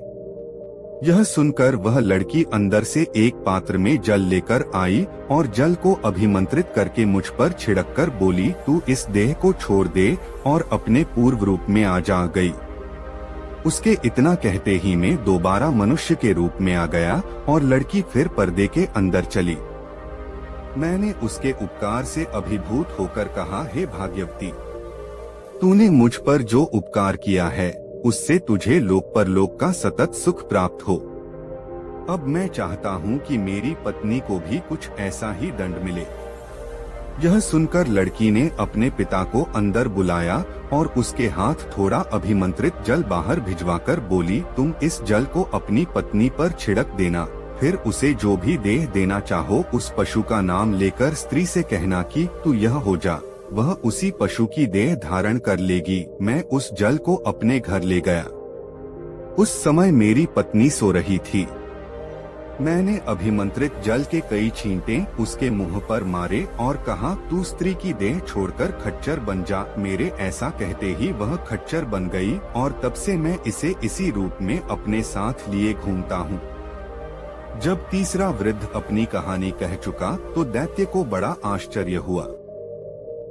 यह सुनकर वह लड़की अंदर से एक पात्र में जल लेकर आई और जल को अभिमंत्रित करके मुझ पर छिड़ककर बोली, तू इस देह को छोड़ दे और अपने पूर्व रूप में आ जा गई। उसके इतना कहते ही मैं दोबारा मनुष्य के रूप में आ गया और लड़की फिर पर्दे के अंदर चली। मैंने उसके उपकार से अभिभूत होकर कहा, हे भाग्यवती, तूने मुझ पर जो उपकार किया है उससे तुझे लोक परलोक का सतत सुख प्राप्त हो। अब मैं चाहता हूँ कि मेरी पत्नी को भी कुछ ऐसा ही दंड मिले। यह सुनकर लड़की ने अपने पिता को अंदर बुलाया और उसके हाथ थोड़ा अभिमंत्रित जल बाहर भिजवाकर बोली, तुम इस जल को अपनी पत्नी पर छिड़क देना, फिर उसे जो भी देह देना चाहो उस पशु का नाम लेकर स्त्री से कहना कि तू यह हो जा, वह उसी पशु की देह धारण कर लेगी। मैं उस जल को अपने घर ले गया। उस समय मेरी पत्नी सो रही थी। मैंने अभिमंत्रित जल के कई छींटे उसके मुंह पर मारे और कहा, तू स्त्री की देह छोड़कर खच्चर बन जा। मेरे ऐसा कहते ही वह खच्चर बन गई और तब से मैं इसे इसी रूप में अपने साथ लिए घूमता हूँ। जब तीसरा वृद्ध अपनी कहानी कह चुका तो दैत्य को बड़ा आश्चर्य हुआ।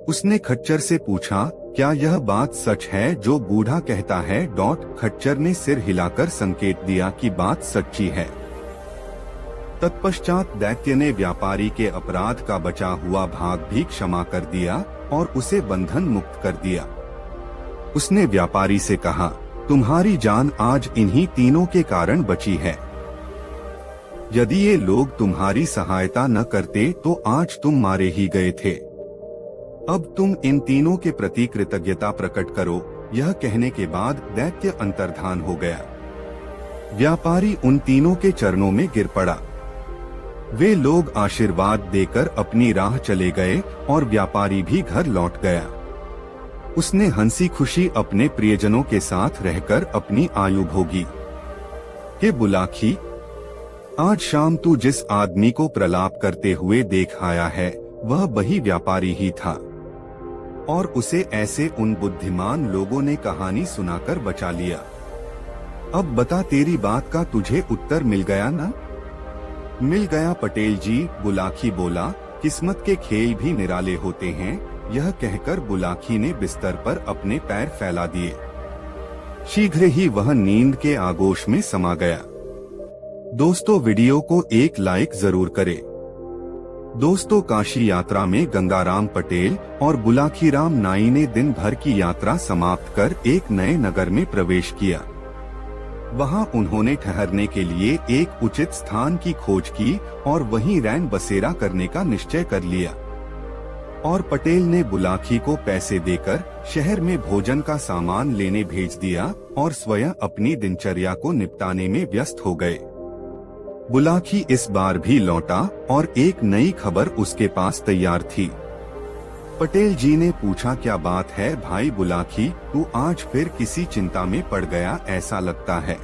उसने खच्चर से पूछा, क्या यह बात सच है जो बूढ़ा कहता है? खच्चर ने सिर हिलाकर संकेत दिया कि बात सच्ची है। तत्पश्चात दैत्य ने व्यापारी के अपराध का बचा हुआ भाग भी क्षमा कर दिया और उसे बंधन मुक्त कर दिया। उसने व्यापारी से कहा, तुम्हारी जान आज इन्हीं तीनों के कारण बची है। यदि ये लोग तुम्हारी सहायता न करते तो आज तुम मारे ही गए थे। अब तुम इन तीनों के प्रति कृतज्ञता प्रकट करो। यह कहने के बाद दैत्य अंतर्धान हो गया। व्यापारी उन तीनों के चरणों में गिर पड़ा। वे लोग आशीर्वाद देकर अपनी राह चले गए और व्यापारी भी घर लौट गया। उसने हंसी खुशी अपने प्रियजनों के साथ रहकर अपनी आयु भोगी। हे बुलाखी, आज शाम तू जिस आदमी को प्रलाप करते हुए देख आया है वह वही व्यापारी ही था, और उसे ऐसे उन बुद्धिमान लोगों ने कहानी सुनाकर बचा लिया। अब बता, तेरी बात का तुझे उत्तर मिल गया ना? मिल गया पटेल जी, बुलाखी बोला। किस्मत के खेल भी निराले होते हैं। यह कहकर बुलाखी ने बिस्तर पर अपने पैर फैला दिए। शीघ्र ही वह नींद के आगोश में समा गया। दोस्तों, वीडियो को एक लाइक जरूर करें। दोस्तों, काशी यात्रा में गंगाराम पटेल और बुलाखीराम नाई ने दिन भर की यात्रा समाप्त कर एक नए नगर में प्रवेश किया। वहां उन्होंने ठहरने के लिए एक उचित स्थान की खोज की और वहीं रैन बसेरा करने का निश्चय कर लिया। और पटेल ने बुलाखी को पैसे देकर शहर में भोजन का सामान लेने भेज दिया और स्वयं अपनी दिनचर्या को निपटाने में व्यस्त हो गए। बुलाखी इस बार भी लौटा और एक नई खबर उसके पास तैयार थी। पटेल जी ने पूछा, क्या बात है भाई बुलाखी, तू आज फिर किसी चिंता में पड़ गया ऐसा लगता है।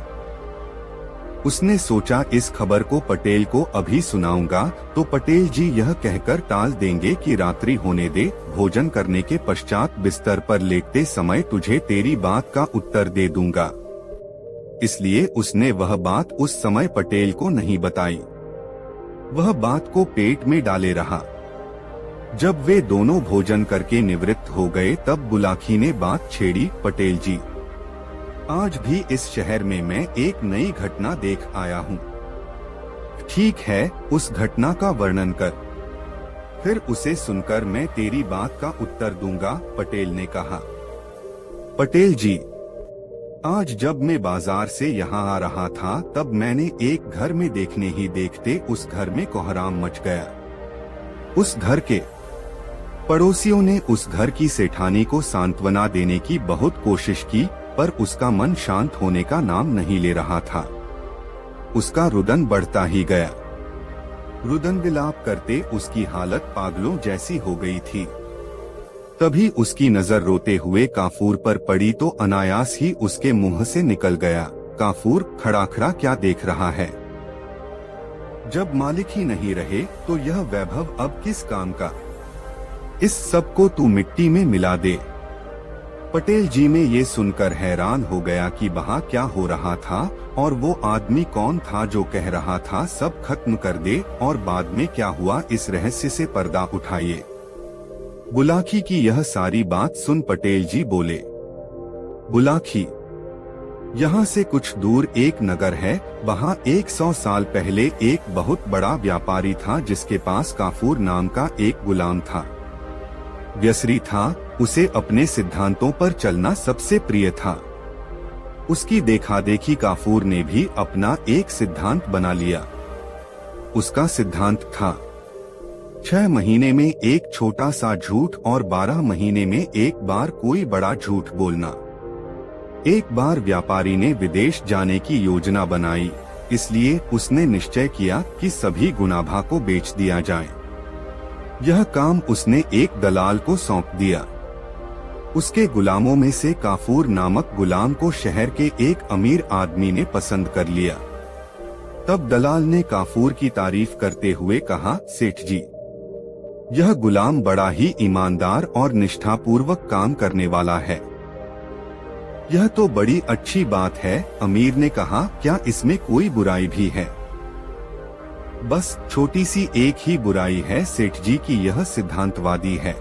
उसने सोचा इस खबर को पटेल को अभी सुनाऊंगा तो पटेल जी यह कहकर टाल देंगे कि रात्रि होने दे, भोजन करने के पश्चात बिस्तर पर लेटते समय तुझे तेरी बात का उत्तर दे दूंगा। इसलिए उसने वह बात उस समय पटेल को नहीं बताई। वह बात को पेट में डाले रहा। जब वे दोनों भोजन करके निवृत्त हो गए तब बुलाखी ने बात छेड़ी, पटेल जी, आज भी इस शहर में मैं एक नई घटना देख आया हूँ। ठीक है, उस घटना का वर्णन कर, फिर उसे सुनकर मैं तेरी बात का उत्तर दूंगा, पटेल ने कहा। पटेल जी, आज जब मैं बाजार से यहाँ आ रहा था तब मैंने एक घर में देखने ही देखते उस घर में कोहराम मच गया। उस घर के पड़ोसियों ने उस घर की सेठानी को सांत्वना देने की बहुत कोशिश की, पर उसका मन शांत होने का नाम नहीं ले रहा था। उसका रुदन बढ़ता ही गया। रुदन विलाप करते उसकी हालत पागलों जैसी हो गई थी। तभी उसकी नजर रोते हुए काफूर पर पड़ी तो अनायास ही उसके मुंह से निकल गया, काफूर, खड़ा खड़ा क्या देख रहा है? जब मालिक ही नहीं रहे तो यह वैभव अब किस काम का? इस सब को तू मिट्टी में मिला दे। पटेल जी में ये सुनकर हैरान हो गया कि वहाँ क्या हो रहा था और वो आदमी कौन था जो कह रहा था सब खत्म कर दे, और बाद में क्या हुआ इस रहस्य से पर्दा उठाइए। बुलाखी की यह सारी बात सुन पटेल जी बोले, बुलाखी, यहाँ से कुछ दूर एक नगर है, वहाँ 100 साल पहले एक बहुत बड़ा व्यापारी था जिसके पास काफूर नाम का एक गुलाम था। व्यसरी था, उसे अपने सिद्धांतों पर चलना सबसे प्रिय था। उसकी देखादेखी काफूर ने भी अपना एक सिद्धांत बना लिया। उसका सिद्धांत था 6 महीने में एक छोटा सा झूठ और 12 महीने में एक बार कोई बड़ा झूठ बोलना। एक बार व्यापारी ने विदेश जाने की योजना बनाई, इसलिए उसने निश्चय किया कि सभी गुनाभा को बेच दिया जाए। यह काम उसने एक दलाल को सौंप दिया। उसके गुलामों में से काफूर नामक गुलाम को शहर के एक अमीर आदमी ने पसंद कर लिया। तब दलाल ने काफूर की तारीफ करते हुए कहा, सेठ जी, यह गुलाम बड़ा ही ईमानदार और निष्ठापूर्वक काम करने वाला है। यह तो बड़ी अच्छी बात है। अमीर ने कहा, क्या इसमें कोई बुराई भी है? बस छोटी सी एक ही बुराई है सेठ जी की यह सिद्धांतवादी है।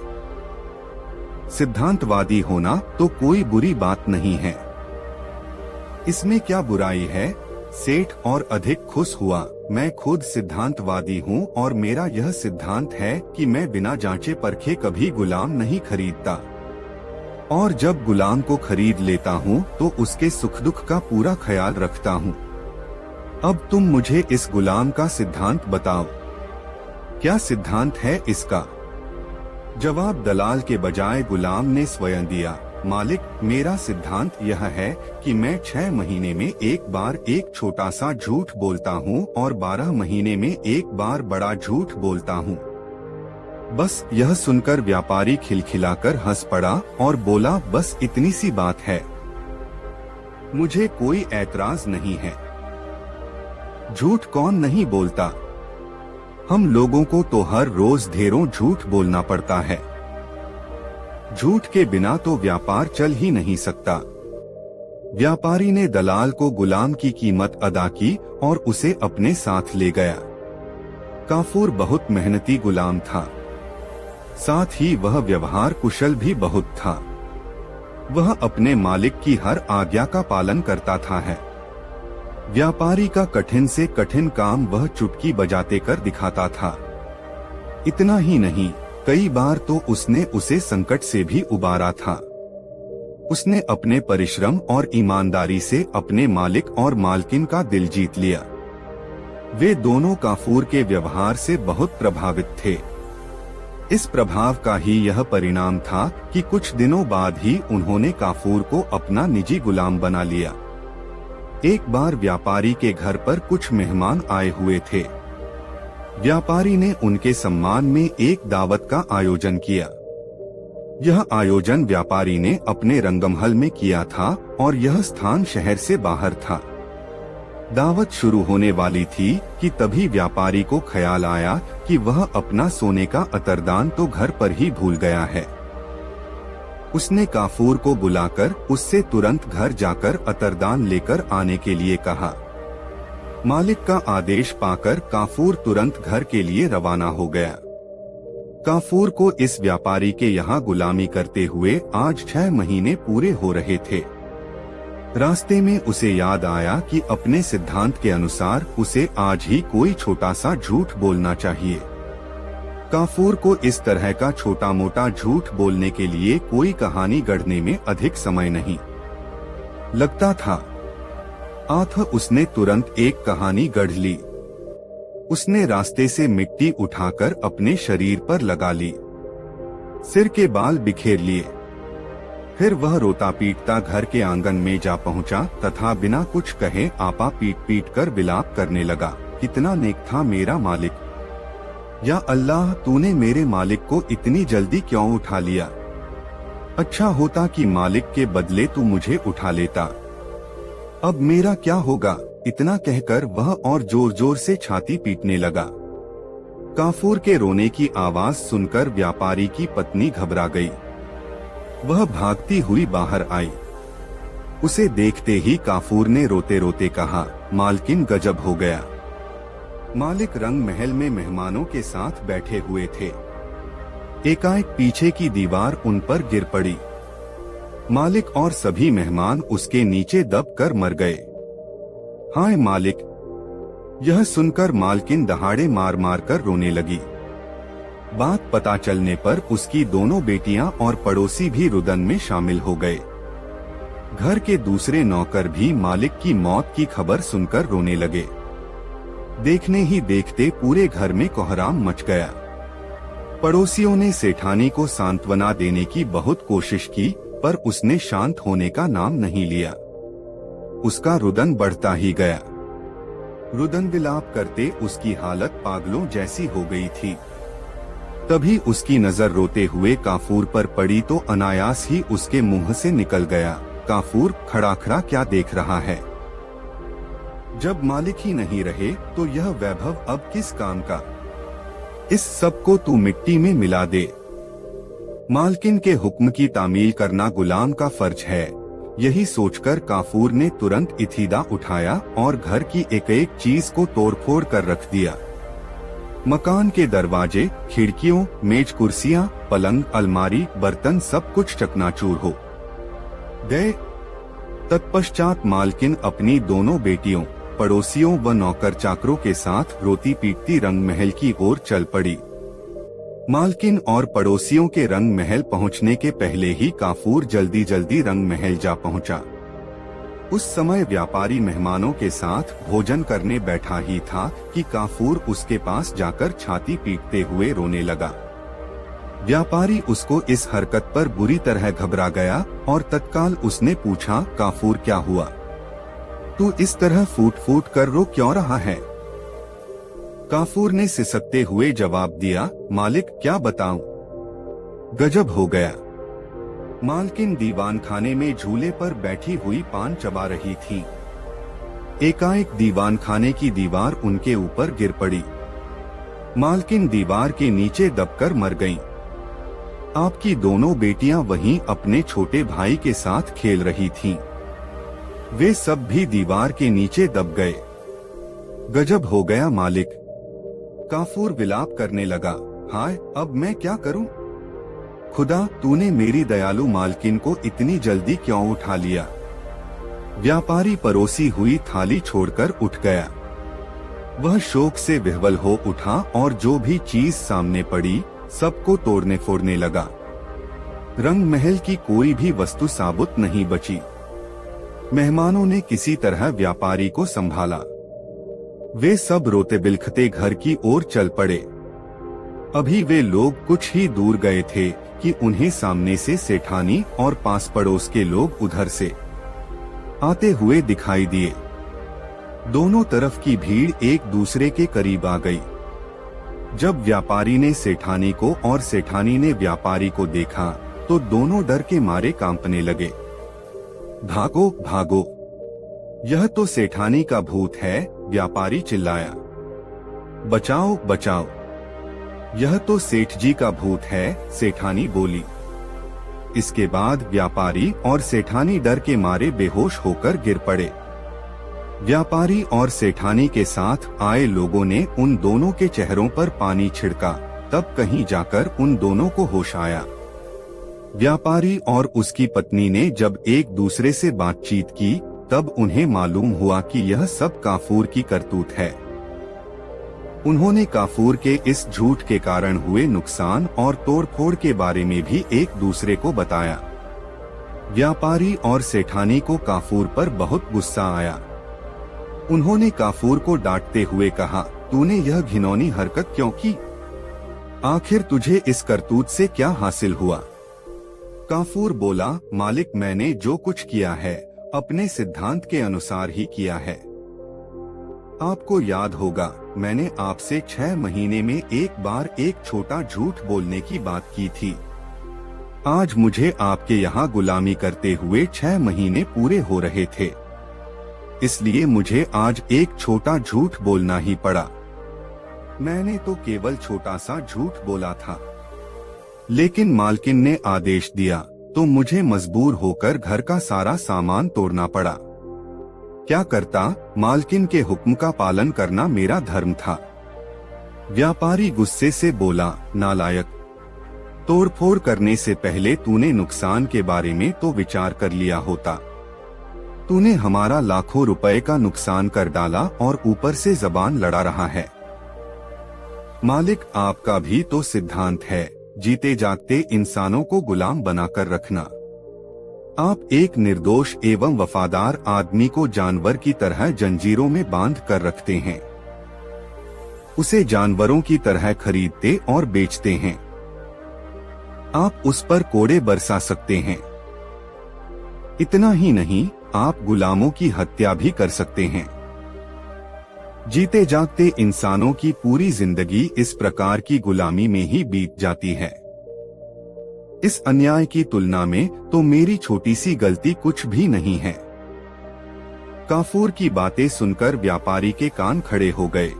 सिद्धांतवादी होना तो कोई बुरी बात नहीं है। इसमें क्या बुराई है? सेठ और अधिक खुश हुआ। मैं खुद सिद्धांतवादी हूँ और मेरा यह सिद्धांत है कि मैं बिना जांचे परखे कभी गुलाम नहीं खरीदता, और जब गुलाम को खरीद लेता हूँ तो उसके सुख दुख का पूरा ख्याल रखता हूँ। अब तुम मुझे इस गुलाम का सिद्धांत बताओ, क्या सिद्धांत है इसका? जवाब दलाल के बजाय गुलाम ने स्वयं दिया। मालिक, मेरा सिद्धांत यह है कि मैं 6 महीने में एक बार एक छोटा सा झूठ बोलता हूँ और 12 महीने में एक बार बड़ा झूठ बोलता हूँ। बस यह सुनकर व्यापारी खिलखिलाकर हंस पड़ा और बोला, बस इतनी सी बात है, मुझे कोई ऐतराज नहीं है। झूठ कौन नहीं बोलता? हम लोगों को तो हर रोज ढेरों झूठ बोलना पड़ता है। झूठ के बिना तो व्यापार चल ही नहीं सकता। व्यापारी ने दलाल को गुलाम की कीमत अदा की और उसे अपने साथ ले गया। काफूर बहुत मेहनती गुलाम था, साथ ही वह व्यवहार कुशल भी बहुत था। वह अपने मालिक की हर आज्ञा का पालन करता था है। व्यापारी का कठिन से कठिन काम वह चुटकी बजाते कर दिखाता था। इतना ही नहीं, कई बार तो उसने उसे संकट से भी उबारा था। उसने अपने परिश्रम और ईमानदारी से अपने मालिक और मालकिन का दिल जीत लिया। वे दोनों काफूर के व्यवहार से बहुत प्रभावित थे। इस प्रभाव का ही यह परिणाम था कि कुछ दिनों बाद ही उन्होंने काफूर को अपना निजी गुलाम बना लिया। एक बार व्यापारी के घर पर कुछ मेहमान आए हुए थे। व्यापारी ने उनके सम्मान में एक दावत का आयोजन किया। यह आयोजन व्यापारी ने अपने रंगमहल में किया था और यह स्थान शहर से बाहर था। दावत शुरू होने वाली थी कि तभी व्यापारी को ख्याल आया कि वह अपना सोने का अतरदान तो घर पर ही भूल गया है। उसने काफूर को बुलाकर उससे तुरंत घर जाकर अतरदान लेकर आने के लिए कहा। मालिक का आदेश पाकर काफूर तुरंत घर के लिए रवाना हो गया। काफूर को इस व्यापारी के यहाँ गुलामी करते हुए आज 6 महीने पूरे हो रहे थे। रास्ते में उसे याद आया कि अपने सिद्धांत के अनुसार उसे आज ही कोई छोटा सा झूठ बोलना चाहिए। काफूर को इस तरह का छोटा मोटा झूठ बोलने के लिए कोई कहानी गढ़ने में अधिक समय नहीं लगता था। अतः उसने तुरंत एक कहानी गढ़ ली। उसने रास्ते से मिट्टी उठाकर अपने शरीर पर लगा ली, सिर के बाल बिखेर लिए। फिर वह रोता पीटता घर के आंगन में जा पहुंचा तथा बिना कुछ कहे आपा पीट पीट कर विलाप करने लगा। कितना नेक था मेरा मालिक! या अल्लाह, तूने मेरे मालिक को इतनी जल्दी क्यों उठा लिया? अच्छा होता कि मालिक के बदले तू मुझे उठा लेता। अब मेरा क्या होगा? इतना कहकर वह और जोर जोर से छाती पीटने लगा। काफूर के रोने की आवाज सुनकर व्यापारी की पत्नी घबरा गई। वह भागती हुई बाहर आई। उसे देखते ही काफूर ने रोते रोते कहा, मालकिन गजब हो गया। मालिक रंग महल में मेहमानों के साथ बैठे हुए थे। एकाएक पीछे की दीवार उन पर गिर पड़ी। मालिक और सभी मेहमान उसके नीचे दब कर मर गए। हाय मालिक! यह सुनकर मालकिन दहाड़े मार मार कर रोने लगी। बात पता चलने पर उसकी दोनों बेटियां और पड़ोसी भी रुदन में शामिल हो गए। घर के दूसरे नौकर भी मालिक की मौत की खबर सुनकर रोने लगे। देखने ही देखते पूरे घर में कोहराम मच गया। पड़ोसियों ने सेठानी को सांत्वना देने की बहुत कोशिश की, पर उसने शांत होने का नाम नहीं लिया। उसका रुदन बढ़ता ही गया। रुदन विलाप करते उसकी हालत पागलों जैसी हो गई थी। तभी उसकी नजर रोते हुए काफूर पर पड़ी तो अनायास ही उसके मुंह से निकल गया, काफूर, खड़ा खड़ा क्या देख रहा है? जब मालिक ही नहीं रहे तो यह वैभव अब किस काम का? इस सब को तू मिट्टी में मिला दे। मालकिन के हुक्म की तामील करना गुलाम का फर्ज है। यही सोचकर काफूर ने तुरंत इतीदा उठाया और घर की एक एक चीज को तोड़फोड़ कर रख दिया। मकान के दरवाजे, खिड़कियों, मेज, कुर्सियां, पलंग, अलमारी, बर्तन सब कुछ चकनाचूर हो गए। तत्पश्चात मालकिन अपनी दोनों बेटियों, पड़ोसियों व नौकर चाकरों के साथ रोती पीटती रंग महल की ओर चल पड़ी। मालकिन और पड़ोसियों के रंग महल पहुंचने के पहले ही काफूर जल्दी जल्दी रंग महल जा पहुंचा। उस समय व्यापारी मेहमानों के साथ भोजन करने बैठा ही था कि काफूर उसके पास जाकर छाती पीटते हुए रोने लगा। व्यापारी उसको इस हरकत पर बुरी तरह घबरा गया और तत्काल उसने पूछा, काफूर क्या हुआ? तू इस तरह फूट फूट कर रो क्यों रहा है? काफूर ने सिसकते हुए जवाब दिया, मालिक क्या बताऊं, गजब हो गया। मालकिन दीवान खाने में झूले पर बैठी हुई पान चबा रही थी। एकाएक दीवान खाने की दीवार उनके ऊपर गिर पड़ी। मालकिन दीवार के नीचे दबकर मर गईं। आपकी दोनों बेटियां वहीं अपने छोटे भाई के साथ खेल रही थीं। वे सब भी दीवार के नीचे दब गए। गजब हो गया मालिक। काफूर विलाप करने लगा, हाय अब मैं क्या करूं? खुदा, तूने मेरी दयालु मालकिन को इतनी जल्दी क्यों उठा लिया? व्यापारी परोसी हुई थाली छोड़कर उठ गया। वह शोक से विह्वल हो उठा और जो भी चीज सामने पड़ी सबको तोड़ने फोड़ने लगा। रंग महल की कोई भी वस्तु साबुत नहीं बची। मेहमानों ने किसी तरह व्यापारी को संभाला। वे सब रोते बिलखते घर की ओर चल पड़े। अभी वे लोग कुछ ही दूर गए थे कि उन्हें सामने से सेठानी और पास पड़ोस के लोग उधर से आते हुए दिखाई दिए। दोनों तरफ की भीड़ एक दूसरे के करीब आ गई। जब व्यापारी ने सेठानी को और सेठानी ने व्यापारी को देखा तो दोनों डर के मारे कांपने लगे। भागो भागो, यह तो सेठानी का भूत है, व्यापारी चिल्लाया। बचाओ बचाओ, यह तो सेठ जी का भूत है, सेठानी बोली। इसके बाद व्यापारी और सेठानी डर के मारे बेहोश होकर गिर पड़े। व्यापारी और सेठानी के साथ आए लोगों ने उन दोनों के चेहरों पर पानी छिड़का, तब कहीं जाकर उन दोनों को होश आया। व्यापारी और उसकी पत्नी ने जब एक दूसरे से बातचीत की तब उन्हें मालूम हुआ कि यह सब काफूर की करतूत है। उन्होंने काफूर के इस झूठ के कारण हुए नुकसान और तोड़फोड़ के बारे में भी एक दूसरे को बताया। व्यापारी और सेठानी को काफूर पर बहुत गुस्सा आया। उन्होंने काफूर को डांटते हुए कहा, तूने यह घिनौनी हरकत क्यों की? आखिर तुझे इस करतूत से क्या हासिल हुआ? काफूर बोला, मालिक मैंने जो कुछ किया है अपने सिद्धांत के अनुसार ही किया है। आपको याद होगा मैंने आपसे 6 महीने में एक बार एक छोटा झूठ बोलने की बात की थी। आज मुझे आपके यहाँ गुलामी करते हुए 6 महीने पूरे हो रहे थे, इसलिए मुझे आज एक छोटा झूठ बोलना ही पड़ा। मैंने तो केवल छोटा सा झूठ बोला था, लेकिन मालकिन ने आदेश दिया तो मुझे मजबूर होकर घर का सारा सामान तोड़ना पड़ा। क्या करता, मालकिन के हुक्म का पालन करना मेरा धर्म था। व्यापारी गुस्से से बोला, नालायक, तोड़फोड़ करने से पहले तूने नुकसान के बारे में तो विचार कर लिया होता। तूने हमारा लाखों रुपए का नुकसान कर डाला और ऊपर से जबान लड़ा रहा है। मालिक, आपका भी तो सिद्धांत है, जीते जागते इंसानों को गुलाम बनाकर रखना। आप एक निर्दोष एवं वफादार आदमी को जानवर की तरह जंजीरों में बांध कर रखते हैं, उसे जानवरों की तरह खरीदते और बेचते हैं। आप उस पर कोड़े बरसा सकते हैं। इतना ही नहीं, आप गुलामों की हत्या भी कर सकते हैं। जीते जागते इंसानों की पूरी जिंदगी इस प्रकार की गुलामी में ही बीत जाती है। इस अन्याय की तुलना में तो मेरी छोटी सी गलती कुछ भी नहीं है। काफूर की बातें सुनकर व्यापारी के कान खड़े हो गए।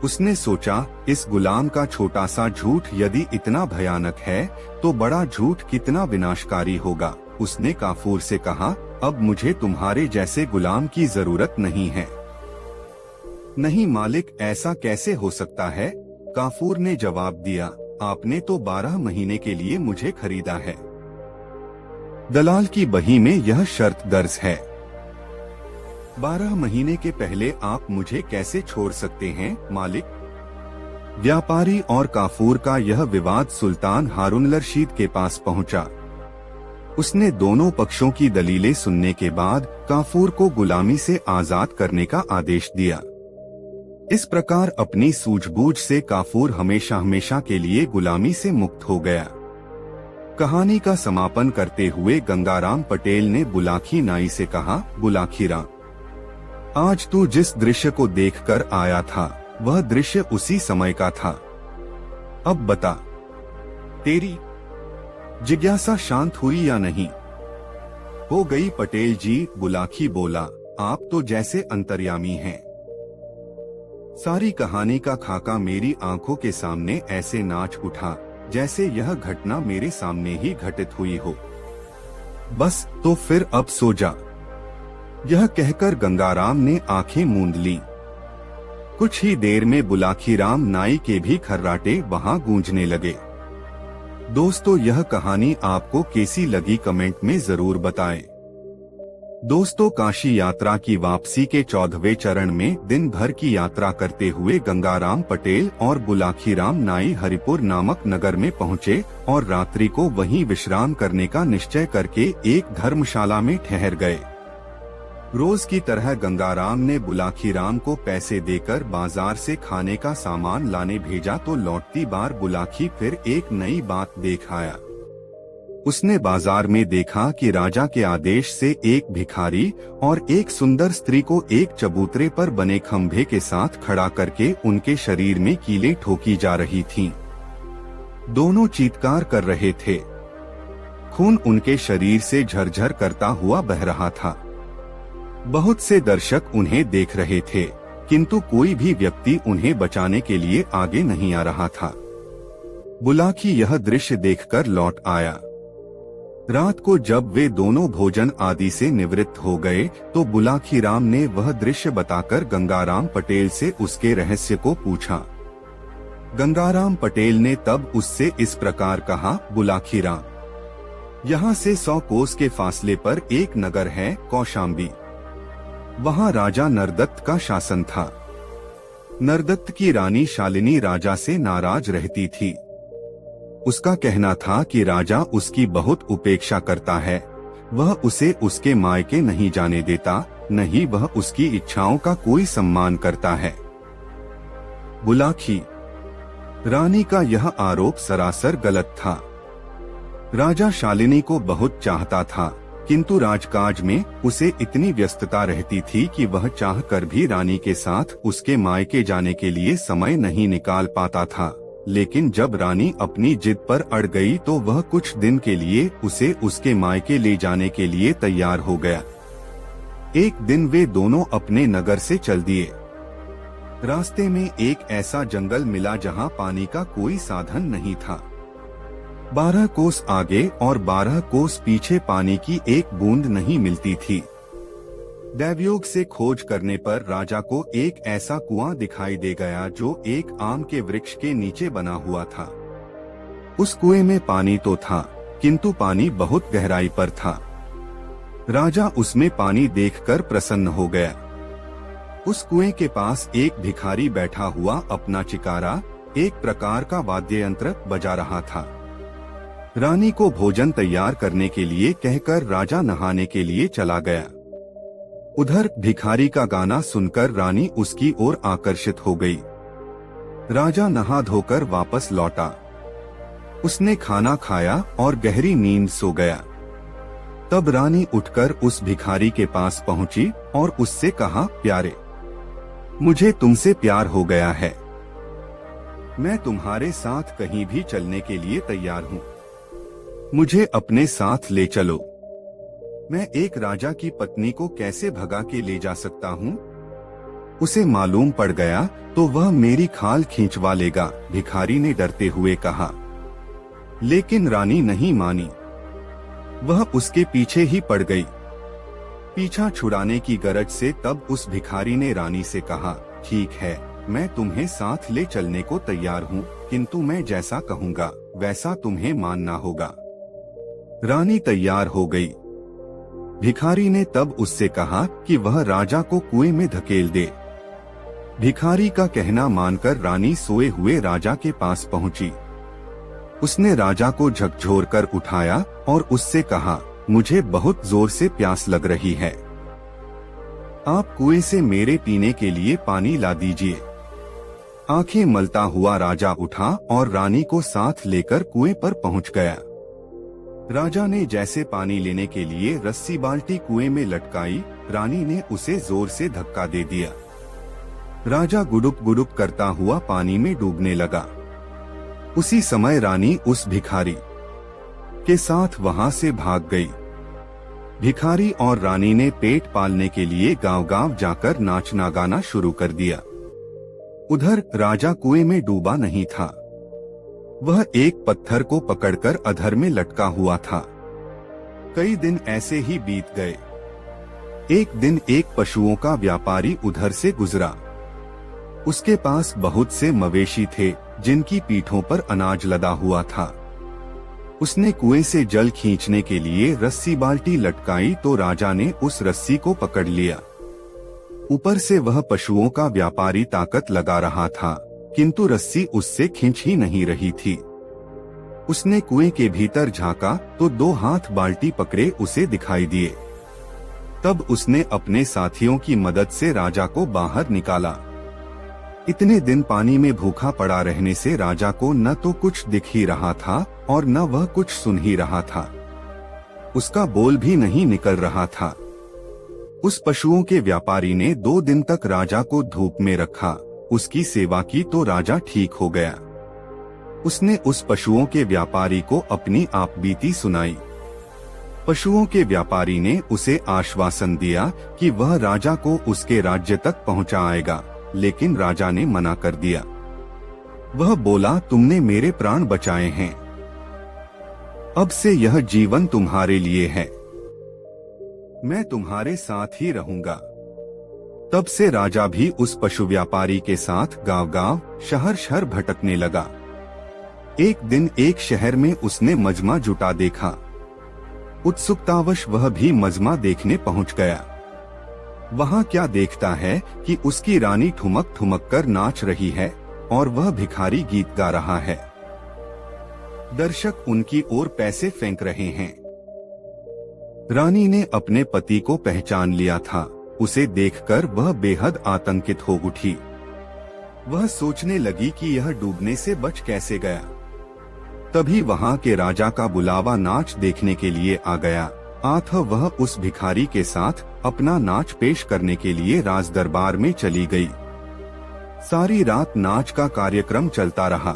उसने सोचा, इस गुलाम का छोटा सा झूठ यदि इतना भयानक है तो बड़ा झूठ कितना विनाशकारी होगा। उसने काफूर से कहा, अब मुझे तुम्हारे जैसे गुलाम की जरूरत नहीं है। नहीं मालिक, ऐसा कैसे हो सकता है? काफूर ने जवाब दिया, आपने तो 12 महीने के लिए मुझे खरीदा है। दलाल की बही में यह शर्त दर्ज है। 12 महीने के पहले आप मुझे कैसे छोड़ सकते हैं मालिक? व्यापारी और काफूर का यह विवाद सुल्तान हारून रशीद के पास पहुंचा। उसने दोनों पक्षों की दलीलें सुनने के बाद काफूर को गुलामी से आजाद करने का आदेश दिया। इस प्रकार अपनी सूझबूझ से काफूर हमेशा हमेशा के लिए गुलामी से मुक्त हो गया। कहानी का समापन करते हुए गंगाराम पटेल ने बुलाकी नाई से कहा, बुलाखीराम, आज तू जिस दृश्य को देखकर आया था वह दृश्य उसी समय का था। अब बता, तेरी जिज्ञासा शांत हुई या नहीं? हो गई पटेल जी, बुलाकी बोला, आप तो जैसे अंतर्यामी हैं। सारी कहानी का खाका मेरी आंखों के सामने ऐसे नाच उठा जैसे यह घटना मेरे सामने ही घटित हुई हो। बस तो फिर अब सो जा। यह कहकर गंगाराम ने आंखें मूंद ली। कुछ ही देर में बुलाखीराम नाई के भी खर्राटे वहां गूंजने लगे। दोस्तों, यह कहानी आपको कैसी लगी कमेंट में जरूर बताएं। दोस्तों, काशी यात्रा की वापसी के 14वें चरण में दिन भर की यात्रा करते हुए गंगाराम पटेल और बुलाखीराम नाई हरिपुर नामक नगर में पहुंचे और रात्रि को वहीं विश्राम करने का निश्चय करके एक धर्मशाला में ठहर गए। रोज की तरह गंगाराम ने बुलाखीराम को पैसे देकर बाजार से खाने का सामान लाने भेजा तो लौटती बार बुलाखी फिर एक नई बात देख आया। उसने बाजार में देखा कि राजा के आदेश से एक भिखारी और एक सुंदर स्त्री को एक चबूतरे पर बने खंभे के साथ खड़ा करके उनके शरीर में कीलें ठोकी जा रही थीं। दोनों चीत्कार कर रहे थे। खून उनके शरीर से झरझर करता हुआ बह रहा था। बहुत से दर्शक उन्हें देख रहे थे, किंतु कोई भी व्यक्ति उन्हें बचाने के लिए आगे नहीं आ रहा था। बुलाकी यह दृश्य देखकर लौट आया। रात को जब वे दोनों भोजन आदि से निवृत्त हो गए तो बुलाखीराम ने वह दृश्य बताकर गंगाराम पटेल से उसके रहस्य को पूछा। गंगाराम पटेल ने तब उससे इस प्रकार कहा, बुलाखीराम, यहाँ से 100 कोस के फासले पर एक नगर है, कौशाम्बी। वहाँ राजा नरदत्त का शासन था। नरदत्त की रानी शालिनी राजा से नाराज रहती थी। उसका कहना था कि राजा उसकी बहुत उपेक्षा करता है, वह उसे उसके मायके नहीं जाने देता, नहीं वह उसकी इच्छाओं का कोई सम्मान करता है। बुलाखी रानी का यह आरोप सरासर गलत था। राजा शालिनी को बहुत चाहता था, किंतु राजकाज में उसे इतनी व्यस्तता रहती थी कि वह चाहकर भी रानी के साथ उसके मायके जाने के लिए समय नहीं निकाल पाता था। लेकिन जब रानी अपनी जिद पर अड़ गई तो वह कुछ दिन के लिए उसे उसके मायके ले जाने के लिए तैयार हो गया। एक दिन वे दोनों अपने नगर से चल दिए। रास्ते में एक ऐसा जंगल मिला जहां पानी का कोई साधन नहीं था। 12 कोस आगे और 12 कोस पीछे पानी की एक बूंद नहीं मिलती थी। दैवयोग से खोज करने पर राजा को एक ऐसा कुआं दिखाई दे गया जो एक आम के वृक्ष के नीचे बना हुआ था। उस कुएं में पानी तो था, किंतु पानी बहुत गहराई पर था। राजा उसमें पानी देखकर प्रसन्न हो गया। उस कुएं के पास एक भिखारी बैठा हुआ अपना चिकारा, एक प्रकार का वाद्य यंत्र बजा रहा था। रानी को भोजन तैयार करने के लिए कहकर राजा नहाने के लिए चला गया। उधर भिखारी का गाना सुनकर रानी उसकी ओर आकर्षित हो गई। राजा नहा धोकर वापस लौटा। उसने खाना खाया और गहरी नींद सो गया। तब रानी उठकर उस भिखारी के पास पहुंची और उससे कहा, प्यारे, मुझे तुमसे प्यार हो गया है। मैं तुम्हारे साथ कहीं भी चलने के लिए तैयार हूँ। मुझे अपने साथ ले चलो। मैं एक राजा की पत्नी को कैसे भगा के ले जा सकता हूँ? उसे मालूम पड़ गया तो वह मेरी खाल खींचवा लेगा, भिखारी ने डरते हुए कहा। लेकिन रानी नहीं मानी। वह उसके पीछे ही पड़ गई। पीछा छुड़ाने की गरज से तब उस भिखारी ने रानी से कहा, ठीक है, मैं तुम्हें साथ ले चलने को तैयार हूँ, किंतु मैं जैसा कहूँगा वैसा तुम्हें मानना होगा। रानी तैयार हो गई। भिखारी ने तब उससे कहा कि वह राजा को कुएं में धकेल दे। भिखारी का कहना मानकर रानी सोए हुए राजा के पास पहुंची। उसने राजा को झकझोर कर उठाया और उससे कहा, मुझे बहुत जोर से प्यास लग रही है, आप कुएं से मेरे पीने के लिए पानी ला दीजिए। आंखें मलता हुआ राजा उठा और रानी को साथ लेकर कुएं पर पहुंच गया। राजा ने जैसे पानी लेने के लिए रस्सी बाल्टी कुएं में लटकाई, रानी ने उसे जोर से धक्का दे दिया। राजा गुडुक गुडुक करता हुआ पानी में डूबने लगा। उसी समय रानी उस भिखारी के साथ वहां से भाग गई। भिखारी और रानी ने पेट पालने के लिए गांव-गांव जाकर नाचना गाना शुरू कर दिया। उधर राजा कुएं में डूबा नहीं था, वह एक पत्थर को पकड़कर अधर में लटका हुआ था। कई दिन ऐसे ही बीत गए। एक दिन एक पशुओं का व्यापारी उधर से गुजरा। उसके पास बहुत से मवेशी थे जिनकी पीठों पर अनाज लदा हुआ था। उसने कुएं से जल खींचने के लिए रस्सी बाल्टी लटकाई तो राजा ने उस रस्सी को पकड़ लिया। ऊपर से वह पशुओं का व्यापारी ताकत लगा रहा था, किंतु रस्सी उससे खींच ही नहीं रही थी। उसने कुएं के भीतर झांका तो 2 हाथ बाल्टी पकड़े उसे दिखाई दिए। तब उसने अपने साथियों की मदद से राजा को बाहर निकाला। इतने दिन पानी में भूखा पड़ा रहने से राजा को न तो कुछ दिख ही रहा था और न वह कुछ सुन ही रहा था। उसका बोल भी नहीं निकल रहा था। उस पशुओं के व्यापारी ने 2 दिन तक राजा को धूप में रखा, उसकी सेवा की तो राजा ठीक हो गया। उसने उस पशुओं के व्यापारी को अपनी आपबीती सुनाई। पशुओं के व्यापारी ने उसे आश्वासन दिया कि वह राजा को उसके राज्य तक पहुंचाएगा, लेकिन राजा ने मना कर दिया। वह बोला, तुमने मेरे प्राण बचाए हैं, अब से यह जीवन तुम्हारे लिए है, मैं तुम्हारे साथ ही रहूंगा। तब से राजा भी उस पशु व्यापारी के साथ गांव-गांव, शहर-शहर भटकने लगा। एक दिन एक शहर में उसने मजमा जुटा देखा। उत्सुकतावश वह भी मजमा देखने पहुंच गया। वहां क्या देखता है कि उसकी रानी ठुमक ठुमक कर नाच रही है और वह भिखारी गीत गा रहा है। दर्शक उनकी ओर पैसे फेंक रहे हैं। रानी ने अपने पति को पहचान लिया था। उसे देखकर वह बेहद आतंकित हो उठी। वह सोचने लगी कि यह डूबने से बच कैसे गया। तभी वहां के राजा का बुलावा नाच देखने के लिए आ गया। अतः वह उस भिखारी के साथ अपना नाच पेश करने के लिए राज दरबार में चली गई। सारी रात नाच का कार्यक्रम चलता रहा।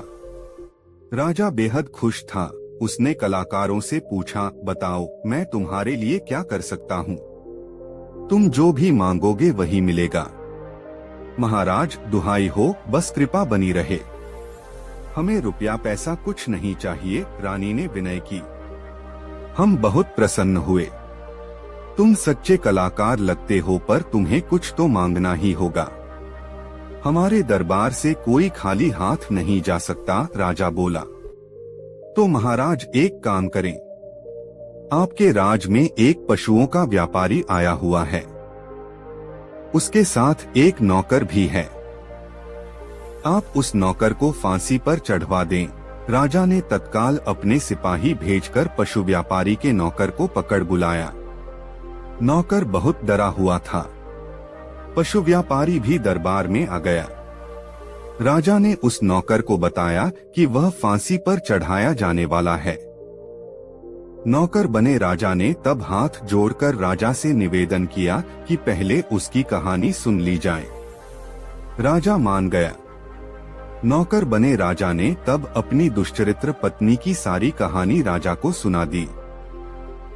राजा बेहद खुश था। उसने कलाकारों से पूछा, बताओ मैं तुम्हारे लिए क्या कर सकता हूँ? तुम जो भी मांगोगे वही मिलेगा। महाराज दुहाई हो, बस कृपा बनी रहे, हमें रुपया पैसा कुछ नहीं चाहिए, रानी ने विनय की। हम बहुत प्रसन्न हुए। तुम सच्चे कलाकार लगते हो, पर तुम्हें कुछ तो मांगना ही होगा। हमारे दरबार से कोई खाली हाथ नहीं जा सकता, राजा बोला। तो महाराज एक काम करें, आपके राज में एक पशुओं का व्यापारी आया हुआ है, उसके साथ एक नौकर भी है। आप उस नौकर को फांसी पर चढ़वा दें। राजा ने तत्काल अपने सिपाही भेजकर पशु व्यापारी के नौकर को पकड़ बुलाया। नौकर बहुत डरा हुआ था। पशु व्यापारी भी दरबार में आ गया। राजा ने उस नौकर को बताया कि वह फांसी पर चढ़ाया जाने वाला है। नौकर बने राजा ने तब हाथ जोड़कर राजा से निवेदन किया कि पहले उसकी कहानी सुन ली जाए। राजा मान गया। नौकर बने राजा ने तब अपनी दुष्चरित्र पत्नी की सारी कहानी राजा को सुना दी।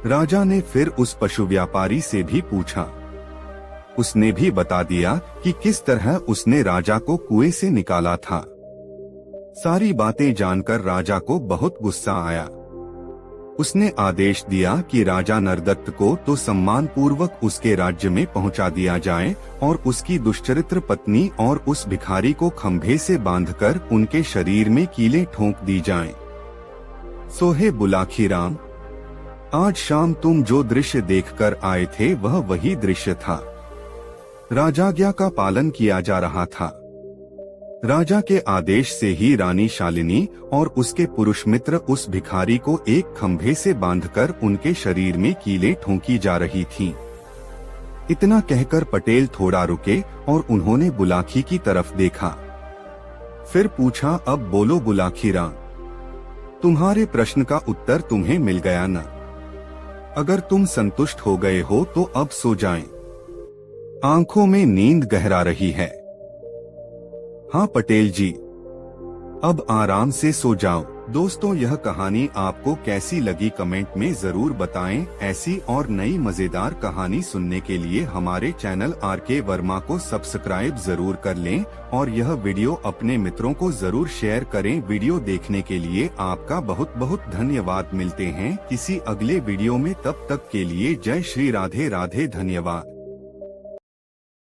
राजा ने फिर उस पशु व्यापारी से भी पूछा। उसने भी बता दिया कि किस तरह उसने राजा को कुएं से निकाला था। सारी बातें जानकर राजा को बहुत गुस्सा आया। उसने आदेश दिया कि राजा नरदत्त को तो सम्मान पूर्वक उसके राज्य में पहुंचा दिया जाए और उसकी दुष्चरित्र पत्नी और उस भिखारी को खंभे से बांधकर उनके शरीर में कीलें ठोंक दी जाएं। सोहे बुलाखी राम, आज शाम तुम जो दृश्य देखकर आए थे वह वही दृश्य था। राजाज्ञा का पालन किया जा रहा था। राजा के आदेश से ही रानी शालिनी और उसके पुरुष मित्र उस भिखारी को एक खंभे से बांधकर उनके शरीर में कीलें ठोंकी जा रही थीं। इतना कहकर पटेल थोड़ा रुके और उन्होंने बुलाकी की तरफ देखा। फिर पूछा, अब बोलो बुलाकी राम, तुम्हारे प्रश्न का उत्तर तुम्हें मिल गया न? अगर तुम संतुष्ट हो गए हो तो अब सो जाएं। आंखों में नींद गहरा रही है। हाँ पटेल जी, अब आराम से सो जाओ। दोस्तों, यह कहानी आपको कैसी लगी कमेंट में जरूर बताएं। ऐसी और नई मजेदार कहानी सुनने के लिए हमारे चैनल RK वर्मा को सब्सक्राइब जरूर कर लें और यह वीडियो अपने मित्रों को जरूर शेयर करें। वीडियो देखने के लिए आपका बहुत बहुत धन्यवाद। मिलते हैं किसी अगले वीडियो में, तब तक के लिए जय श्री राधे राधे। धन्यवाद।